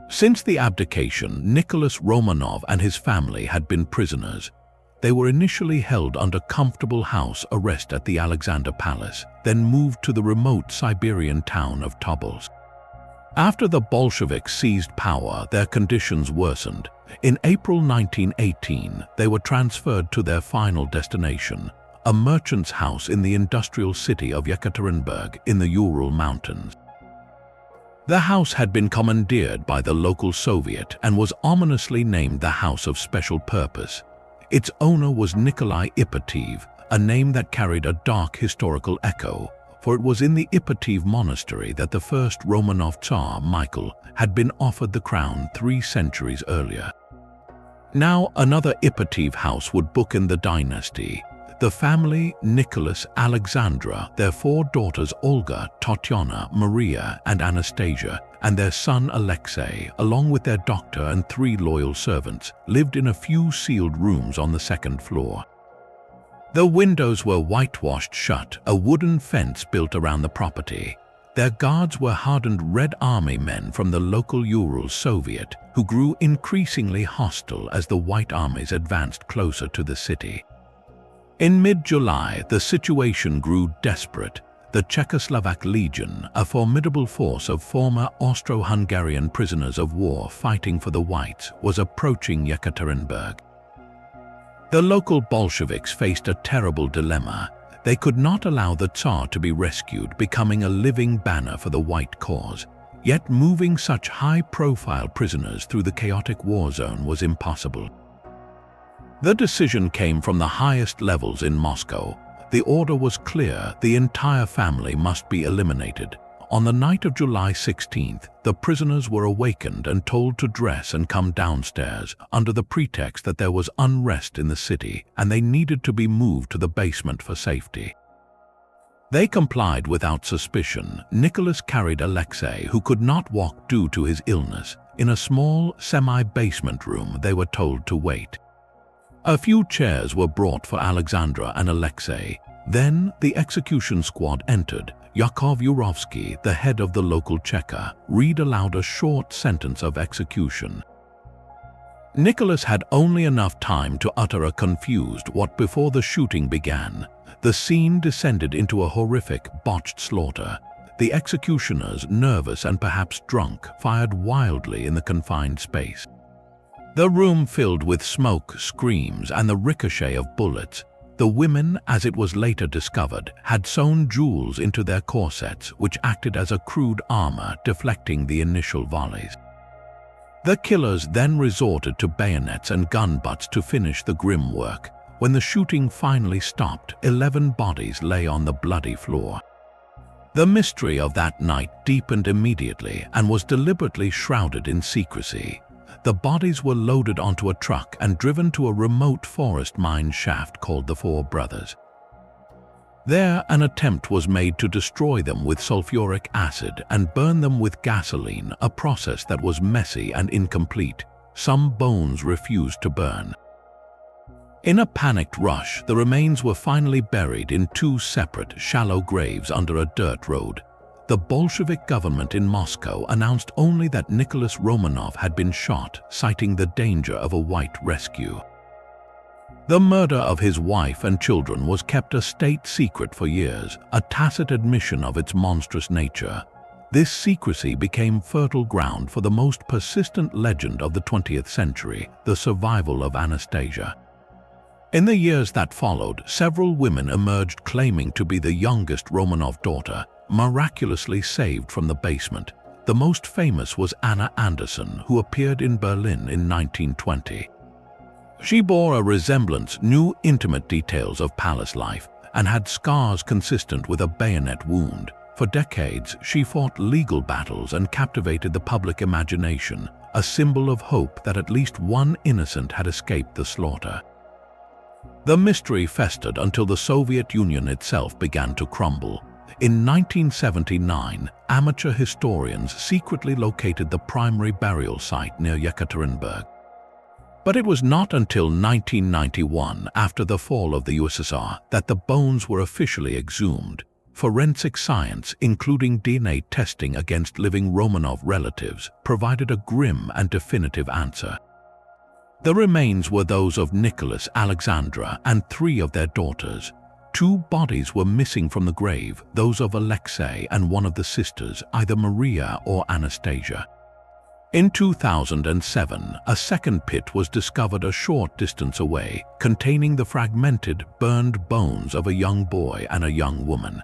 Since the abdication, Nicholas Romanov and his family had been prisoners. They were initially held under comfortable house arrest at the Alexander Palace, then moved to the remote Siberian town of Tobolsk. After the Bolsheviks seized power, their conditions worsened. In April 1918, they were transferred to their final destination, a merchant's house in the industrial city of Yekaterinburg in the Ural Mountains. The house had been commandeered by the local Soviet and was ominously named the House of Special Purpose. Its owner was Nikolai Ipatiev, a name that carried a dark historical echo, for it was in the Ipatiev monastery that the first Romanov Tsar, Michael, had been offered the crown 3 centuries earlier. Now another Ipatiev house would bookend the dynasty. The family, Nicholas, Alexandra, their 4 daughters Olga, Tatyana, Maria, and Anastasia, and their son Alexei, along with their doctor and 3 loyal servants, lived in a few sealed rooms on the 2nd floor. The windows were whitewashed shut, a wooden fence built around the property. Their guards were hardened Red Army men from the local Ural Soviet, who grew increasingly hostile as the White armies advanced closer to the city. In mid-July, the situation grew desperate. The Czechoslovak Legion, a formidable force of former Austro-Hungarian prisoners of war fighting for the Whites, was approaching Yekaterinburg. The local Bolsheviks faced a terrible dilemma. They could not allow the Tsar to be rescued, becoming a living banner for the White cause. Yet moving such high-profile prisoners through the chaotic war zone was impossible. The decision came from the highest levels in Moscow. The order was clear: the entire family must be eliminated. On the night of July 16th, the prisoners were awakened and told to dress and come downstairs, under the pretext that there was unrest in the city and they needed to be moved to the basement for safety. They complied without suspicion. Nicholas carried Alexei, who could not walk due to his illness. In a small, semi-basement room, they were told to wait. A few chairs were brought for Alexandra and Alexei. Then the execution squad entered. Yakov Yurovsky, the head of the local Cheka, read aloud a short sentence of execution. Nicholas had only enough time to utter a confused "what" before the shooting began. The scene descended into a horrific, botched slaughter. The executioners, nervous and perhaps drunk, fired wildly in the confined space. The room filled with smoke, screams, and the ricochet of bullets. The women, as it was later discovered, had sewn jewels into their corsets, which acted as a crude armor, deflecting the initial volleys. The killers then resorted to bayonets and gun butts to finish the grim work. When the shooting finally stopped, 11 bodies lay on the bloody floor. The mystery of that night deepened immediately and was deliberately shrouded in secrecy. The bodies were loaded onto a truck and driven to a remote forest mine shaft called the Four Brothers. There, an attempt was made to destroy them with sulfuric acid and burn them with gasoline, a process that was messy and incomplete. Some bones refused to burn. In a panicked rush, the remains were finally buried in 2 separate, shallow graves under a dirt road. The Bolshevik government in Moscow announced only that Nicholas Romanov had been shot, citing the danger of a White rescue. The murder of his wife and children was kept a state secret for years, a tacit admission of its monstrous nature. This secrecy became fertile ground for the most persistent legend of the 20th century, the survival of Anastasia. In the years that followed, several women emerged claiming to be the youngest Romanov daughter, miraculously saved from the basement. The most famous was Anna Anderson, who appeared in Berlin in 1920. She bore a resemblance, knew intimate details of palace life, and had scars consistent with a bayonet wound. For decades, she fought legal battles and captivated the public imagination, a symbol of hope that at least one innocent had escaped the slaughter. The mystery festered until the Soviet Union itself began to crumble. In 1979, amateur historians secretly located the primary burial site near Yekaterinburg. But it was not until 1991, after the fall of the USSR, that the bones were officially exhumed. Forensic science, including DNA testing against living Romanov relatives, provided a grim and definitive answer. The remains were those of Nicholas, Alexandra, and 3 of their daughters. 2 bodies were missing from the grave, those of Alexei and one of the sisters, either Maria or Anastasia. In 2007, a second pit was discovered a short distance away, containing the fragmented, burned bones of a young boy and a young woman.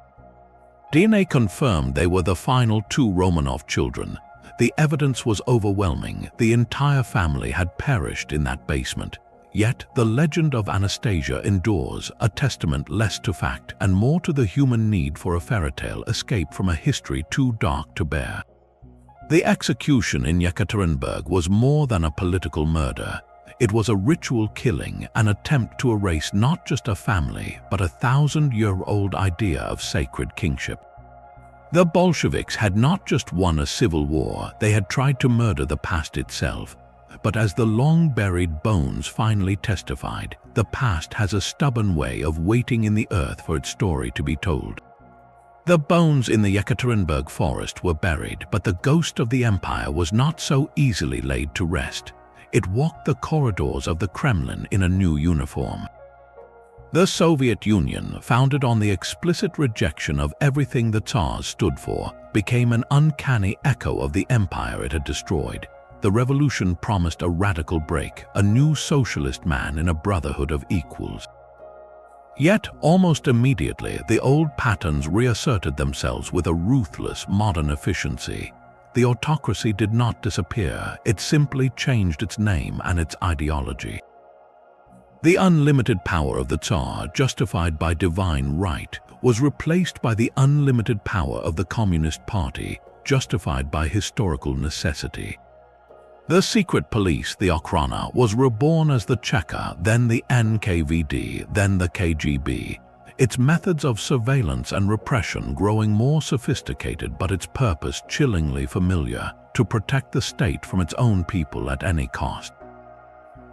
DNA confirmed they were the final 2 Romanov children. The evidence was overwhelming. The entire family had perished in that basement. Yet the legend of Anastasia endures, a testament less to fact and more to the human need for a fairytale escape from a history too dark to bear. The execution in Yekaterinburg was more than a political murder. It was a ritual killing, an attempt to erase not just a family, but a 1,000-year-old idea of sacred kingship. The Bolsheviks had not just won a civil war, they had tried to murder the past itself. But as the long-buried bones finally testified, the past has a stubborn way of waiting in the earth for its story to be told. The bones in the Yekaterinburg forest were buried, but the ghost of the empire was not so easily laid to rest. It walked the corridors of the Kremlin in a new uniform. The Soviet Union, founded on the explicit rejection of everything the Tsars stood for, became an uncanny echo of the empire it had destroyed. The revolution promised a radical break, a new socialist man in a brotherhood of equals. Yet, almost immediately, the old patterns reasserted themselves with a ruthless, modern efficiency. The autocracy did not disappear, it simply changed its name and its ideology. The unlimited power of the Tsar, justified by divine right, was replaced by the unlimited power of the Communist Party, justified by historical necessity. The secret police, the Okhrana, was reborn as the Cheka, then the NKVD, then the KGB. Its methods of surveillance and repression growing more sophisticated, but its purpose chillingly familiar: to protect the state from its own people at any cost.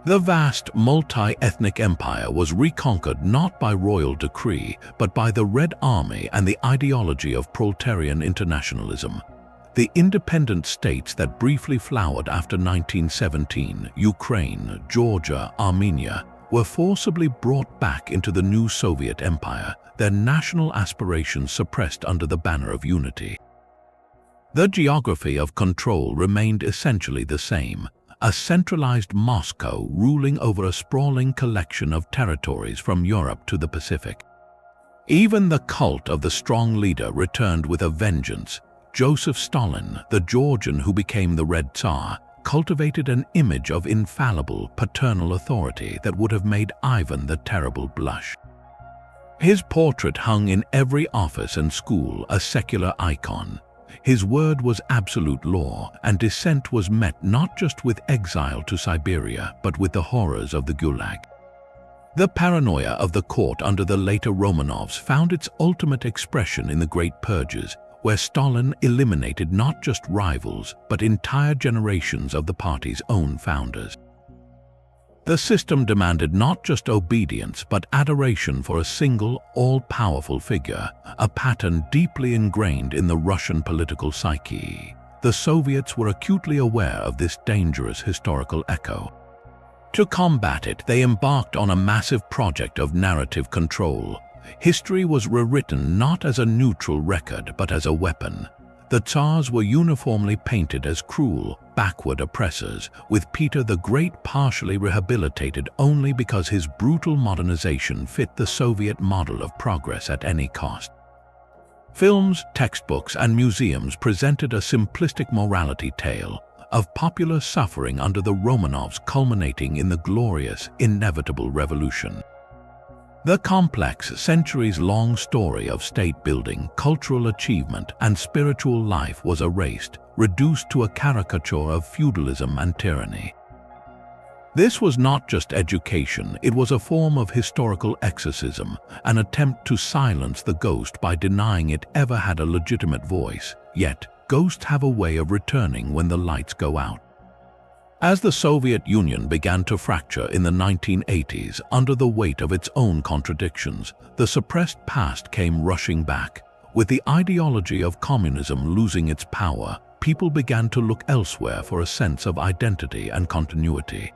The vast multi-ethnic empire was reconquered not by royal decree, but by the Red Army and the ideology of proletarian internationalism. The independent states that briefly flowered after 1917, Ukraine, Georgia, Armenia, were forcibly brought back into the new Soviet empire, their national aspirations suppressed under the banner of unity. The geography of control remained essentially the same: a centralized Moscow ruling over a sprawling collection of territories from Europe to the Pacific. Even the cult of the strong leader returned with a vengeance. Joseph Stalin, the Georgian who became the Red Tsar, cultivated an image of infallible paternal authority that would have made Ivan the Terrible blush. His portrait hung in every office and school, a secular icon. His word was absolute law, and dissent was met not just with exile to Siberia, but with the horrors of the Gulag. The paranoia of the court under the later Romanovs found its ultimate expression in the Great Purges, where Stalin eliminated not just rivals, but entire generations of the party's own founders. The system demanded not just obedience, but adoration for a single, all-powerful figure, a pattern deeply ingrained in the Russian political psyche. The Soviets were acutely aware of this dangerous historical echo. To combat it, they embarked on a massive project of narrative control. History was rewritten not as a neutral record, but as a weapon. The Tsars were uniformly painted as cruel, backward oppressors, with Peter the Great partially rehabilitated only because his brutal modernization fit the Soviet model of progress at any cost. Films, textbooks, and museums presented a simplistic morality tale of popular suffering under the Romanovs, culminating in the glorious, inevitable revolution. The complex, centuries-long story of state-building, cultural achievement, and spiritual life was erased, reduced to a caricature of feudalism and tyranny. This was not just education, it was a form of historical exorcism, an attempt to silence the ghost by denying it ever had a legitimate voice. Yet, ghosts have a way of returning when the lights go out. As the Soviet Union began to fracture in the 1980s under the weight of its own contradictions, the suppressed past came rushing back. With the ideology of communism losing its power, people began to look elsewhere for a sense of identity and continuity.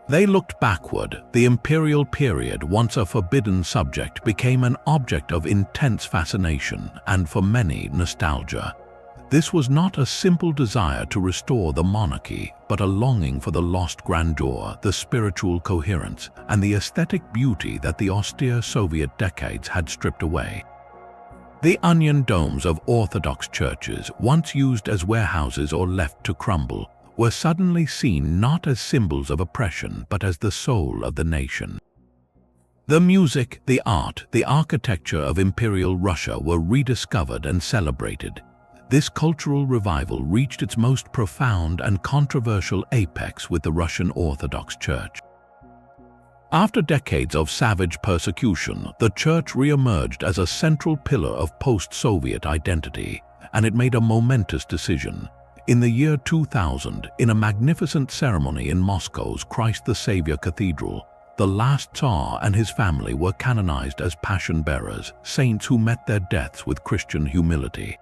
They looked backward. The imperial period, once a forbidden subject, became an object of intense fascination and, for many, nostalgia. This was not a simple desire to restore the monarchy, but a longing for the lost grandeur, the spiritual coherence, and the aesthetic beauty that the austere Soviet decades had stripped away. The onion domes of Orthodox churches, once used as warehouses or left to crumble, were suddenly seen not as symbols of oppression, but as the soul of the nation. The music, the art, the architecture of Imperial Russia were rediscovered and celebrated. This cultural revival reached its most profound and controversial apex with the Russian Orthodox Church. After decades of savage persecution, the Church re-emerged as a central pillar of post-Soviet identity, and it made a momentous decision. In the year 2000, in a magnificent ceremony in Moscow's Christ the Savior Cathedral, the last Tsar and his family were canonized as passion-bearers, saints who met their deaths with Christian humility.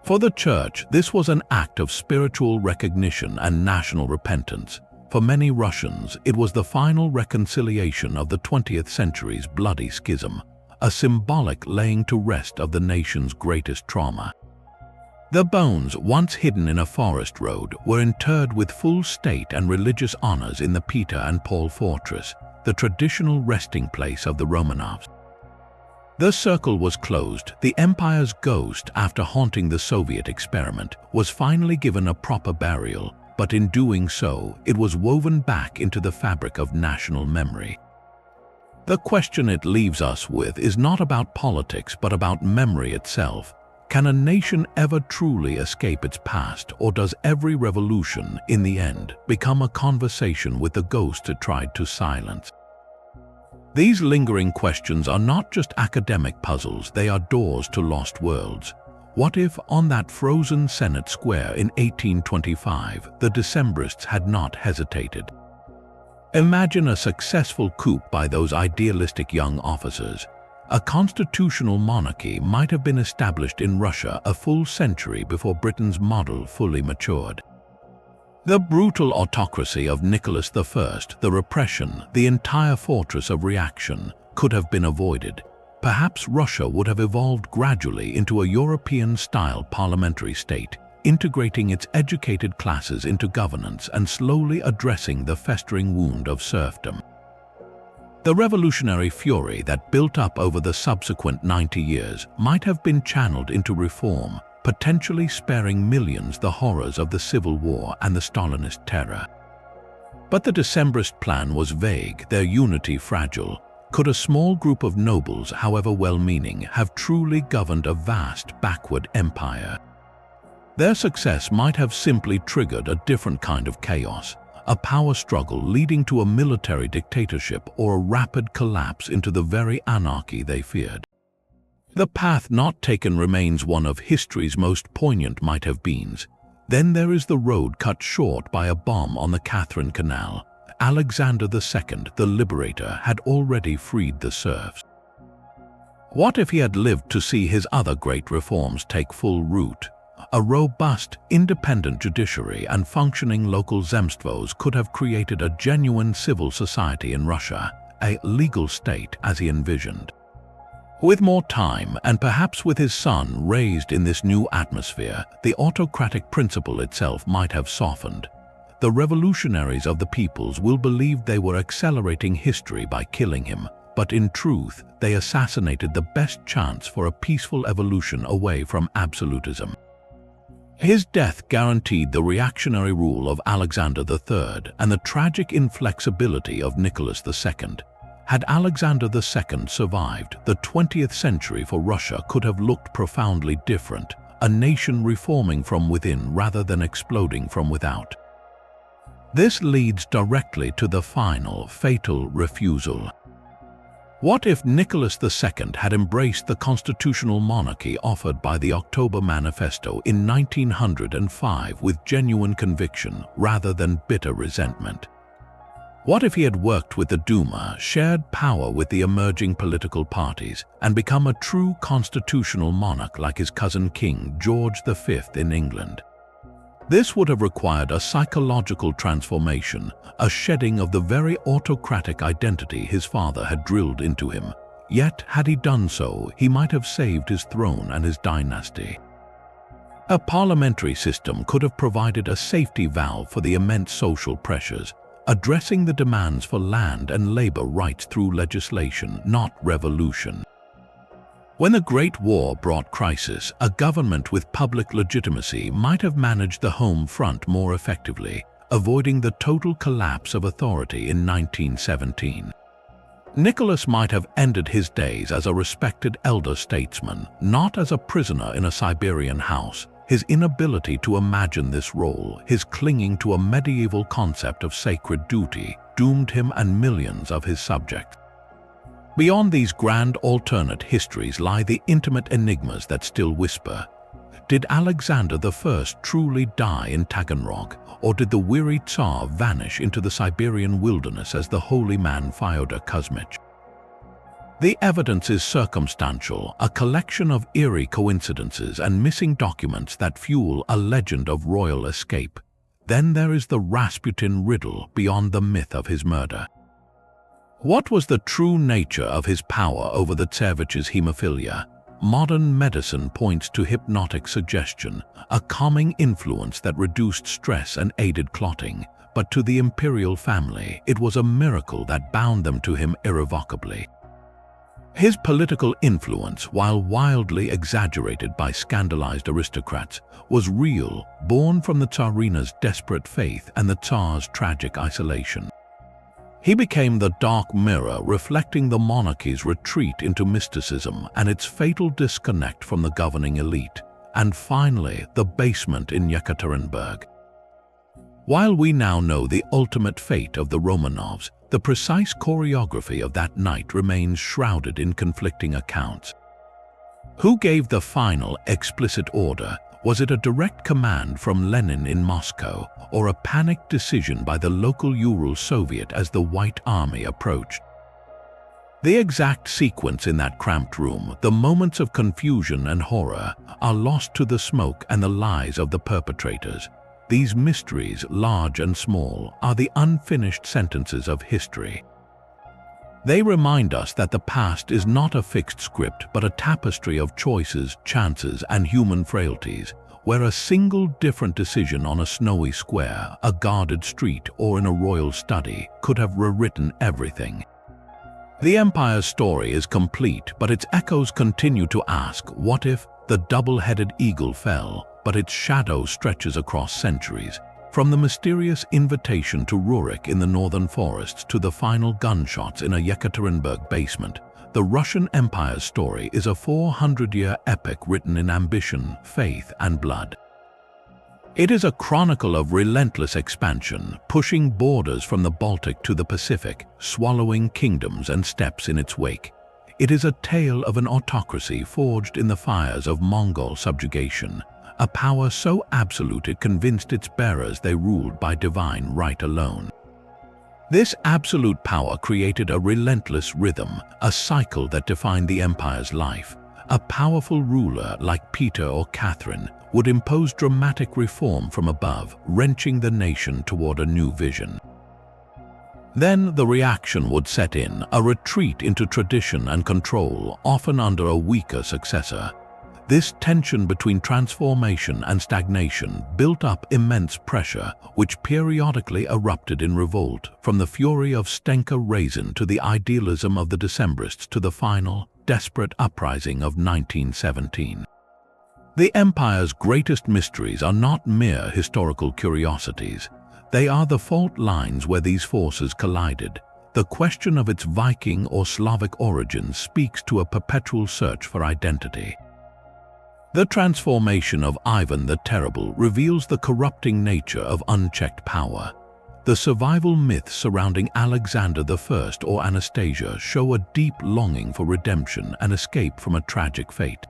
For the Church, this was an act of spiritual recognition and national repentance. For many Russians, it was the final reconciliation of the 20th century's bloody schism, a symbolic laying to rest of the nation's greatest trauma. The bones, once hidden in a forest road, were interred with full state and religious honors in the Peter and Paul fortress, the traditional resting place of the Romanovs. The circle was closed. The empire's ghost, after haunting the Soviet experiment, was finally given a proper burial, but in doing so, it was woven back into the fabric of national memory. The question it leaves us with is not about politics, but about memory itself. Can a nation ever truly escape its past, or does every revolution, in the end, become a conversation with the ghost it tried to silence? These lingering questions are not just academic puzzles, they are doors to lost worlds. What if, on that frozen Senate Square in 1825, the Decembrists had not hesitated? Imagine a successful coup by those idealistic young officers. A constitutional monarchy might have been established in Russia a full century before Britain's model fully matured. The brutal autocracy of Nicholas I, the repression, the entire fortress of reaction, could have been avoided. Perhaps Russia would have evolved gradually into a European-style parliamentary state, integrating its educated classes into governance and slowly addressing the festering wound of serfdom. The revolutionary fury that built up over the subsequent 90 years might have been channeled into reform, potentially sparing millions the horrors of the Civil War and the Stalinist terror. But the Decembrist plan was vague, their unity fragile. Could a small group of nobles, however well-meaning, have truly governed a vast, backward empire? Their success might have simply triggered a different kind of chaos, a power struggle leading to a military dictatorship or a rapid collapse into the very anarchy they feared. The path not taken remains one of history's most poignant might-have-beens. Then there is the road cut short by a bomb on the Catherine Canal. Alexander II, the liberator, had already freed the serfs. What if he had lived to see his other great reforms take full root? A robust, independent judiciary and functioning local zemstvos could have created a genuine civil society in Russia, a legal state as he envisioned. With more time, and perhaps with his son raised in this new atmosphere, the autocratic principle itself might have softened. The revolutionaries of the peoples will believe they were accelerating history by killing him, but in truth, they assassinated the best chance for a peaceful evolution away from absolutism. His death guaranteed the reactionary rule of Alexander III and the tragic inflexibility of Nicholas II. Had Alexander II survived, the 20th century for Russia could have looked profoundly different, a nation reforming from within rather than exploding from without. This leads directly to the final, fatal refusal. What if Nicholas II had embraced the constitutional monarchy offered by the October Manifesto in 1905 with genuine conviction rather than bitter resentment? What if he had worked with the Duma, shared power with the emerging political parties, and become a true constitutional monarch like his cousin King George V in England? This would have required a psychological transformation, a shedding of the very autocratic identity his father had drilled into him. Yet, had he done so, he might have saved his throne and his dynasty. A parliamentary system could have provided a safety valve for the immense social pressures, addressing the demands for land and labor rights through legislation, not revolution. When the Great War brought crisis, a government with public legitimacy might have managed the home front more effectively, avoiding the total collapse of authority in 1917. Nicholas might have ended his days as a respected elder statesman, not as a prisoner in a Siberian house. His inability to imagine this role, his clinging to a medieval concept of sacred duty, doomed him and millions of his subjects. Beyond these grand alternate histories lie the intimate enigmas that still whisper. Did Alexander I truly die in Taganrog, or did the weary Tsar vanish into the Siberian wilderness as the holy man Fyodor Kuzmich? The evidence is circumstantial, a collection of eerie coincidences and missing documents that fuel a legend of royal escape. Then there is the Rasputin riddle beyond the myth of his murder. What was the true nature of his power over the Tsarevich's hemophilia? Modern medicine points to hypnotic suggestion, a calming influence that reduced stress and aided clotting. But to the imperial family, it was a miracle that bound them to him irrevocably. His political influence, while wildly exaggerated by scandalized aristocrats, was real, born from the Tsarina's desperate faith and the Tsar's tragic isolation. He became the dark mirror reflecting the monarchy's retreat into mysticism and its fatal disconnect from the governing elite, and finally the basement in Yekaterinburg. While we now know the ultimate fate of the Romanovs, the precise choreography of that night remains shrouded in conflicting accounts. Who gave the final, explicit order? Was it a direct command from Lenin in Moscow, or a panicked decision by the local Ural Soviet as the White Army approached? The exact sequence in that cramped room, the moments of confusion and horror, are lost to the smoke and the lies of the perpetrators. These mysteries, large and small, are the unfinished sentences of history. They remind us that the past is not a fixed script but a tapestry of choices, chances, and human frailties, where a single different decision on a snowy square, a guarded street, or in a royal study could have rewritten everything. The empire's story is complete, but its echoes continue to ask, what if the double-headed eagle fell, but its shadow stretches across centuries? From the mysterious invitation to Rurik in the northern forests to the final gunshots in a Yekaterinburg basement, the Russian Empire's story is a 400-year epic written in ambition, faith, and blood. It is a chronicle of relentless expansion, pushing borders from the Baltic to the Pacific, swallowing kingdoms and steppes in its wake. It is a tale of an autocracy forged in the fires of Mongol subjugation, a power so absolute it convinced its bearers they ruled by divine right alone. This absolute power created a relentless rhythm, a cycle that defined the empire's life. A powerful ruler like Peter or Catherine would impose dramatic reform from above, wrenching the nation toward a new vision. Then the reaction would set in, a retreat into tradition and control, often under a weaker successor. This tension between transformation and stagnation built up immense pressure, which periodically erupted in revolt, from the fury of Stenka Razin to the idealism of the Decembrists to the final, desperate uprising of 1917. The empire's greatest mysteries are not mere historical curiosities. They are the fault lines where these forces collided. The question of its Viking or Slavic origins speaks to a perpetual search for identity. The transformation of Ivan the Terrible reveals the corrupting nature of unchecked power. The survival myths surrounding Alexander I or Anastasia show a deep longing for redemption and escape from a tragic fate.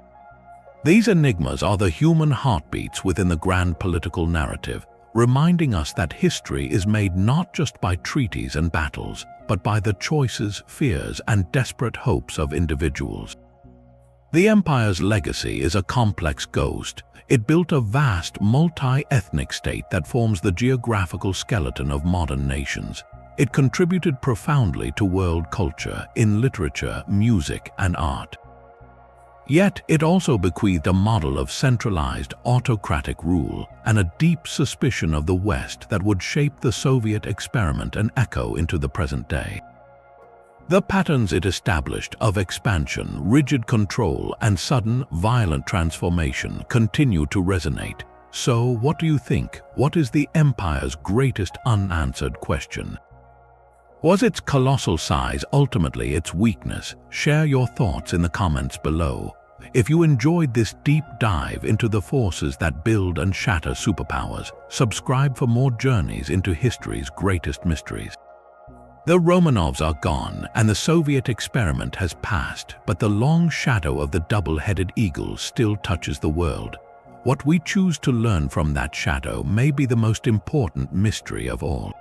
These enigmas are the human heartbeats within the grand political narrative, reminding us that history is made not just by treaties and battles, but by the choices, fears, and desperate hopes of individuals. The empire's legacy is a complex ghost. It built a vast, multi-ethnic state that forms the geographical skeleton of modern nations. It contributed profoundly to world culture in literature, music, and art. Yet it also bequeathed a model of centralized, autocratic rule and a deep suspicion of the West that would shape the Soviet experiment and echo into the present day. The patterns it established of expansion, rigid control, and sudden, violent transformation continue to resonate. So, what do you think? What is the empire's greatest unanswered question? Was its colossal size ultimately its weakness? Share your thoughts in the comments below. If you enjoyed this deep dive into the forces that build and shatter superpowers, subscribe for more journeys into history's greatest mysteries. The Romanovs are gone and the Soviet experiment has passed, but the long shadow of the double-headed eagle still touches the world. What we choose to learn from that shadow may be the most important mystery of all.